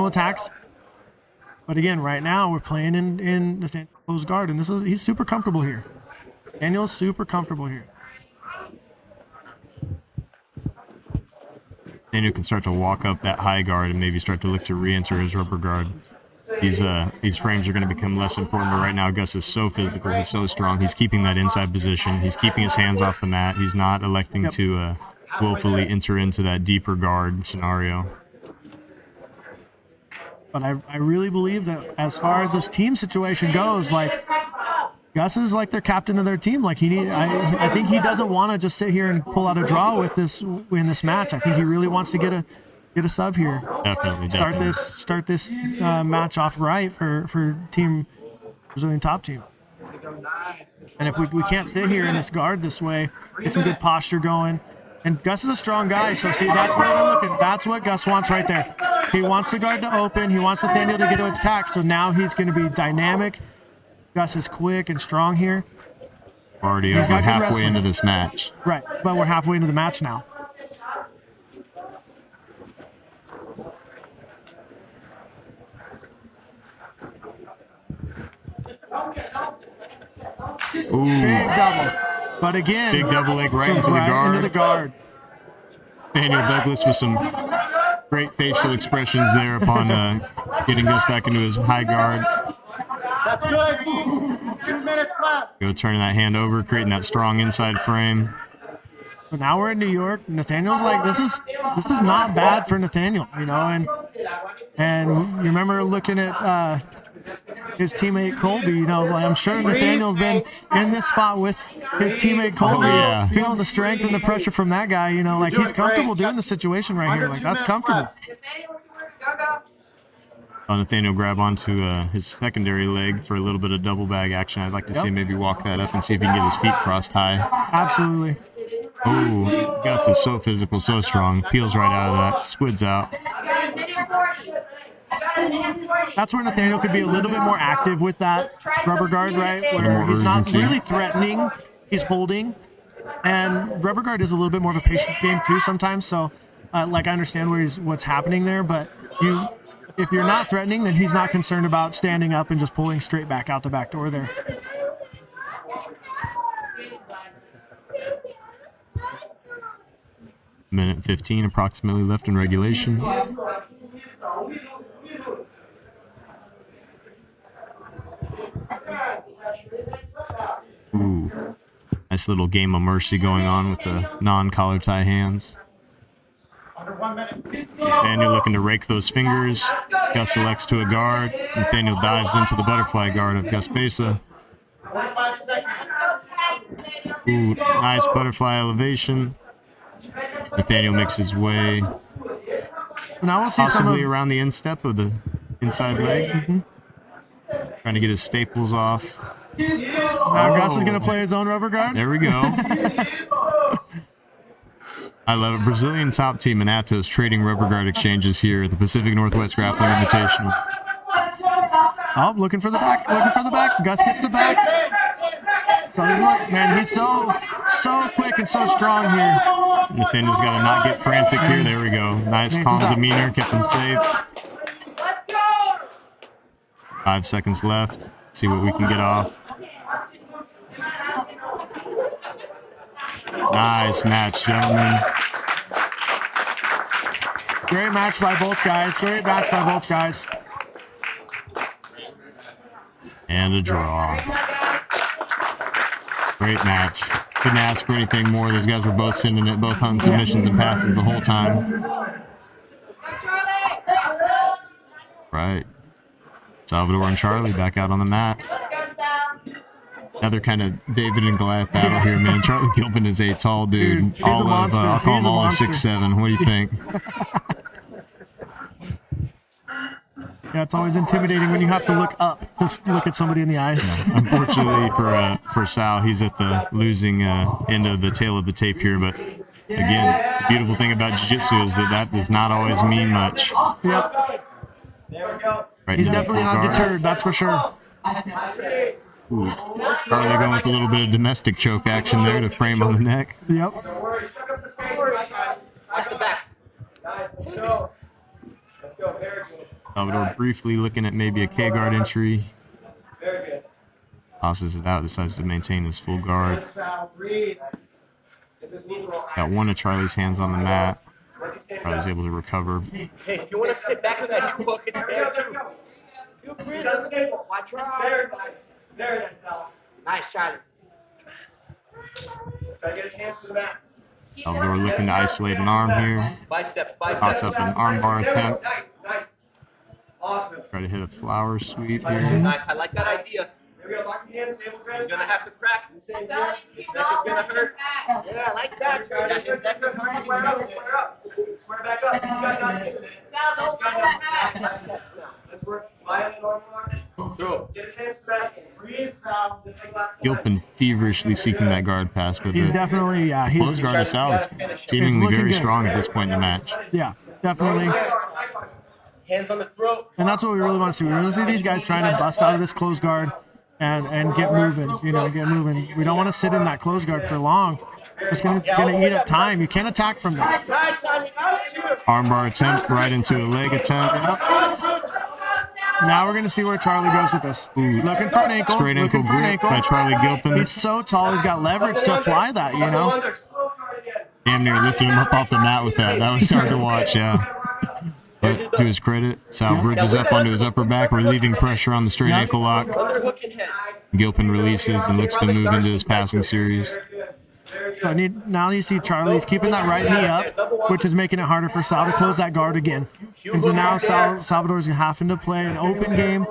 attacks. But again, right now we're playing in the close guard, and he's super comfortable here. Daniel's super comfortable here. Daniel can start to walk up that high guard and maybe start to look to re-enter his rubber guard. These frames are going to become less important, but right now Gus is so physical, he's so strong. He's keeping that inside position. He's keeping his hands off the mat. He's not electing to willfully enter into that deeper guard scenario. But I really believe that as far as this team situation goes, like, Gus is like their captain of their team. Like I think he doesn't want to just sit here and pull out a draw with this in this match. I think he really wants to get a sub here. Definitely. Start this match off right for Team Brazilian Top Team. And if we can't sit here in this guard this way, get some good posture going. And Gus is a strong guy, so see, that's where we're looking. That's what Gus wants right there. He wants the guard to open. He wants Nathaniel to get an attack, so now he's going to be dynamic. Gus is quick and strong here. Already over halfway into this match. Right, but we're halfway into the match now. Ooh. Big double. But again, big double leg right into the guard. Daniel Douglas with some great facial expressions there upon getting Gus back into his high guard. That's good. 2 minutes left. Go turning that hand over, creating that strong inside frame. But now we're in New York. Nathaniel's like, this is not bad for Nathaniel, you know, and you remember looking at his teammate Colby, you know, I'm sure Nathaniel's been in this spot with his teammate Colby, feeling the strength and the pressure from that guy, you know, like he's comfortable doing the situation right here. Like, that's comfortable. Nathaniel grab onto his secondary leg for a little bit of double bag action. I'd like to see him maybe walk that up and see if he can get his feet crossed high. Absolutely. Oh, Gus is so physical, so strong. Peels right out of that. Squids out. That's where Nathaniel could be a little bit more active with that rubber guard, right? Where more he's not urgency. really threatening, he's holding. And rubber guard is a little bit more of a patience game too sometimes. So, like, I understand what's happening there, but if you're not threatening, then he's not concerned about standing up and just pulling straight back out the back door there. Minute 15 approximately left in regulation. Ooh. Nice little game of mercy going on with the non-collar tie hands. Nathaniel looking to rake those fingers. Gus elects to a guard. Nathaniel dives into the butterfly guard of Gus Besa. Ooh, nice butterfly elevation. Nathaniel makes his way Now we'll see possibly around the instep of the inside leg. Trying to get his staples off. Now Gus is going to play his own rubber guard. There we go. I love it. Brazilian top team and Atos trading rubber guard exchanges here at the Pacific Northwest Grappling Invitational. Oh, looking for the back. Gus gets the back. So he's so quick and so strong here. Nathaniel's got to not get frantic here. There we go. Nice calm demeanor. Kept him safe. 5 seconds left. See what we can get off. Nice match, gentlemen. Great match by both guys. And a draw. Great match. Couldn't ask for anything more. Those guys were both sending it, both hunting submissions and passes the whole time. Right. Salvador and Charlie back out on the mat. Another kind of David and Goliath battle here, man. Charlie Gilpin is a tall dude. He's a monster. I'll call He's him a all of monster. 6'7". What do you think? Yeah, it's always intimidating when you have to look up to look at somebody in the eyes. Unfortunately for Sal, he's at the losing end of the tail of the tape here. But again, the beautiful thing about jiu-jitsu is that does not always mean much. Yep. Right He's into the definitely full not guard. deterred, that's for sure. Ooh. Charlie going with a little bit of domestic choke action there to frame on the neck. Yep. Watch the back. Let's go. Very good. Salvador briefly looking at maybe a K-guard entry. Very good. Tosses it out, decides to maintain his full guard. Breathe. Get this knee roll. Got one of Charlie's hands on the mat. Charlie's able to recover. Hey, if you want to sit back with that heel hook, it's there too. Feel free to watch your Very nice. Very nice, Sal. Nice, Charlie. Try to get his hands to the mat. Salvador looking to isolate an arm here. Biceps. Toss up an armbar attempt. Nice. Awesome. Try to hit a flower sweep here. Nice, I like that idea. There we go. Lock your hands. Table grip. He's going to have to crack. Same here. His neck is going to hurt. Yeah, I like that, Charlie. Yeah, his neck is hurting. Square up. Square up. Square back up. You got nothing. Let's work. Violent arm lock. Throw. Get his hands back. Breathe, Sal. Just like last time. Gilpin feverishly seeking that guard pass, but He's the definitely, close guard of Sal is seemingly looking very good. strong at this point in the match. yeah, definitely. Hands on the throat. And that's what we really want to see. We really see these guys trying to bust out of this close guard and get moving, get moving. We don't want to sit in that close guard for long. It's going to eat up time. You can't attack from that. Nice, Charlie. Armbar attempt right into a leg attempt. Now we're going to see where Charlie goes with this. Looking for an ankle. Straight ankle looking for an grip ankle. by Charlie Gilpin. He's so tall. He's got leverage to apply that, Damn near lifted him up off the mat with that. That was hard to watch, yeah. But to his credit, Sal bridges up onto his upper back, relieving pressure on the straight ankle lock. Underhook and head. Gilpin releases and looks to move into his passing series. Now you see Charlie's keeping that right knee up, which is making it harder for Sal to close that guard again. And so now Salvador's having to play an open game,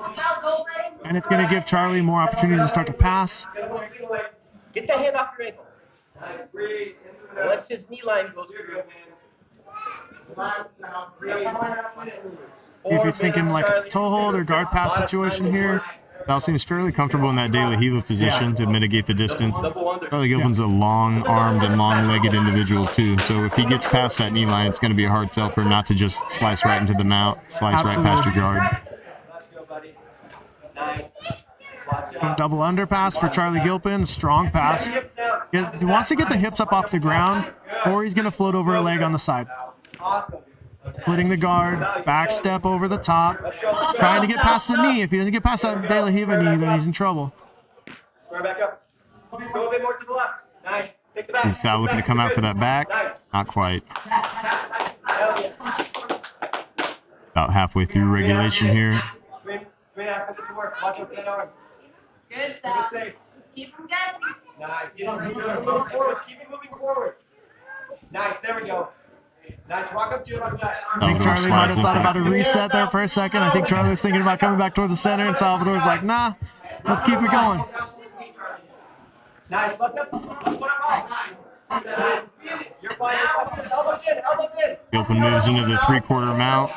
and it's going to give Charlie more opportunities to start to pass. Get the hand off your ankle. Unless his knee line goes through. If he's thinking like a toe hold or guard pass situation here. Sal seems fairly comfortable in that De La Riva position to mitigate the distance. Charlie Gilpin's a long-armed and long-legged individual too, so if he gets past that knee line, it's going to be a hard sell for him not to just slice right into the mount, slice right past your guard. Double underpass for Charlie Gilpin, strong pass. He wants to get the hips up off the ground, or he's going to float over a leg on the side. Splitting the guard, back step over the top, trying to get past the knee. If he doesn't get past that De La Riva knee, then he's in trouble. Square back up. Go a bit more to the left. Nice. Take the back. Sal looking to come out for that back. Not quite. About halfway through regulation here. Green, ask this to work. Watch out for that arm. Good stuff. Keep him guessing. Nice. Keep it moving forward. Nice. There we go. Nice. Walk up to your left side. I think Charlie might have thought about a reset there for a second. I think Charlie was thinking about coming back towards the center, and Salvador's like, nah, let's keep it going. Nice. Let them put them up. Nice. You're fine. Elbows in. Gilpin moves into the 3/4 mount.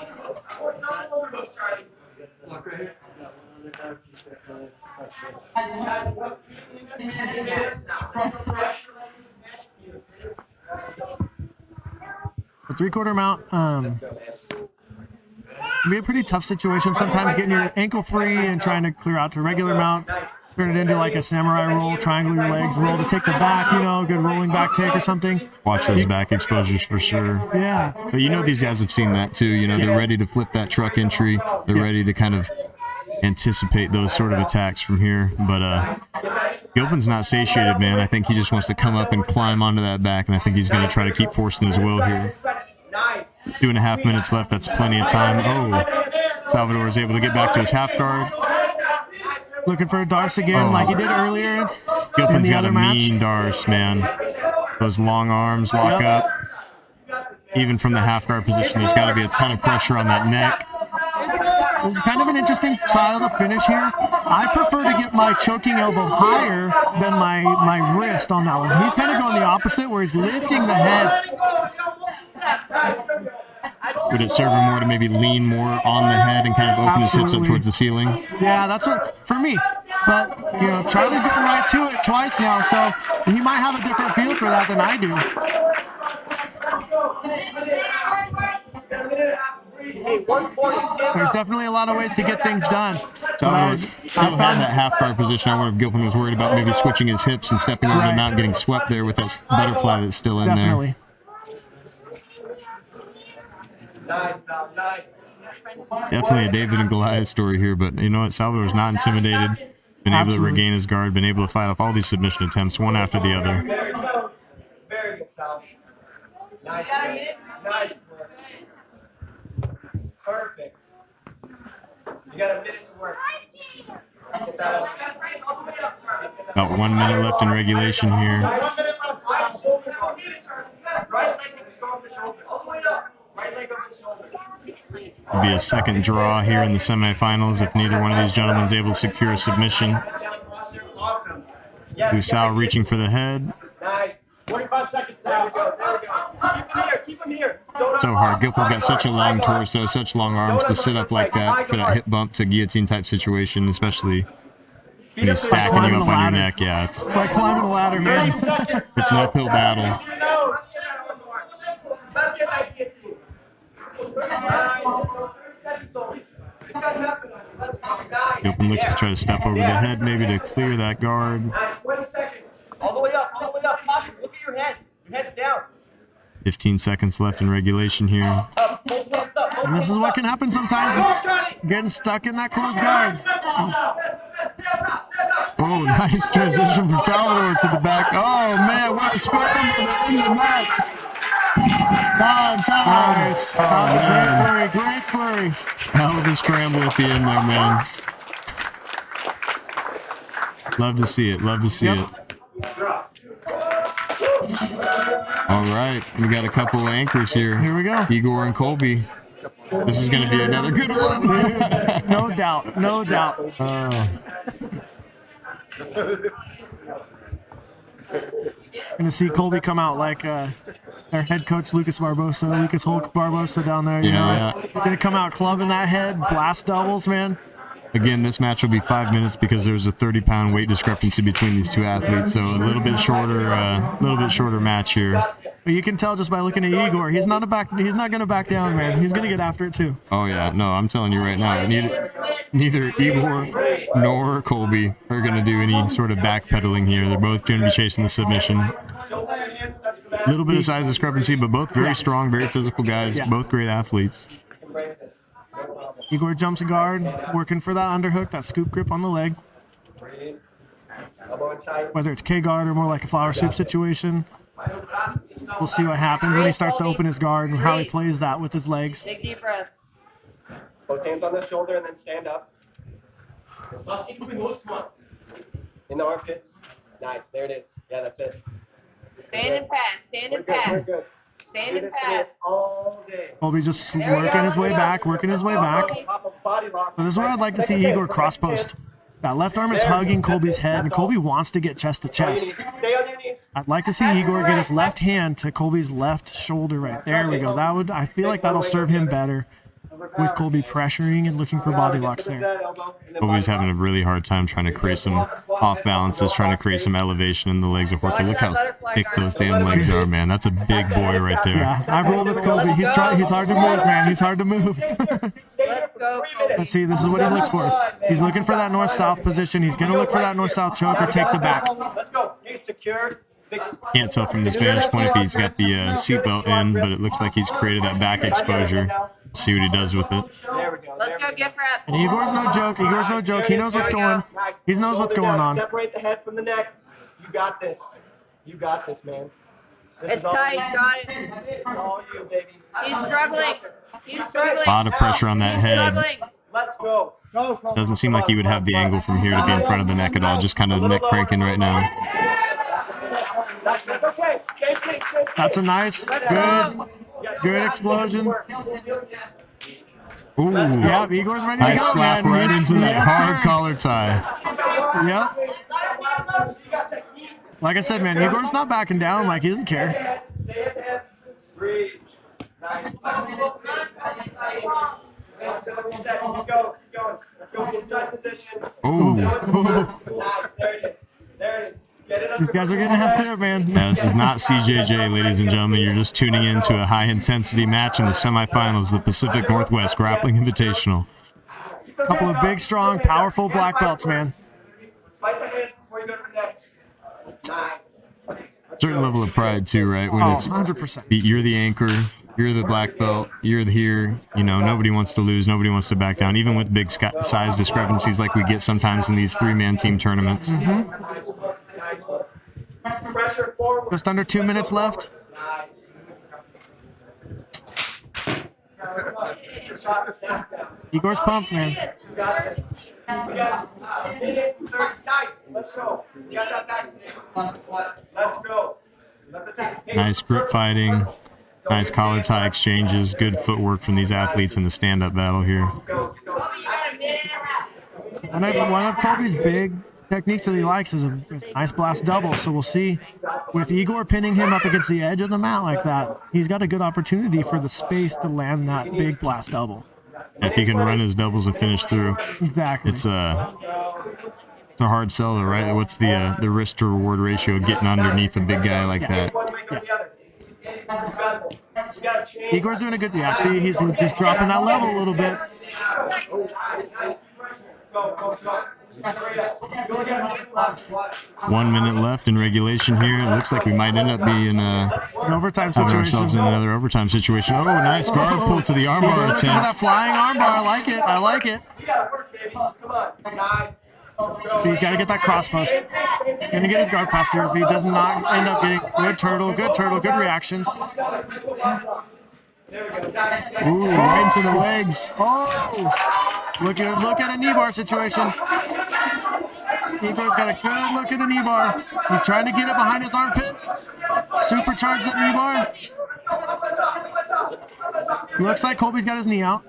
The 3/4 mount can be a pretty tough situation. Sometimes getting your ankle free and trying to clear out to regular mount. Turn it into like a samurai roll, triangle your legs, roll to take the back, good rolling back take or something. Watch those back exposures for sure. Yeah. But these guys have seen that too. They're ready to flip that truck entry. They're ready to kind of anticipate those sort of attacks from here. But Gilpin's not satiated, man. I think he just wants to come up and climb onto that back, and I think he's going to try to keep forcing his will here. 2.5 minutes left. That's plenty of time. Oh, Salvador is able to get back to his half guard. Looking for a Darce again, like he did earlier. Gilpin's got a mean Darce, man. Those long arms lock up. Even from the half guard position, there's got to be a ton of pressure on that neck. It's kind of an interesting style to finish here. I prefer to get my choking elbow higher than my wrist on that one. He's kind of going the opposite, where he's lifting the head. Would it serve him more to maybe lean more on the head and kind of open his hips up towards the ceiling? Yeah, that's what, for me. But, Charlie's going right to it twice now, so he might have a different feel for that than I do. There's definitely a lot of ways to get things done. So I found that half guard position. I wonder if Gilpin was worried about maybe switching his hips and stepping over the mount, getting swept there with that butterfly that's still in there. Definitely a David and Goliath story here, but you know what? Salvador's not intimidated. Been able to regain his guard, been able to fight off all these submission attempts, one after the other. Very good, Sal. Nice. Perfect. You got a minute to work. About 1 minute left in regulation here. Right leg needs to go over the shoulder. All the way up. Right leg over the shoulder. It'll be a second draw here in the semifinals if neither one of these gentlemen is able to secure a submission. Awesome. Usal reaching for the head. Nice. 45 seconds. There we go. Keep him here. So hard. Gilpin's got such a long torso, such long arms to sit up like that for that hip bump to guillotine type situation, especially when he's stacking you up on your neck. Yeah, it's like climbing a ladder, man. It's an uphill battle. Gilpin looks to try to step over the head, maybe to clear that guard. 20 seconds. All the way up. Look at your head. Your head's down. 15 seconds left in regulation here. And this is what can happen sometimes, getting stuck in that closed guard. Oh, nice transition from Salvador to the back. Oh, man, what a scramble in the match. Nice. Great flurry. Hell of a scramble at the end there, man. Love to see it. All right, we got a couple of anchors here. Here we go. Igor and Colby. This is going to be another good one. No doubt. Gonna see Colby come out like their head coach, Lucas Hulk Barbosa down there. You know, Yeah. They're going to come out clubbing that head, blast doubles, man. Again, this match will be 5 minutes because there's a 30-pound weight discrepancy between these two athletes, so a little bit shorter match here. But you can tell just by looking at Igor, he's not going to back down, man. He's going to get after it too. Oh yeah, no, I'm telling you right now, neither Igor nor Colby are going to do any sort of backpedaling here. They're both going to be chasing the submission. A little bit of size discrepancy, but both very strong, very physical guys, both great athletes. Igor jumps a guard, working for that underhook, that scoop grip on the leg. Whether it's K-guard or more like a flower soup situation. We'll see what happens when he starts to open his guard and how he plays that with his legs. Take deep breath. Both hands on the shoulder and then stand up. In the armpits. Nice, there it is. Yeah, that's it. Stand and pass. Stand and pass. We're good. Stand and pass. All day. Colby's just working his way back. So this is where I'd like to see Igor cross post. That left arm is hugging Colby's head, and Colby wants to get chest to chest. Stay on your knees. I'd like to see Igor get his left hand to Colby's left shoulder right there. We go. I feel like that'll serve him better with Colby pressuring and looking for body locks there. Colby's having a really hard time trying to create some off balances, trying to create some elevation in the legs of Jorge. Look how thick those damn legs are, man. That's a big boy right there. Yeah, I've rolled with Colby. He's hard to move, man. He's hard to move. Let's go. Let's see, this is what he looks for. He's looking for that north-south position. He's going to look for that north-south choke or take the back. Let's go. He's secured. Can't tell from this vantage point if he's got the seatbelt in, but it looks like he's created that back exposure. See what he does with it. There we go. Let's go get prep. And Igor's no joke. He knows what's going. He knows what's going on. Separate the head from the neck. You got this. You got this, man. This It's is all tight. you. Got it. It's all you, baby. He's struggling. He's struggling. A lot of pressure on that He's head. struggling. Let's go. Doesn't seem like he would have the angle from here to be in front of the neck at all. Just kind of neck cranking right now. That's okay. That's a nice, good explosion. Ooh, Yeah, Igor's ready to nice go, slap man. right He's- into that yes, hard sir. collar tie. Yep. Like I said, man, Igor's not backing down. Like, he doesn't care. Stay at the head. Breathe. Nice. Reset. Keep going. Let's go inside position. Ooh. Nice. There it is. There it is. Get it These under. guys are getting after it, man. Now, this is not CJJ, ladies and gentlemen. You're just tuning into a high-intensity match in the semifinals of the Pacific Northwest Grappling Invitational. A couple of big, strong, powerful black belts, man. Fight the head before you go to the neck. Nice. Certain level of pride, too, right? When Oh, it's 100%. you're the anchor, you're the black belt, you're here. You know, nobody wants to lose, nobody wants to back down, even with big size discrepancies like we get sometimes in these three-man team tournaments. Pressure forward. Just under 2 minutes left. Igor's pumped, man. We got a minute and 30. Nice. Let's go. We got that back. Let's go. Let's attack. Nice grip fighting, nice collar tie exchanges, good footwork from these athletes in the stand-up battle here. Go. You got a minute and a half. One of Colby's big techniques that he likes is a nice blast double. So we'll see with Igor pinning him up against the edge of the mat like that, he's got a good opportunity for the space to land that big blast double. If he can run his doubles and finish through, Exactly. it's a hard sell, though, right? What's the risk to reward ratio of getting underneath a big guy like that? Igor's doing a good, yeah, see, he's just dropping that level a little bit. 1 minute left in regulation here. It looks like we might end up being An overtime having situation. ourselves in another overtime situation. Oh, nice guard pull to the armbar Look at attempt. that flying armbar. I like it. I like it. See, he's got to get that cross post. Gonna get his guard past here. If he does not end up getting good turtle, good reactions. Ooh, right into the legs. Oh, look at a knee bar situation. Igor's got a good look at a knee bar. He's trying to get it behind his armpit. Supercharge that knee bar. Looks like Colby's got his knee out.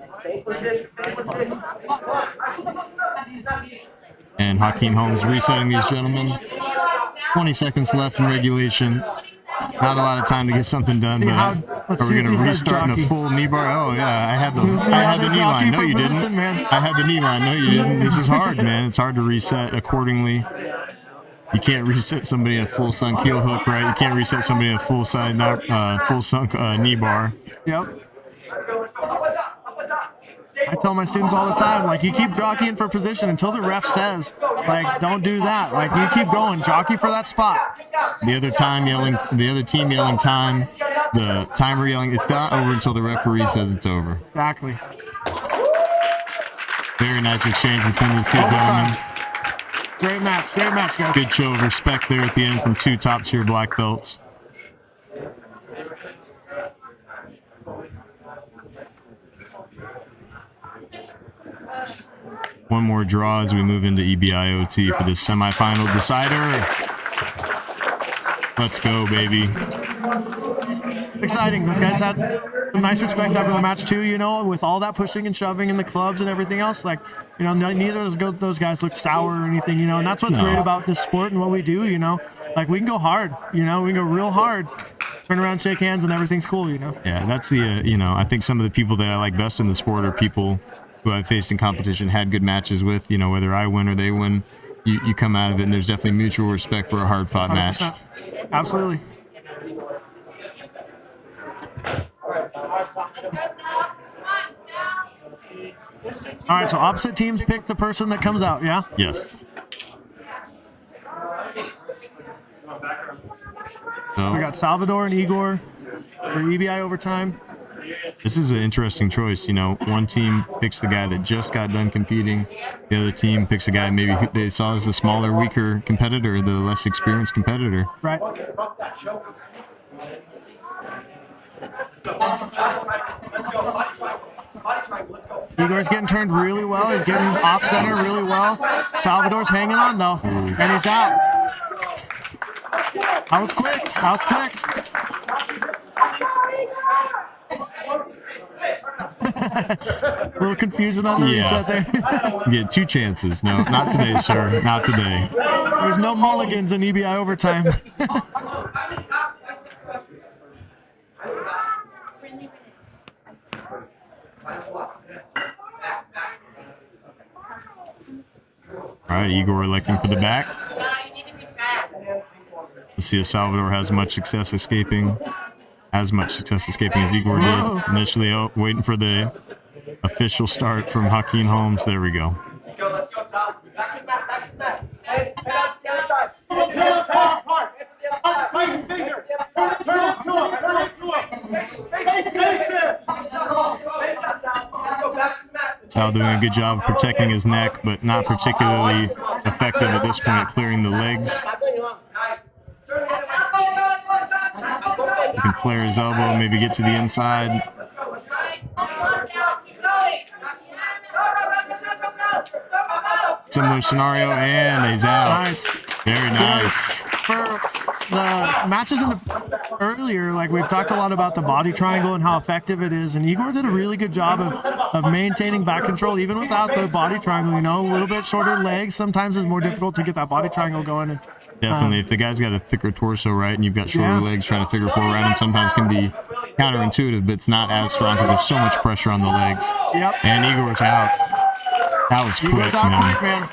And Hakeem Holmes resetting these gentlemen. 20 seconds left in regulation. Not a lot of time to get something done, See but how- are let's we see if going these to guys restart in a jockey. full knee bar? Oh, yeah, I had Let's see I how had they the knee jockey line. No, for you position, didn't. man. I had the knee line. No, you didn't. This is hard, man. It's hard to reset accordingly. You can't reset somebody in a full sun keel hook, right? You can't reset somebody in a full side, full sunk knee bar. Yep. I tell my students all the time, like, you keep jockeying for position until the ref says, like, don't do that. Like, you keep going, jockey for that spot. The other team yelling time, the timer yelling, it's not over until the referee says it's over. Exactly. Very nice exchange between these two Overtime. gentlemen. Great match, guys. Good show of respect there at the end from two top-tier black belts. One more draw as we move into EBIOT for this semifinal decider. Let's go, baby. Exciting. Those guys had some nice respect after the match too, you know, with all that pushing and shoving in the clubs and everything else. Like, you know, neither of those guys looked sour or anything, you know, and that's what's great about this sport and what we do, you know. Like, we can go hard, you know, we can go real hard, turn around, shake hands, and everything's cool, you know. Yeah, that's the, you know, I think some of the people that I like best in the sport are people who I've faced in competition, had good matches with, you know, whether I win or they win, you come out of it and there's definitely mutual respect for a hard-fought match. 100%. Absolutely. All right, so opposite teams pick the person that comes out, yeah? Yes. We got Salvador and Igor for EBI overtime. This is an interesting choice. You know, one team picks the guy that just got done competing. The other team picks a guy maybe who they saw as the smaller, weaker competitor, the less experienced competitor. Right. Igor's getting turned really well. He's getting off center really well. Salvador's hanging on though, and he's out. That was quick. A little confusion on the reset there. You get two chances. No, not today, sir. Not today. There's no mulligans in EBI overtime. All right, Igor electing for the back. No, you need to be fast. Let's see if Salvador has much success escaping. As much success escaping as Igor did. Initially, waiting for the official start from Hakeem Holmes. There we go. Let's go, Tom. Back to the mat. Head out to the other side. Head to the other side. Head to the other side. Fight finger. Turn it to him. Face it. Let's go back to the mat. Sal doing a good job of protecting his neck, but not particularly effective at this point, clearing the legs. He can flare his elbow, maybe get to the inside. Similar scenario, and he's out. Nice. Very nice. For the matches earlier, like, we've talked a lot about the body triangle and how effective it is, and Igor did a really good job of maintaining back control even without the body triangle. You know, a little bit shorter legs sometimes is more difficult to get that body triangle going. And Definitely. If the guy's got a thicker torso, right, and you've got shorter legs, trying to figure four around him sometimes can be counterintuitive, but it's not as strong because there's so much pressure on the legs. Yep. And Igor's out. That was quick, Igor's out man. quick, man.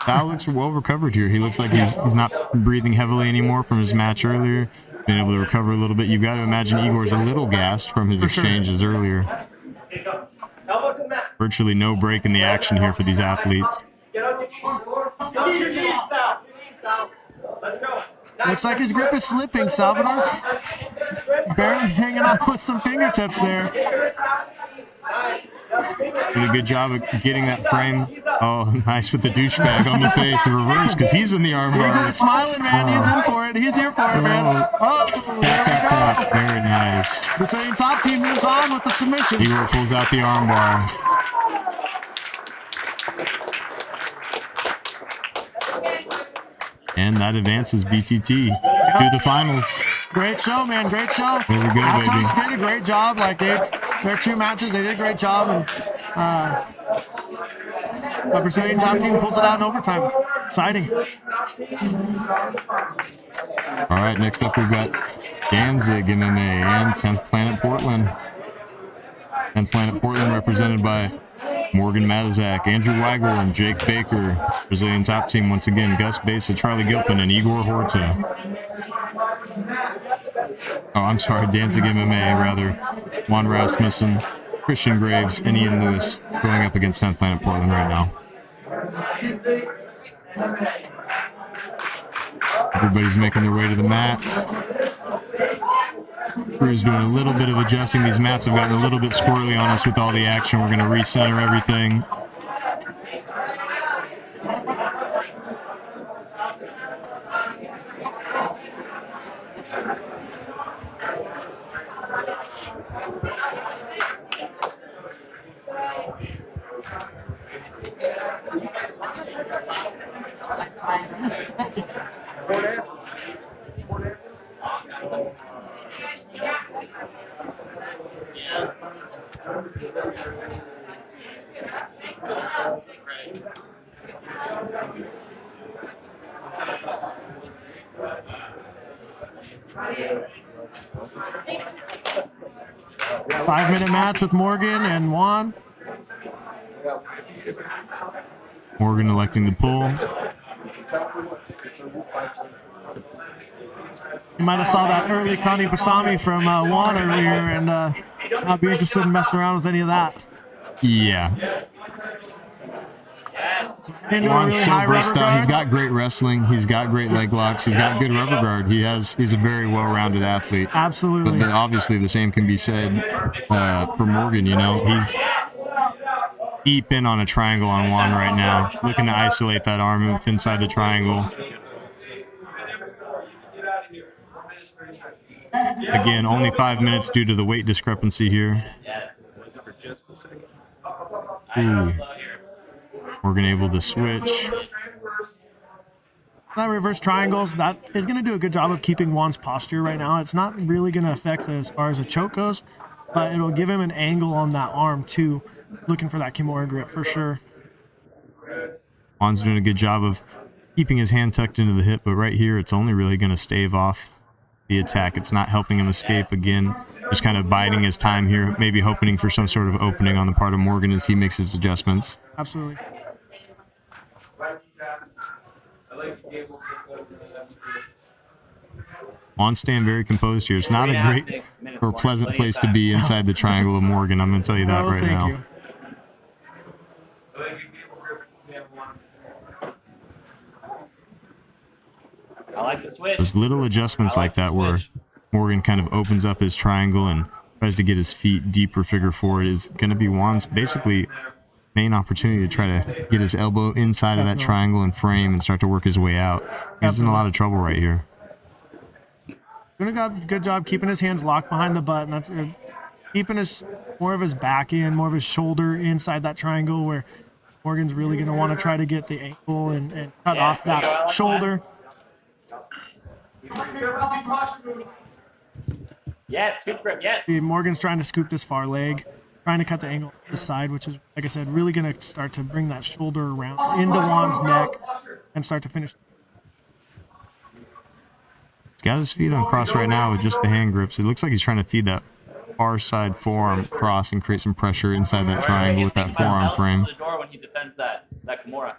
That looks well recovered here. He looks like he's not breathing heavily anymore from his match earlier. He's been able to recover a little bit. You've got to imagine Igor's a little gassed from his exchanges earlier. Elbow to the mat. Virtually no break in the action here for these athletes. Get on your knees. Go to your knees, Sal. Let's go. Looks like his grip is slipping. Salvador's barely hanging on with some fingertips there. Did a good job of getting that frame. Oh, nice with the douchebag on the face. The reverse, because he's in the arm bar. Igor's smiling, man. He's in for it. He's here for it, man. Oh, Tap, tap, tap. Very nice. the same top team moves on with the submission. Igor pulls out the arm bar. And that advances BTT. to the finals. Great show, man. Great show. There we go, baby. Atos did a great job. Like their 2 matches, they did a great job. And the Brazilian top team pulls it out in overtime. Exciting. All right, next up we've got Danzig MMA and 10th Planet Portland. 10th Planet Portland represented by Morgan Matizak, Andrew Weigel, and Jake Baker. Brazilian top team once again, Gus Besa, Charlie Gilpin, and Igor Horta. Oh, I'm sorry, Danzig MMA, rather. Juan Rasmussen, Christian Graves, and Ian Lewis going up against 10th Planet Portland right now. Everybody's making their way to the mats. Crew's doing a little bit of adjusting. These mats have gotten a little bit squirrely on us with all the action. We're going to recenter everything. Five-minute match with Morgan and Juan. Morgan electing to pull. You might have saw that early Connie Pasami from Juan earlier, and not be interested in messing around with any of that. Yeah. Into a Juan's really so high rubber versatile. guard. He's got great wrestling. He's got great leg locks. He's got good rubber guard. He's a very well-rounded athlete. Absolutely. But then obviously the same can be said for Morgan. You know, he's deep in on a triangle on Juan right now, looking to isolate that arm with inside the triangle. Again, only 5 minutes due to the weight discrepancy here. Ooh. Morgan able to switch. That reverse triangles, that is going to do a good job of keeping Juan's posture right now. It's not really going to affect it as far as a choke goes, but it'll give him an angle on that arm too, looking for that Kimura grip for sure. Juan's doing a good job of keeping his hand tucked into the hip, but right here it's only really going to stave off the attack. It's not helping him escape. Again, just kind of biding his time here, maybe hoping for some sort of opening on the part of Morgan as he makes his adjustments. Absolutely. Juan staying very composed here. It's not a great or pleasant place to be inside the triangle of Morgan. I'm going to tell you that right now. You. I like the switch. There's little adjustments like that where Morgan kind of opens up his triangle and tries to get his feet deeper figure forward is going to be Juan's basically main opportunity to try to get his elbow inside of that triangle and frame and start to work his way out. He's in a lot of trouble right here. Doing a good job keeping his hands locked behind the butt, and that's keeping more of his back in, more of his shoulder inside that triangle where Morgan's really going to want to try to get the ankle and cut off that shoulder. Yes, good grip, yes. See, Morgan's trying to scoop this far leg, trying to cut the angle on the side, which is, like I said, really going to start to bring that shoulder around into Juan's neck and start to finish. He's got his feet on cross right now with just the hand grips. It looks like he's trying to feed that far side forearm cross and create some pressure inside that triangle with that forearm frame. The door when he defends that Kimura.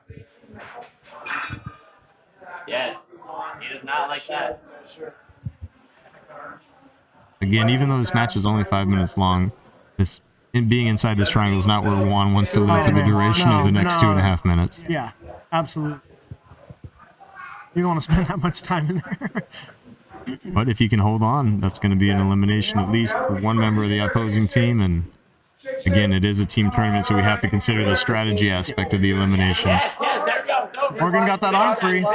Yes, he does not like that. Again, even though this match is only 5 minutes long, being inside this triangle is not where Juan wants to live for the duration of the next 2.5 minutes. Yeah, absolutely. You don't want to spend that much time in there. But if he can hold on, that's going to be an elimination at least for one member of the opposing team. And again, it is a team tournament, so we have to consider the strategy aspect of the eliminations. Morgan got that arm free.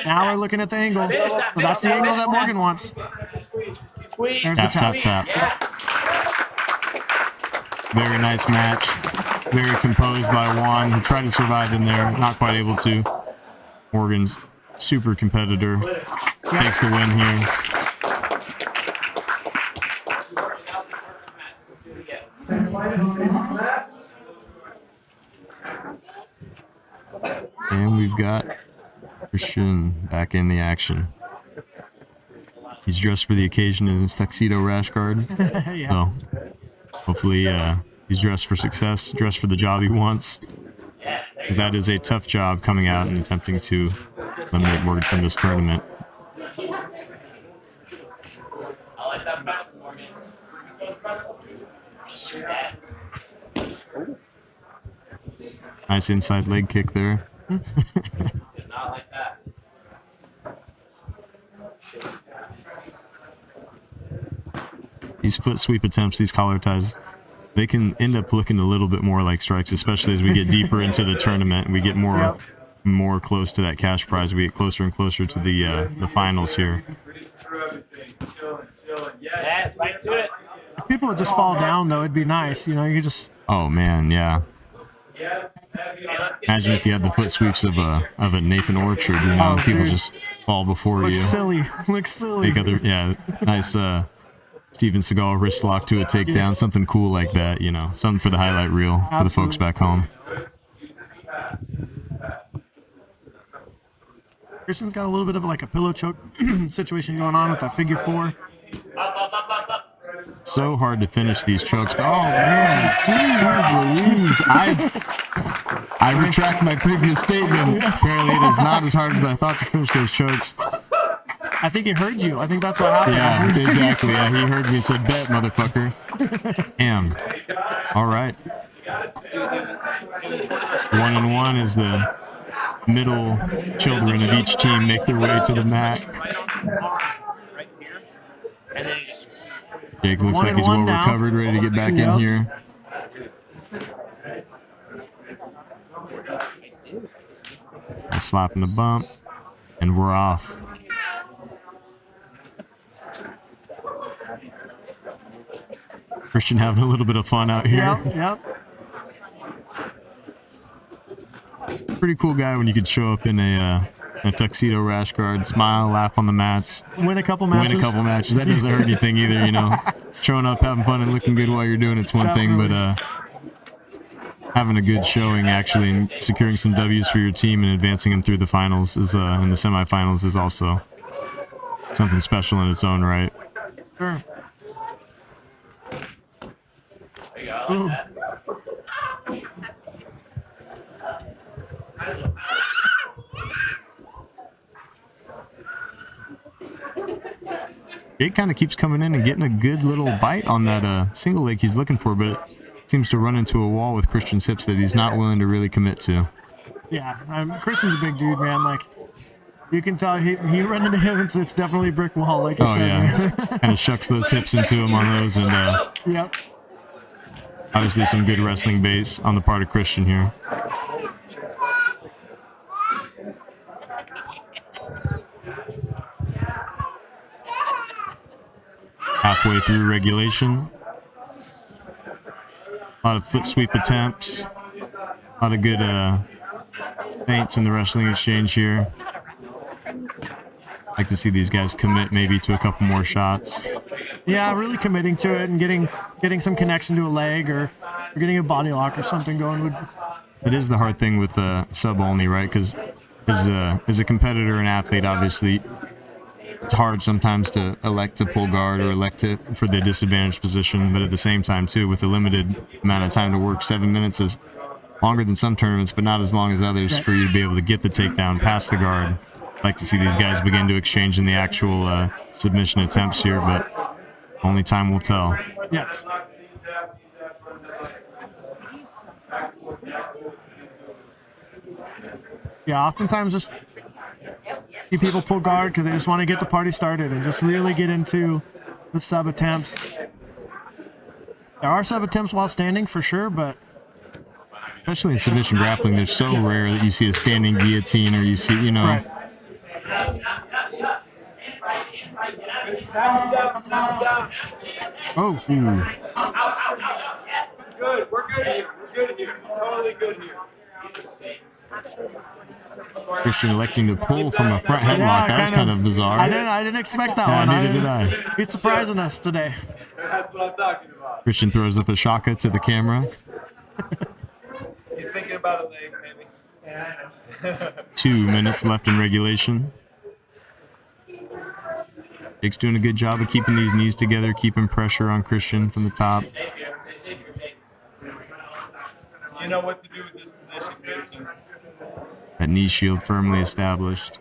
Now we're looking at the angle. So that's the angle that Morgan wants. There's the Tap. Very nice match. Very composed by Juan. He tried to survive in there, not quite able to. Morgan's super competitor. takes the win here. And we've got Christian back in the action. He's dressed for the occasion in his tuxedo rash guard. Yeah. So hopefully he's dressed for success, dressed for the job he wants. Because that is a tough job coming out and attempting to eliminate Morgan from this tournament. Nice inside leg kick there. These foot sweep attempts, these collar ties, they can end up looking a little bit more like strikes, especially as we get deeper into the tournament and we get more close to that cash prize. We get closer and closer to the finals here. Yes, right to it. If people would just fall down, though, it'd be nice. You know, you could just. Oh man, yeah. Imagine if you had the foot sweeps of a Nathan Orchard. You know, people dude. just fall before Looks you. silly. Looks silly. Nice Steven Seagal wrist lock to a takedown, something cool like that. You know, something for the highlight reel for the folks back home. Christian's got a little bit of like a pillow choke situation going on with that figure four. So hard to finish these chokes. Oh man, Louise. I retract my previous statement. Apparently it is not as hard as I thought to finish those chokes. I think he heard you. I think that's what happened. Yeah, exactly. Yeah, he heard me, said, bet, motherfucker. Damn. All right. 1-1 as the middle children of each team make their way to the mat. Jake looks like he's well recovered, ready to get back in here. A slap and a bump, and we're off. Christian having a little bit of fun out here. Yep. Pretty cool guy when you could show up in a tuxedo rash guard, smile, laugh on the mats. Win a couple matches. That doesn't hurt anything either, you know. Showing up, having fun, and looking good while you're doing it's one thing, but having a good showing actually and securing some W's for your team and advancing them through the finals is in the semifinals is also something special in its own right. Sure. Ooh. Jake kind of keeps coming in and getting a good little bite on that single leg he's looking for, but it seems to run into a wall with Christian's hips that he's not willing to really commit to. Yeah, Christian's a big dude, man. Like, you can tell you run into him, it's definitely a brick wall, like you said. Yeah. Kind of shucks those hips into him on those, and yep. Obviously some good wrestling base on the part of Christian here. Halfway through regulation. A lot of foot sweep attempts. A lot of good feints in the wrestling exchange here. Like to see these guys commit maybe to a couple more shots. Yeah, really committing to it and getting some connection to a leg or getting a body lock or something going would. It is the hard thing with sub only, right? Because as a competitor and athlete, obviously, it's hard sometimes to elect to pull guard or elect to for the disadvantaged position. But at the same time, too, with the limited amount of time to work, 7 minutes is longer than some tournaments, but not as long as others for you to be able to get the takedown past the guard. I'd like to see these guys begin to exchange in the actual submission attempts here, but only time will tell. Yes. Yeah, oftentimes just see people pull guard because they just want to get the party started and just really get into the sub attempts. There are sub attempts while standing for sure, but especially in submission grappling, they're so rare that you see a standing guillotine or you see, you know. Right. Oh, ooh. Good, we're good here. We're good here. Totally good here. Christian electing to pull from a front headlock. That was kind of bizarre. I didn't expect that Yeah, one. neither did I. He's surprising us today. That's what I'm talking about. Christian throws up a shaka to the camera. He's thinking about a leg, maybe. 2 minutes left in regulation. Jake's doing a good job of keeping these knees together, keeping pressure on Christian from the top. You know what to do with this position, Christian. That knee shield firmly established.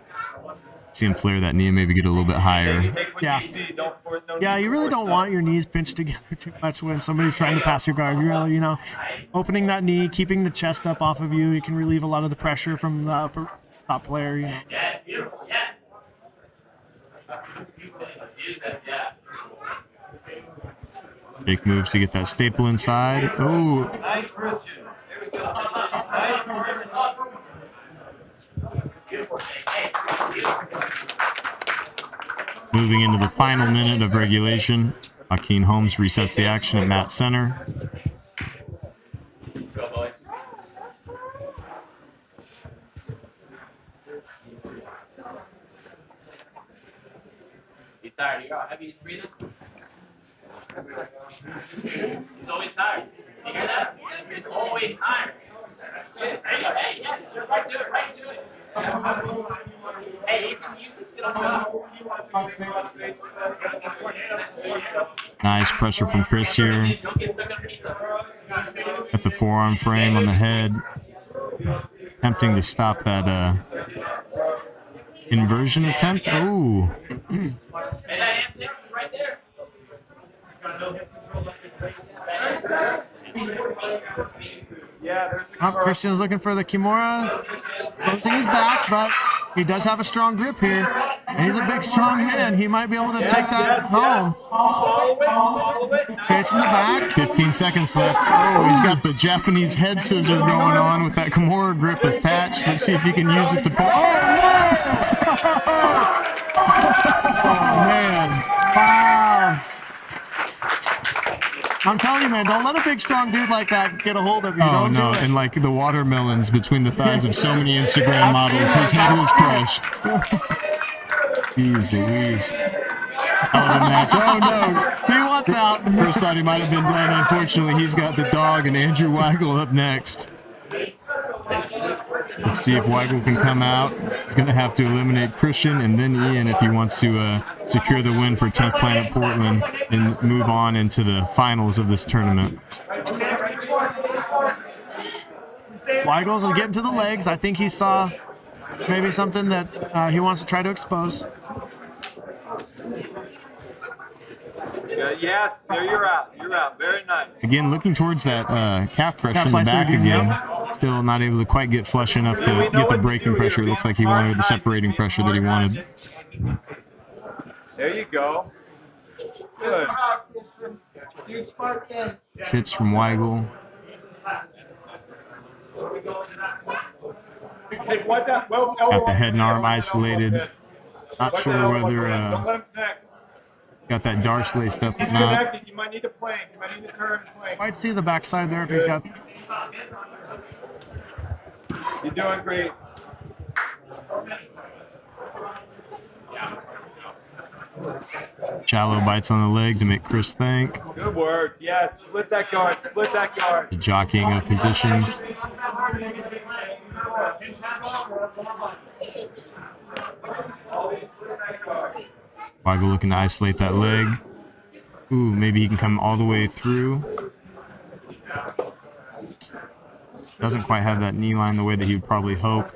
See him flare that knee and maybe get a little bit higher. Take what Yeah. you see. Don't force, no Yeah, need you to really force don't that. want your knees pinched together too much when somebody's trying to pass your guard. You really, opening that knee, keeping the chest up off of you, you can relieve a lot of the pressure from the upper top player. Yes, beautiful. Yes. Use that. Yeah. Jake moves to get that staple inside. Oh, Nice, Christian. There we go. Nice, Christian. Beautiful. Hey, beautiful. moving into the final minute of regulation. Joaquin Holmes resets the action at mat center. Go, boys. He's tired. You're out. Have you breathing? He's always tired. You hear that? He's always tired. There you go. Hey, yes. Right to it. Right to it. Hey, you can use this. Get on top. Nice pressure from Chris here. Don't get stuck underneath them. At the forearm frame on the head. Attempting to stop that inversion attempt. Oh. Hey, that hand six is right there. Yeah, there's the Christian's looking for the Kimura, closing his back, but he does have a strong grip here. And he's a big, strong man. He might be able to take that home. Chasing the back. 15 seconds left. Oh, he's got the Japanese head scissor going on with that Kimura grip attached. Let's see if he can use it to pull. Oh, man. Wow. I'm telling you, man, don't let a big, strong dude like that get a hold of you. Oh, Don't no. do it. And like the watermelons between the thighs of so many Instagram models, his head was crushed. Jeez Louise. Hell of a match. Oh, no. He wants out. First thought he might have been done. Unfortunately, he's got the dog and Andrew Weigel up next. Let's see if Weigel can come out. He's going to have to eliminate Christian and then Ian if he wants to secure the win for 10th Planet Portland and move on into the finals of this tournament. Weigel's getting to the legs. I think he saw maybe something that he wants to try to expose. Yes, there you're out. You're out. Very nice. Again, looking towards that calf pressure Calf in the slicer back again, again. yep. Still not able to quite get flush enough to get the braking pressure. It looks like he wanted the separating pressure that he wanted. There you go. Good. Tips from Weigel. Hey, what that? Well, Got the head and arm isolated. Not sure whether Don't let him connect. got that Darce laced up or He's not. connected. You might need to plank. You might need to turn and plank. Might see the backside there if he's got. You're doing great. Shallow bites on the leg to make Chris think. Good work. Yes, split that guard. Split that guard. Jockeying of positions. Weigel looking to isolate that leg. Ooh, maybe he can come all the way through. Doesn't quite have that knee line the way that he would probably hope.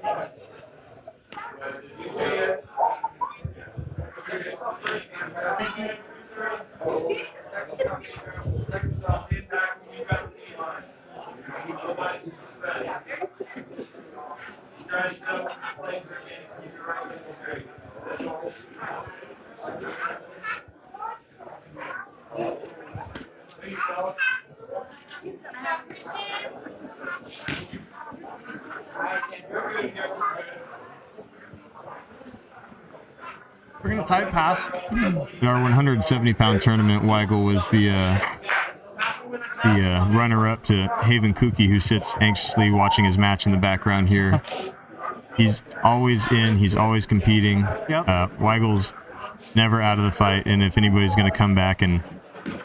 We're going to tight pass. In our 170-pound tournament, Weigel was the runner-up to Haven Kuki, who sits anxiously watching his match in the background here. He's always in. He's always competing. Yep. Weigel's never out of the fight, and if anybody's going to come back and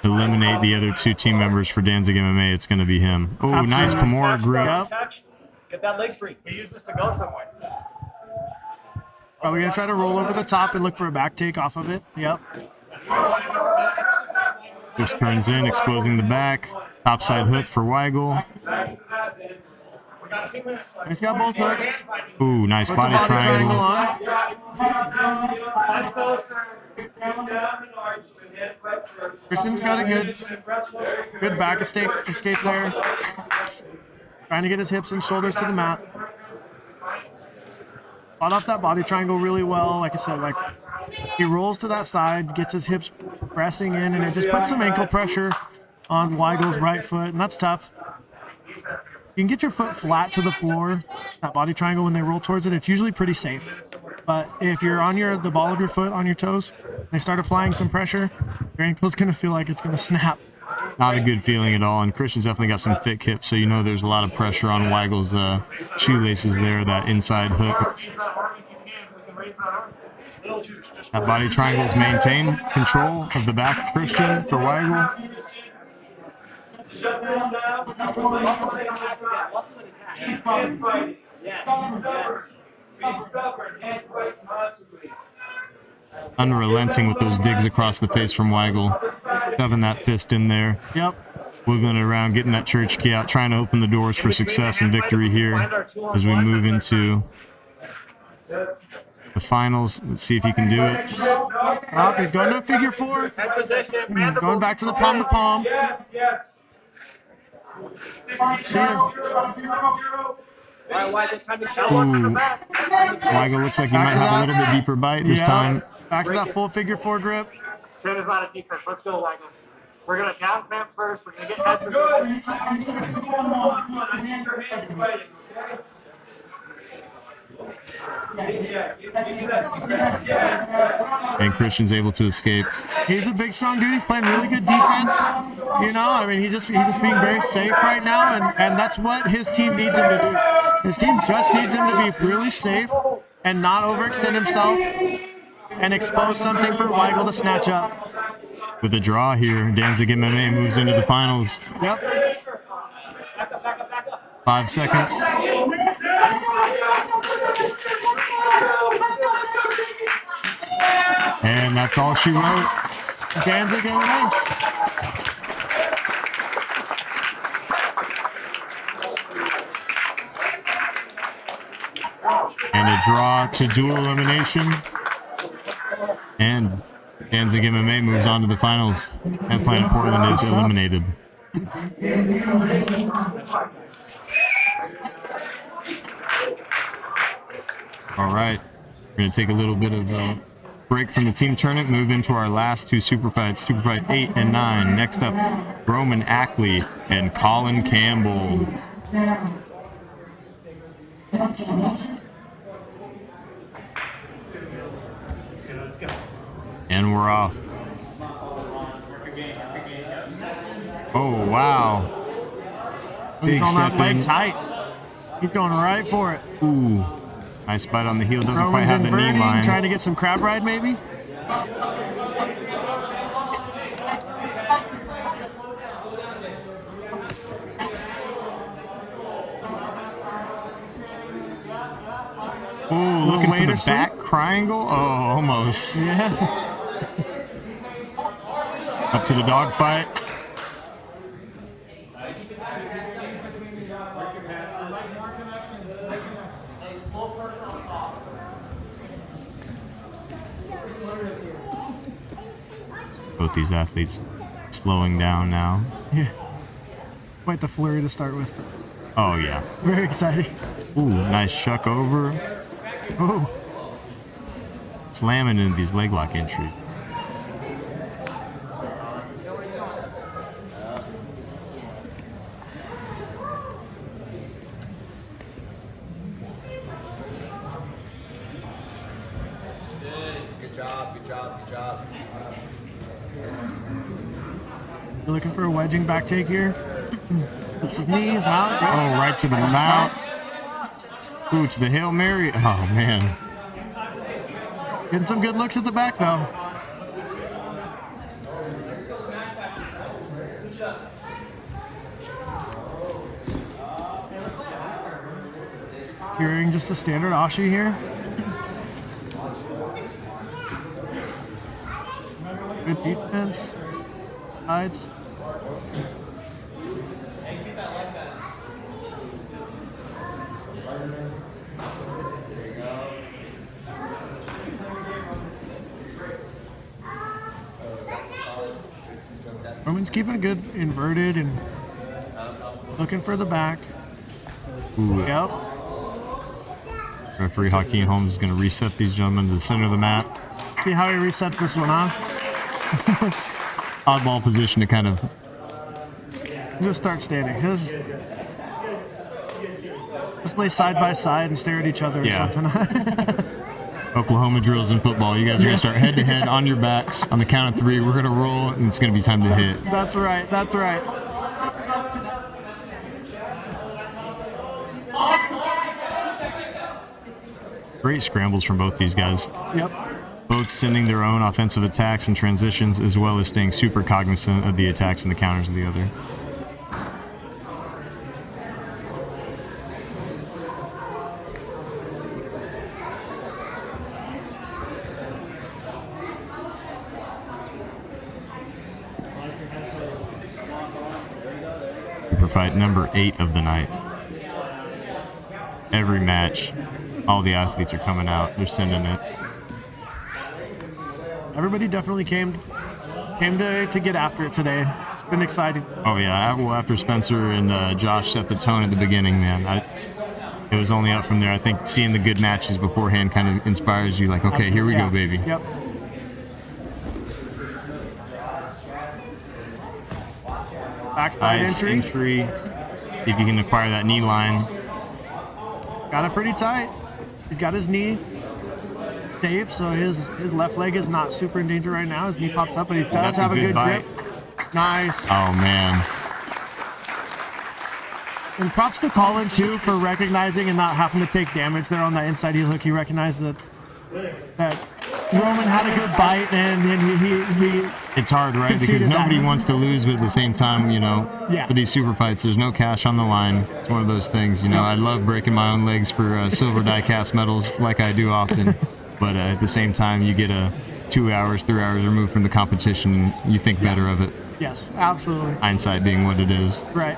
eliminate the other two team members for Danzig MMA, it's going to be him. Oh, nice Absolutely. Kimura grip. Yep. Get that leg free. We use this to go somewhere. Are we gonna try to roll over the top and look for a back take off of it? Yep. Just turns in, exposing the back. Topside hook for Weigel. He's got both hooks. Ooh, nice Put the body triangle. on. Christian's got a good back escape there. Trying to get his hips and shoulders to the mat. Fought off that body triangle really well. Like I said, like he rolls to that side, gets his hips pressing in, and it just puts some ankle pressure on Weigel's right foot, and that's tough. You can get your foot flat to the floor, that body triangle, when they roll towards it, it's usually pretty safe. But if you're on the ball of your foot on your toes, they start applying some pressure, your ankle's gonna feel like it's gonna snap. Not a good feeling at all, and Christian's definitely got some thick hips, so you know there's a lot of pressure on Weigel's shoelaces there, that inside hook. That body triangle is maintained. Control of the back of Christian for Weigel. Unrelenting with those digs across the face from Weigel. Shoving that fist in there. Yep. Wiggling it around, getting that church key out, trying to open the doors for success and victory here as we move into the finals. Let's see if he can do it. Up, he's going to a figure four. Going back to the palm to palm. See him. Ooh. Weigel looks like he might have a little bit deeper bite this time. Back to that full figure four grip. Chin is not a defense. Let's go, Weigel. We're going to down clamp first. We're going to get head position. And Christian's able to escape. He's a big, strong dude. He's playing really good defense. You know, I mean, he's just being very safe right now, and that's what his team needs him to do. His team just needs him to be really safe and not overextend himself and expose something for Weigel to snatch up. With a draw here, Danzig MMA moves into the finals. Yep. 5 seconds. And that's all she wrote. Danzig MMA. And a draw to dual elimination. And Danzig MMA moves on to the finals. And Planet Portland is eliminated. All right. We're going to take a little bit of a break from the team tournament, move into our last two super fights, Super Fight 8 and 9. Next up, Roman Ackley and Colin Campbell. And we're off. Oh, wow. Big He's on step that leg in. tight. He's going right for it. Ooh. Nice bite on the heel. Doesn't quite Roman's have the knee inverting, line. trying to get some crab ride, maybe. Ooh, looking for waiter the sweep. back triangle. Oh, almost. Yeah. Up to the dog fight. Both these athletes slowing down now. Yeah. Quite the flurry to start with. Oh, yeah. Very exciting. Ooh, nice shuck over. Oh. Slamming into these leg lock entries. Good job. You're looking for a wedging back take here. Slips his knees out. Oh, right to the mount. Ooh, to the Hail Mary. Oh, man. Getting some good looks at the back, though. Carrying just a standard Ashi here. Good defense. Sides. Roman's keeping a good inverted and looking for the back. Ooh. Yep. Referee Hakeem Holmes is going to reset these gentlemen to the center of the mat. See how he resets this one, huh? Oddball position to kind of... Just start standing. Just lay side by side and stare at each other or Yeah. something. Oklahoma drills in football. You guys are going to start head to head on your backs on the count of 3. We're going to roll, and it's going to be time to hit. That's right. That's right. Great scrambles from both these guys. Yep. Both sending their own offensive attacks and transitions, as well as staying super cognizant of the attacks and the counters of the other. Super fight number 8 of the night. Every match, all the athletes are coming out. They're sending it. Everybody definitely came to get after it today. It's been exciting. Oh yeah, well after Spencer and Josh set the tone at the beginning, man, it was only up from there. I think seeing the good matches beforehand kind of inspires you, like, okay, here we go, baby. Yep. Backside Nice entry. If you can acquire that knee line. Got it pretty tight. He's got his knee safe, so his left leg is not super in danger right now. His knee popped up, but he does That's a have a good good bite. grip. Nice. Oh man. And props to Colin too for recognizing and not having to take damage there on that inside heel hook. He recognized that Roman had a good bite, and he It's hard, right? Because conceded that. nobody wants to lose, but at the same time, you know, Yeah. for these super fights, there's no cash on the line. It's one of those things, you know. I love breaking my own legs for silver die cast medals, like I do often. But at the same time, you get 2 hours, 3 hours removed from the competition, and you think better of it. Yes, absolutely. Hindsight being what it is. Right.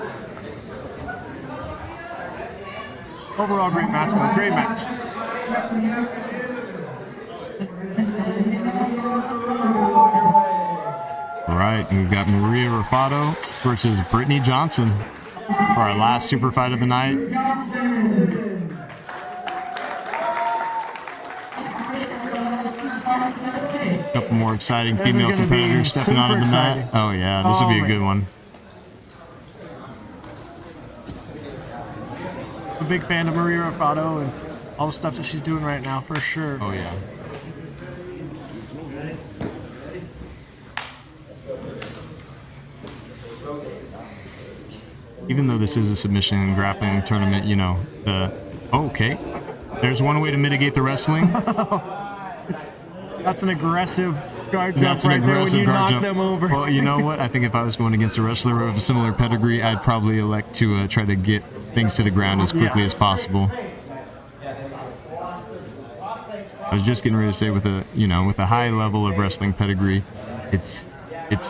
Overall, great match. Though. Great match. All right, and we've got Maria Rafato versus Brittany Johnson for our last super fight of the night. A couple more exciting These are female gonna be competitors stepping super onto the exciting. mat. Oh yeah, this will be a man. good one. I'm a big fan of Maria Rafato and all the stuff that she's doing right now, for sure. Oh yeah. Even though this is a submission and grappling tournament, you know, okay. There's one way to mitigate the wrestling. That's an aggressive guard jump That's an right there when aggressive you guard knock jump. them over. Well, you know what? I think if I was going against a wrestler of a similar pedigree, I'd probably elect to try to get things to the ground as quickly Yes. as possible. I was just getting ready to say, with a high level of wrestling pedigree, it's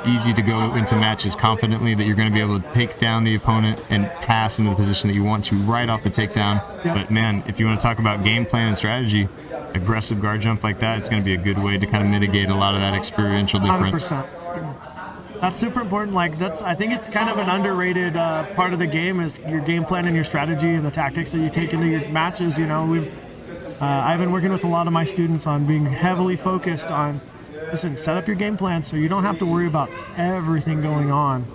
easy to go into matches confidently that you're going to be able to take down the opponent and pass into the position that you want to right off the takedown. Yep. But man, if you want to talk about game plan and strategy, aggressive guard jump like that, it's going to be a good way to kind of mitigate a lot of that experiential difference. 100%. That's super important. I think it's kind of an underrated part of the game is your game plan and your strategy and the tactics that you take into your matches. You know, I've been working with a lot of my students on being heavily focused on, listen, set up your game plan so you don't have to worry about everything going on.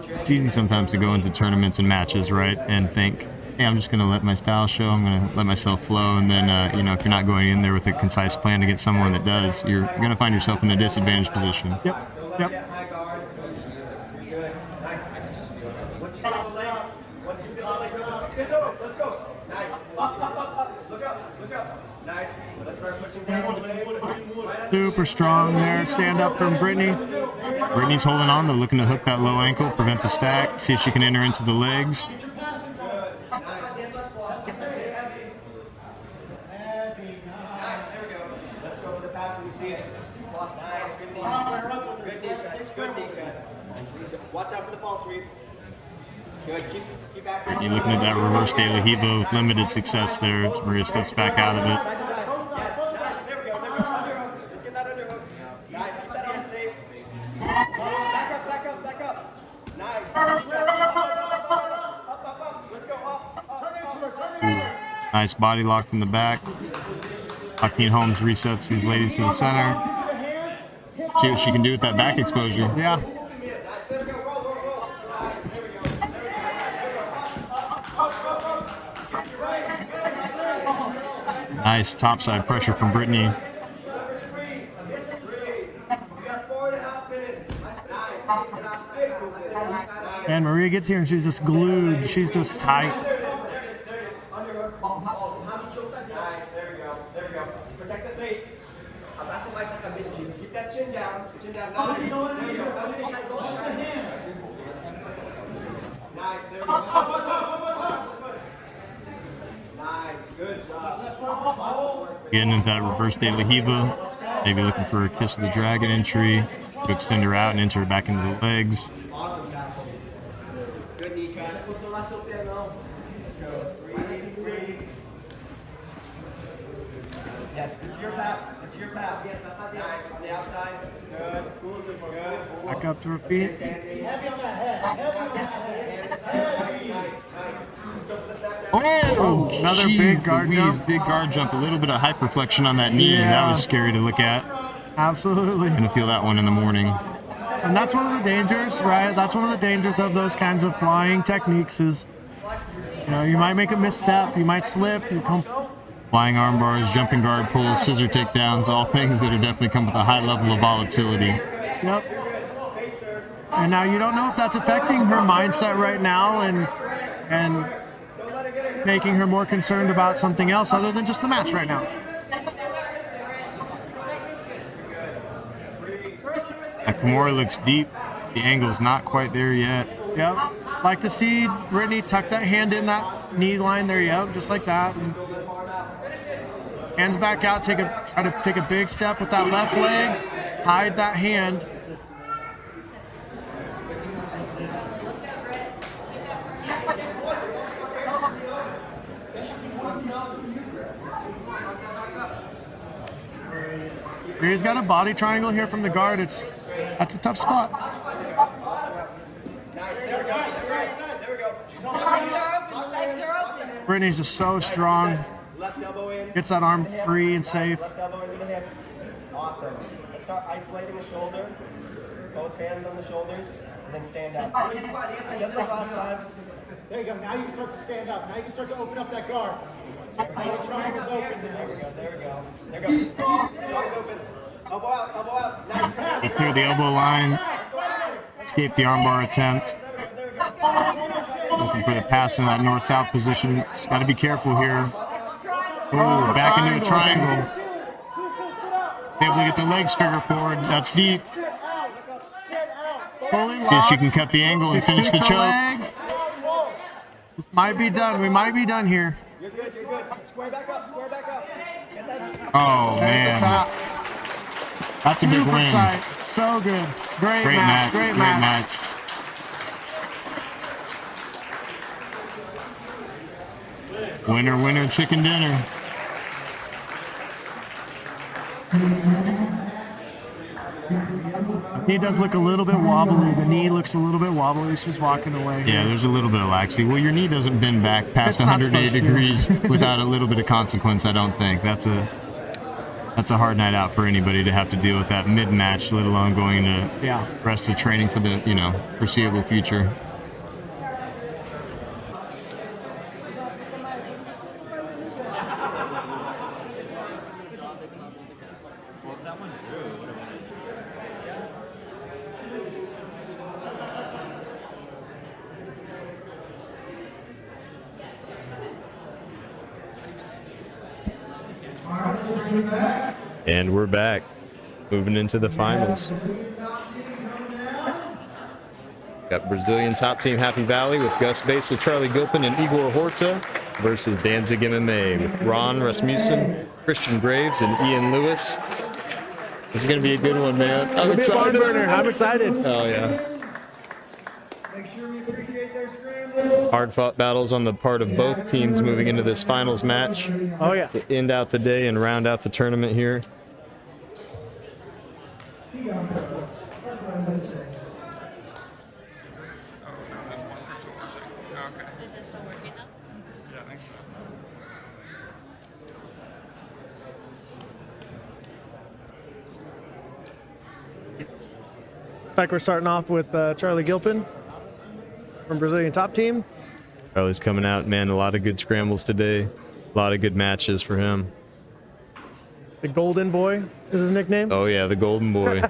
It's easy sometimes to go into tournaments and matches, right, and think, hey, I'm just going to let my style show, I'm going to let myself flow, and then, if you're not going in there with a concise plan against someone that does, you're going to find yourself in a disadvantaged position. Yep. Let's go. Nice. Super strong there. Stand up from Brittany. Brittany's holding on, though, looking to hook that low ankle, prevent the stack, see if she can enter into the legs. Watch out for the fall sweep. Good. Keep back. Brittany looking at that reverse De La Hiva with limited success there. Maria steps back out of it. There we go. Let's get that underhook. Nice. Keep that arm safe. Back up. Nice. Up. Let's go up. Nice body lock from the back. Joaquin Holmes resets these ladies to the center. See what she can do with that back exposure. Yeah. Nice topside pressure from Brittany. And Maria gets here and she's just glued. She's just tight. Nice. There we go. Protect the face. Keep that chin down. Nice. Nice. There we go. Nice. Good job. Getting into that reverse De La Hiva. Maybe looking for a kiss of the dragon entry. To extend her out and enter her back into the legs. Awesome tackle. Good knee cut. Let's go. Breathe. Yes, it's your pass. Nice. On the outside. Good. Back up to her feet. Oh, another geez, big guard Louise, jump. Big guard jump. A little bit of hyperflexion on that knee. Yeah. That was scary to look at. Absolutely. Gonna feel that one in the morning. And that's one of the dangers, right? That's one of the dangers of those kinds of flying techniques is, you might make a misstep, you might slip, you come. Flying arm bars, jumping guard pulls, scissor takedowns, all things that are definitely come with a high level of volatility. Yep. And now you don't know if that's affecting her mindset right now and making her more concerned about something else other than just the match right now. Kimura looks deep. The angle's not quite there yet. Yep. Like to see Brittany tuck that hand in that knee line there. Yep, just like that. And hands back out. Try to take a big step with that left leg. Hide that hand. Maria's got a body triangle here from the guard. That's a tough spot. Brittany's just so strong. Gets that arm free and safe. Awesome. Let's start isolating the shoulder. Both hands on the shoulders, and then stand up. Just like last time. There you go. Now you can start to stand up. Now you can start to open up that guard. Body triangle's open. There we go. Guard's open. Elbow out. Nice. They clear the elbow line. Escape the armbar attempt. Looking for the pass in that north-south position. Got to be careful here. Oh, back into a triangle. Able to get the legs figure forward. That's deep. If she can cut the angle and finish the choke. This might be done. We might be done here. You're good. Square back up. Oh, man. That's a big Super win. tight. So good. Great match. Great match. Winner, chicken dinner. He does look a little bit wobbly. The knee looks a little bit wobbly. She's walking away. Yeah, there's a little bit of laxity. Well, your knee doesn't bend back past It's not 180 supposed to. degrees without a little bit of consequence, I don't think. That's a hard night out for anybody to have to deal with that mid-match, let alone going into rest of training for the, foreseeable future. All right, And we're back, moving into the finals. Got Brazilian top team Happy Valley with Gus Basa, Charlie Gilpin, and Igor Horta versus Danzig MMA with Ron Rasmussen, Christian Graves, and Ian Lewis. This is going to be a good one, man. I'm excited. I'm excited. Oh, yeah. Hard-fought battles on the part of both teams moving into this finals match Oh, yeah. to end out the day and round out the tournament here. Is it still working though? Looks like we're starting off with Charlie Gilpin from Brazilian top team. Charlie's coming out, man. A lot of good scrambles today. A lot of good matches for him. The Golden Boy is his nickname. Oh, yeah, the Golden Boy.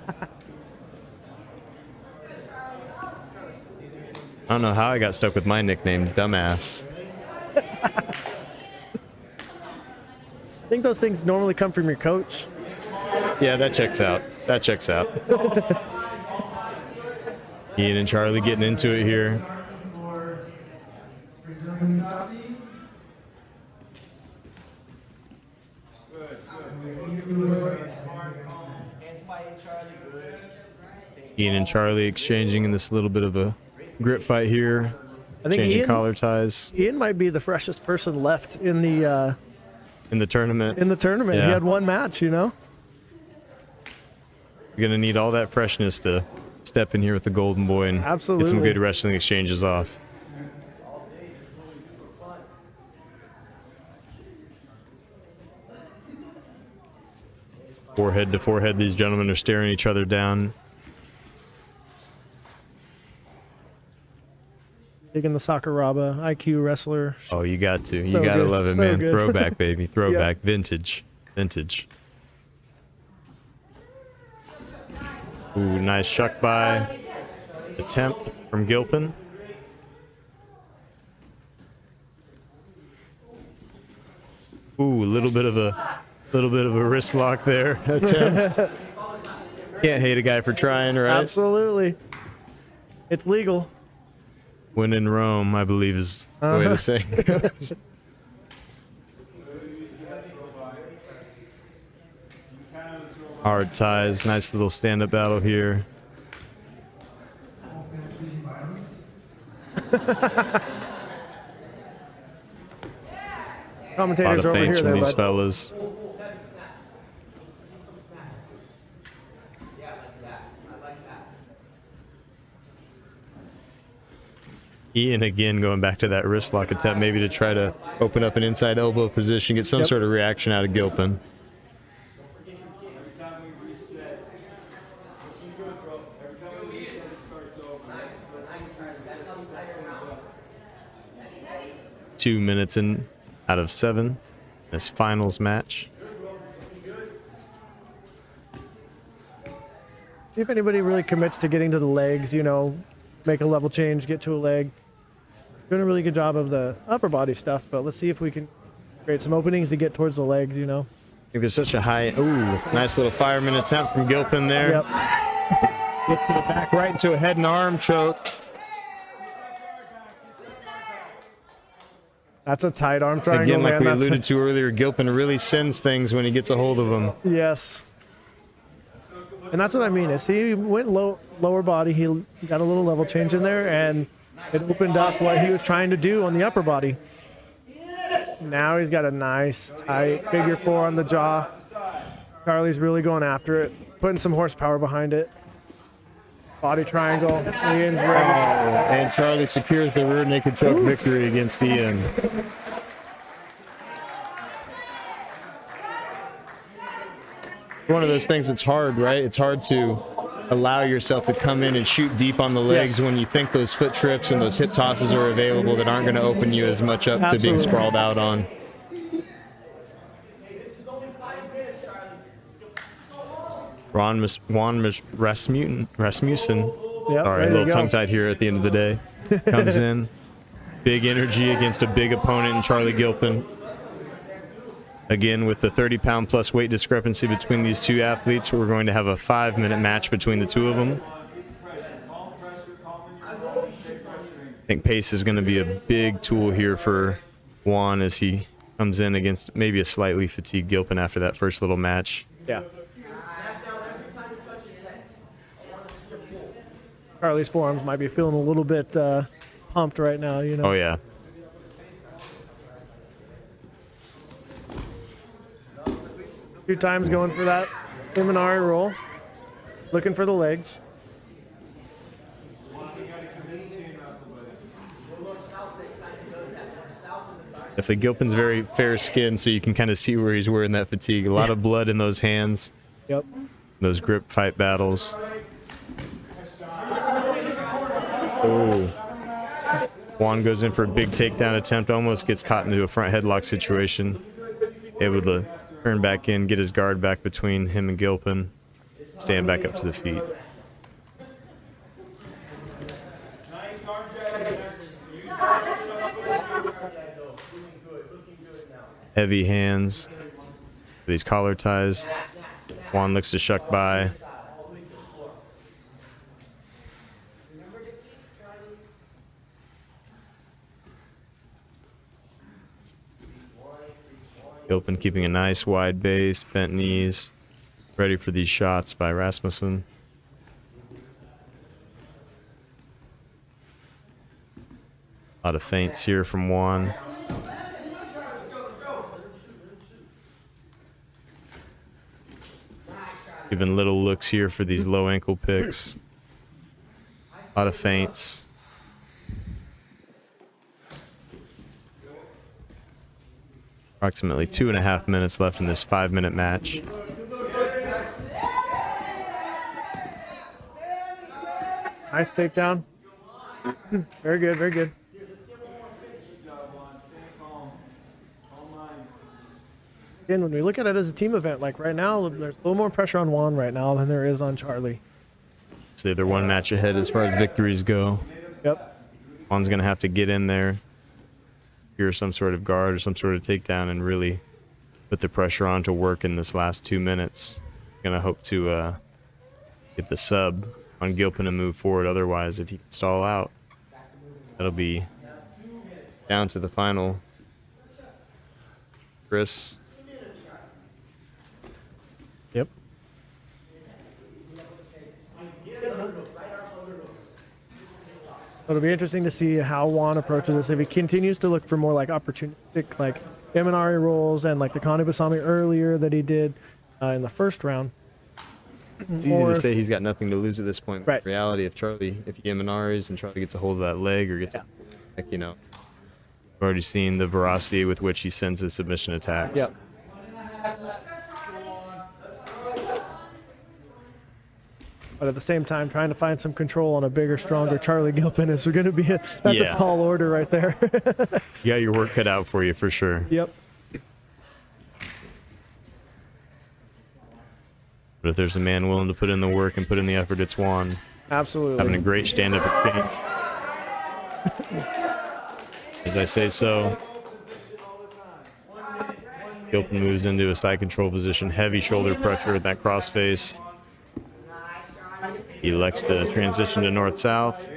I don't know how I got stuck with my nickname, Dumbass. I think those things normally come from your coach. Yeah, that checks out. That checks out. Ian and Charlie getting into it here. Ian and Charlie exchanging in this little bit of a grip fight here. I think Changing collar ties Ian might be the freshest person left in the in the tournament. tournament. Yeah. He had one match, you know. You're gonna need all that freshness to step in here with the Golden Boy and get some Absolutely. good wrestling exchanges off. Forehead to forehead, these gentlemen are staring each other down. Digging the Sakuraba IQ wrestler. Oh, you got to. So You got to good. love it, So man. good. Throwback, baby. Throwback. Vintage. Vintage. Ooh, nice shuck by attempt from Gilpin. Ooh, a little bit of a wrist lock there. Attempt. Can't hate a guy for trying, right? Absolutely. It's legal. When in Rome, I believe is the way the saying goes. Hard ties, nice little stand-up battle here. A lot Commentators of over feints here, from there, these bud. fellas. Ian again going back to that wrist lock attempt, maybe to try to open up an inside elbow position, get some sort of reaction out of Gilpin. Two minutes in out of 7, this finals match. See if anybody really commits to getting to the legs, you know, make a level change, get to a leg. Doing a really good job of the upper body stuff, but let's see if we can create some openings to get towards the legs, you know. I think there's such a high, ooh, nice little fireman attempt from Gilpin there. Yep. Gets to the back right into a head and arm choke. That's a tight arm triangle, Again, like man. we That's- alluded to earlier, Gilpin really sends things when he gets a hold of them. Yes. And that's what I mean. Is he went lower body, he got a little level change in there, and it opened up what he was trying to do on the upper body. Now he's got a nice tight figure 4 on the jaw. Charlie's really going after it, putting some horsepower behind it. Body triangle. Ian's ready. And Charlie secures the rear naked choke victory against Ian. One of those things that's hard, right? It's hard to allow yourself to come in and shoot deep on the legs Yes. when you think those foot trips and those hip tosses are available that aren't going to open you as much up to being Absolutely. sprawled out on. Juan Rasmussen. Yep, Sorry, a there you little go. tongue-tied here at the end of the day. Comes in. Big energy against a big opponent in Charlie Gilpin. Again, with the 30-pound plus weight discrepancy between these two athletes, we're going to have a 5-minute match between the two of them. I think pace is going to be a big tool here for Juan as he comes in against maybe a slightly fatigued Gilpin after that first little match. Yeah. Charlie's forearms might be feeling a little bit pumped right now, you know. Oh, yeah. Two times going for that Imanari roll. Looking for the legs. Definitely Gilpin's very fair skin, so you can kind of see where he's wearing that fatigue. A lot of blood in those hands. Yep. Those grip fight battles. Oh. Juan goes in for a big takedown attempt, almost gets caught into a front headlock situation. Able to turn back in, get his guard back between him and Gilpin. Stand back up to the feet. Heavy hands. These collar ties. Juan looks to shuck by. Gilpin keeping a nice wide base, bent knees, ready for these shots by Rasmussen. A lot of feints here from Juan. Even little looks here for these low ankle picks. A lot of feints. Approximately 2.5 minutes left in this 5-minute match. Nice takedown. Very good, very good. Again, when we look at it as a team event, like right now, there's a little more pressure on Juan right now than there is on Charlie. So they're one match ahead as far as victories go. Yep. Juan's going to have to get in there, secure some sort of guard or some sort of takedown, and really put the pressure on to work in this last 2 minutes. Going to hope to get the sub on Gilpin and move forward. Otherwise, if he can stall out, that'll be down to the final. Chris. Yep. It'll be interesting to see how Juan approaches this. If he continues to look for more like opportunistic, like Imanari rolls and like the Kane Basami earlier that he did in the first round. It's easy to say he's got nothing to lose at this point. But right. in reality, if he Imanari's and Charlie gets a hold of that leg or gets, you know, we've already seen the veracity with which he sends his submission attacks. Yep. But at the same time, trying to find some control on a bigger, stronger Charlie Gilpin is going to be that's a tall order right there. You got your work cut out for you for sure. Yep. But if there's a man willing to put in the work and put in the effort, it's Juan. Absolutely. Having a great stand-up exchange. As I say so, Gilpin moves into a side control position, heavy shoulder pressure with that crossface. He elects to transition to north-south.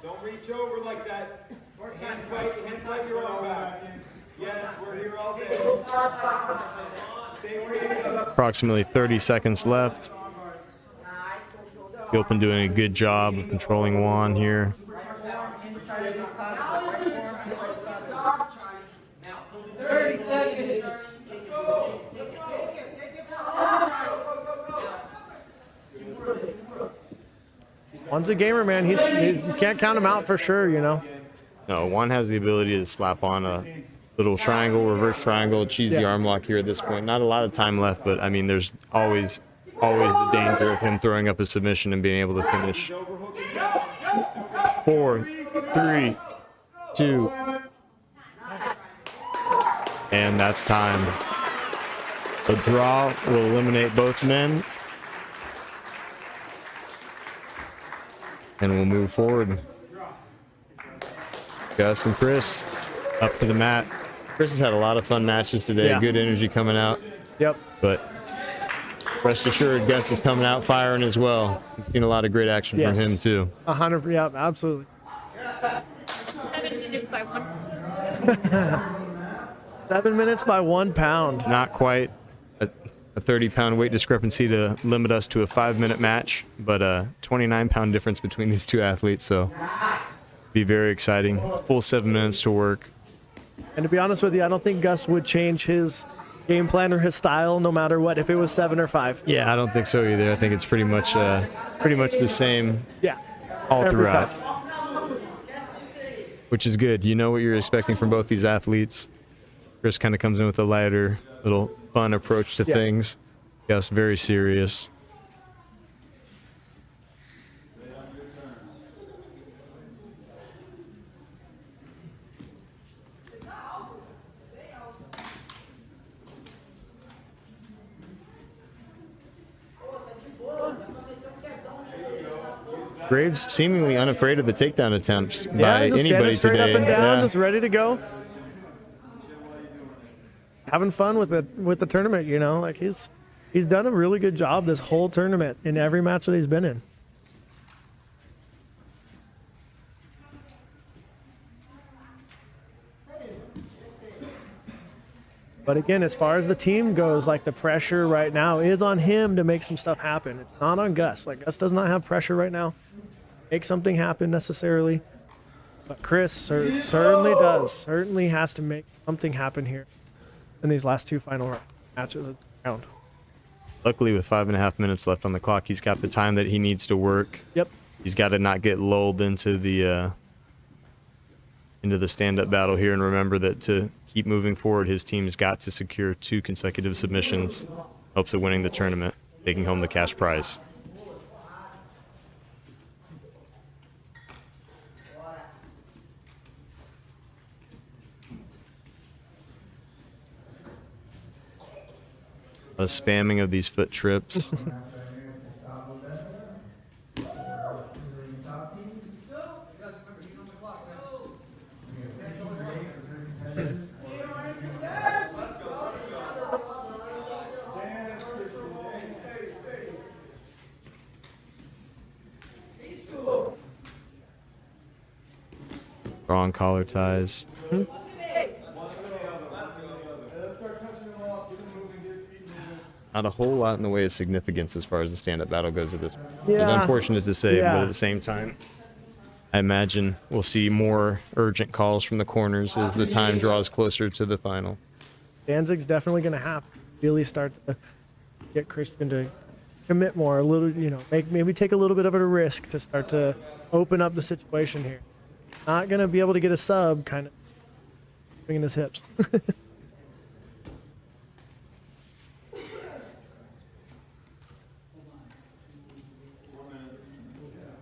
Don't reach over like that. Hand fight your arm back. Yes, we're here all day. Stay where you go. Approximately 30 seconds left. Gilpin doing a good job of controlling Juan here. Juan's a gamer, man. You can't count him out for sure, you know. No, Juan has the ability to slap on a little triangle, reverse triangle, cheesy arm lock here at this point. Not a lot of time left, but I mean, there's always the danger of him throwing up a submission and being able to finish. 4, 3, 2, and that's time. The draw will eliminate both men. And we'll move forward. Gus and Chris up to the mat. Chris has had a lot of fun matches today. Yeah. Good energy coming out. Yep. But rest assured, Gus is coming out firing as well. We've seen a lot of great action Yes. from him, too. 100. Yeah, absolutely. 7 minutes by 1. 7 minutes by 1 pound. Not quite a 30-pound weight discrepancy to limit us to a 5-minute match, but a 29-pound difference between these two athletes, so be very exciting. Full 7 minutes to work. And to be honest with you, I don't think Gus would change his game plan or his style no matter what, if it was 7 or 5. Yeah, I don't think so either. I think it's pretty much the same Yeah. all Every throughout, time. which is good. You know what you're expecting from both these athletes. Chris kind of comes in with a lighter, little fun approach to things. Gus very serious. Graves seemingly unafraid of the takedown attempts by just anybody standing straight today. up and down, Yeah. just ready to go. Having fun with the tournament, you know, like he's done a really good job this whole tournament in every match that he's been in. But again, as far as the team goes, like the pressure right now is on him to make some stuff happen. It's not on Gus. Like Gus does not have pressure right now. Make something happen necessarily. But Chris certainly does. Certainly has to make something happen here in these last two final matches of the round. Luckily, with 5.5 minutes left on the clock, he's got the time that he needs to work. Yep. He's got to not get lulled into the stand-up battle here, and remember that to keep moving forward, his team's got to secure 2 consecutive submissions, hopes of winning the tournament, taking home the cash prize. A spamming of these foot trips. Wrong collar ties. Not a whole lot in the way of significance as far as the stand-up battle goes at this point. It's unfortunate to say, but at the same time, I imagine we'll see more urgent calls from the corners as the time draws closer to the final. Danzig's definitely going to have to really start to get Christian to commit more, a little, you know, maybe take a little bit of a risk to start to open up the situation here. Not going to be able to get a sub, kind of swinging his hips.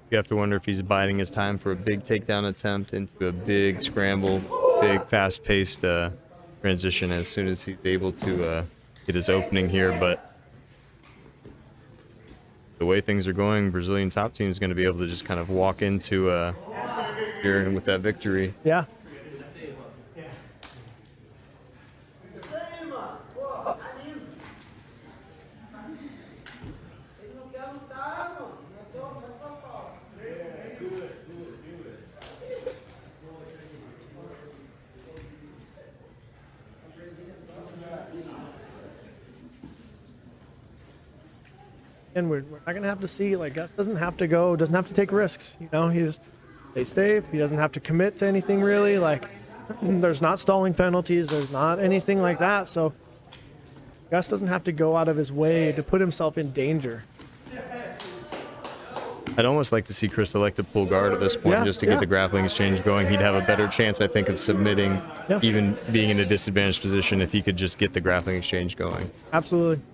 You have to wonder if he's biding his time for a big takedown attempt into a big scramble, big fast-paced transition as soon as he's able to get his opening here. But the way things are going, Brazilian top team is going to be able to just kind of walk into here with that victory. Yeah. And we're not going to have to see, like, Gus doesn't have to take risks. You know, he just stays safe. He doesn't have to commit to anything really. Like, there's not stalling penalties. There's not anything like that. So Gus doesn't have to go out of his way to put himself in danger. I'd almost like to see Chris elect to pull guard at this point just to get the grappling exchange going. He'd have a better chance, I think, of submitting, even being in a disadvantaged position if he could just get the grappling exchange going. Absolutely.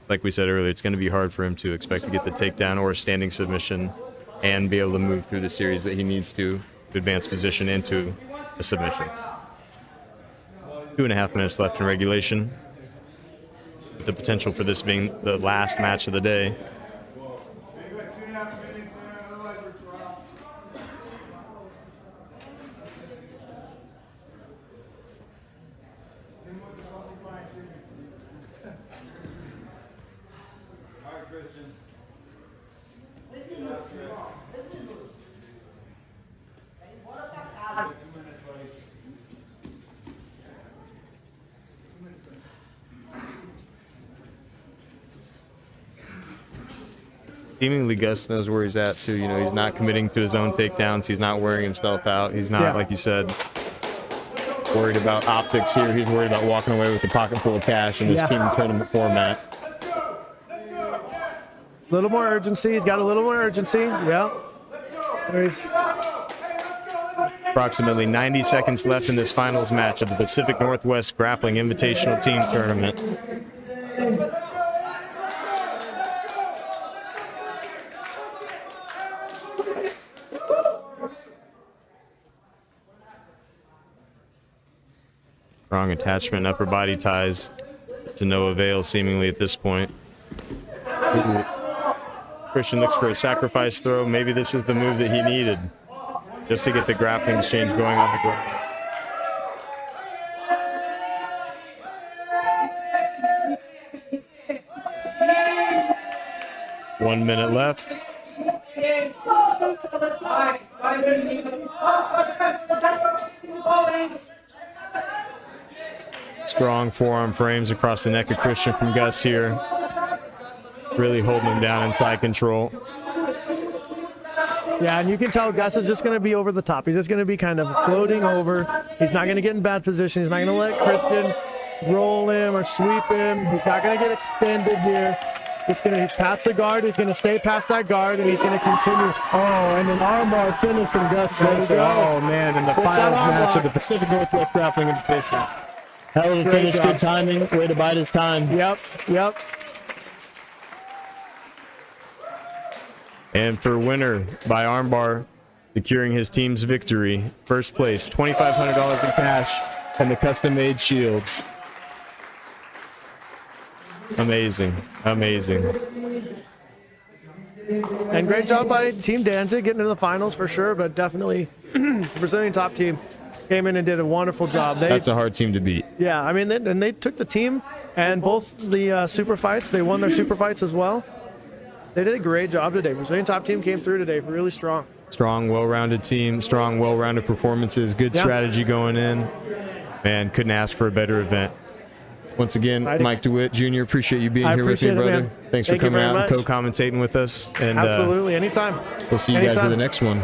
Like we said earlier, it's going to be hard for him to expect to get the takedown or a standing submission and be able to move through the series that he needs to advance position into a submission. 2.5 minutes left in regulation. The potential for this being the last match of the day. seemingly Gus knows where he's at too. You know, he's not committing to his own takedowns. He's not wearing himself out. He's not, like you said, worried about optics here. He's worried about walking away with a pocket full of cash in this team tournament format. A little more urgency. He's got a little more urgency. Yeah. There he's. Approximately 90 seconds left in this finals match of the Pacific Northwest Grappling Invitational Team Tournament. Strong attachment, upper body ties to no avail seemingly at this point. Ooh. Christian looks for a sacrifice throw. Maybe this is the move that he needed just to get the grappling exchange going on the ground. One minute left. Strong forearm frames across the neck of Christian from Gus here. Really holding him down inside control. Yeah, and you can tell Gus is just going to be over the top. He's just going to be kind of floating over. He's not going to get in bad position. He's not going to let Christian roll him or sweep him. He's not going to get extended here. He's past the guard. He's going to stay past that guard, and he's going to continue. Oh, and an armbar finish from Gus. Oh, man, in the finals match of the Pacific Northwest Grappling Invitational. Hell of a finish, good timing. Way to bide his time. Yep. And for winner by armbar, securing his team's victory, first place, $2,500 in cash and the custom-made shields. Amazing. And great job by Team Danzig getting into the finals for sure, but definitely the Brazilian top team came in and did a wonderful job. That's a hard team to beat. Yeah, I mean, they took the team and both the super fights. They won their super fights as well. They did a great job today. Brazilian top team came through today really strong. Strong, well-rounded team, strong, well-rounded performances, good strategy going in. Man, couldn't ask for a better event. Once again, Mike DeWitt Jr., appreciate you being here with me, brother. Thanks for coming out and co-commentating with us. And absolutely, anytime. We'll see you guys at the next one.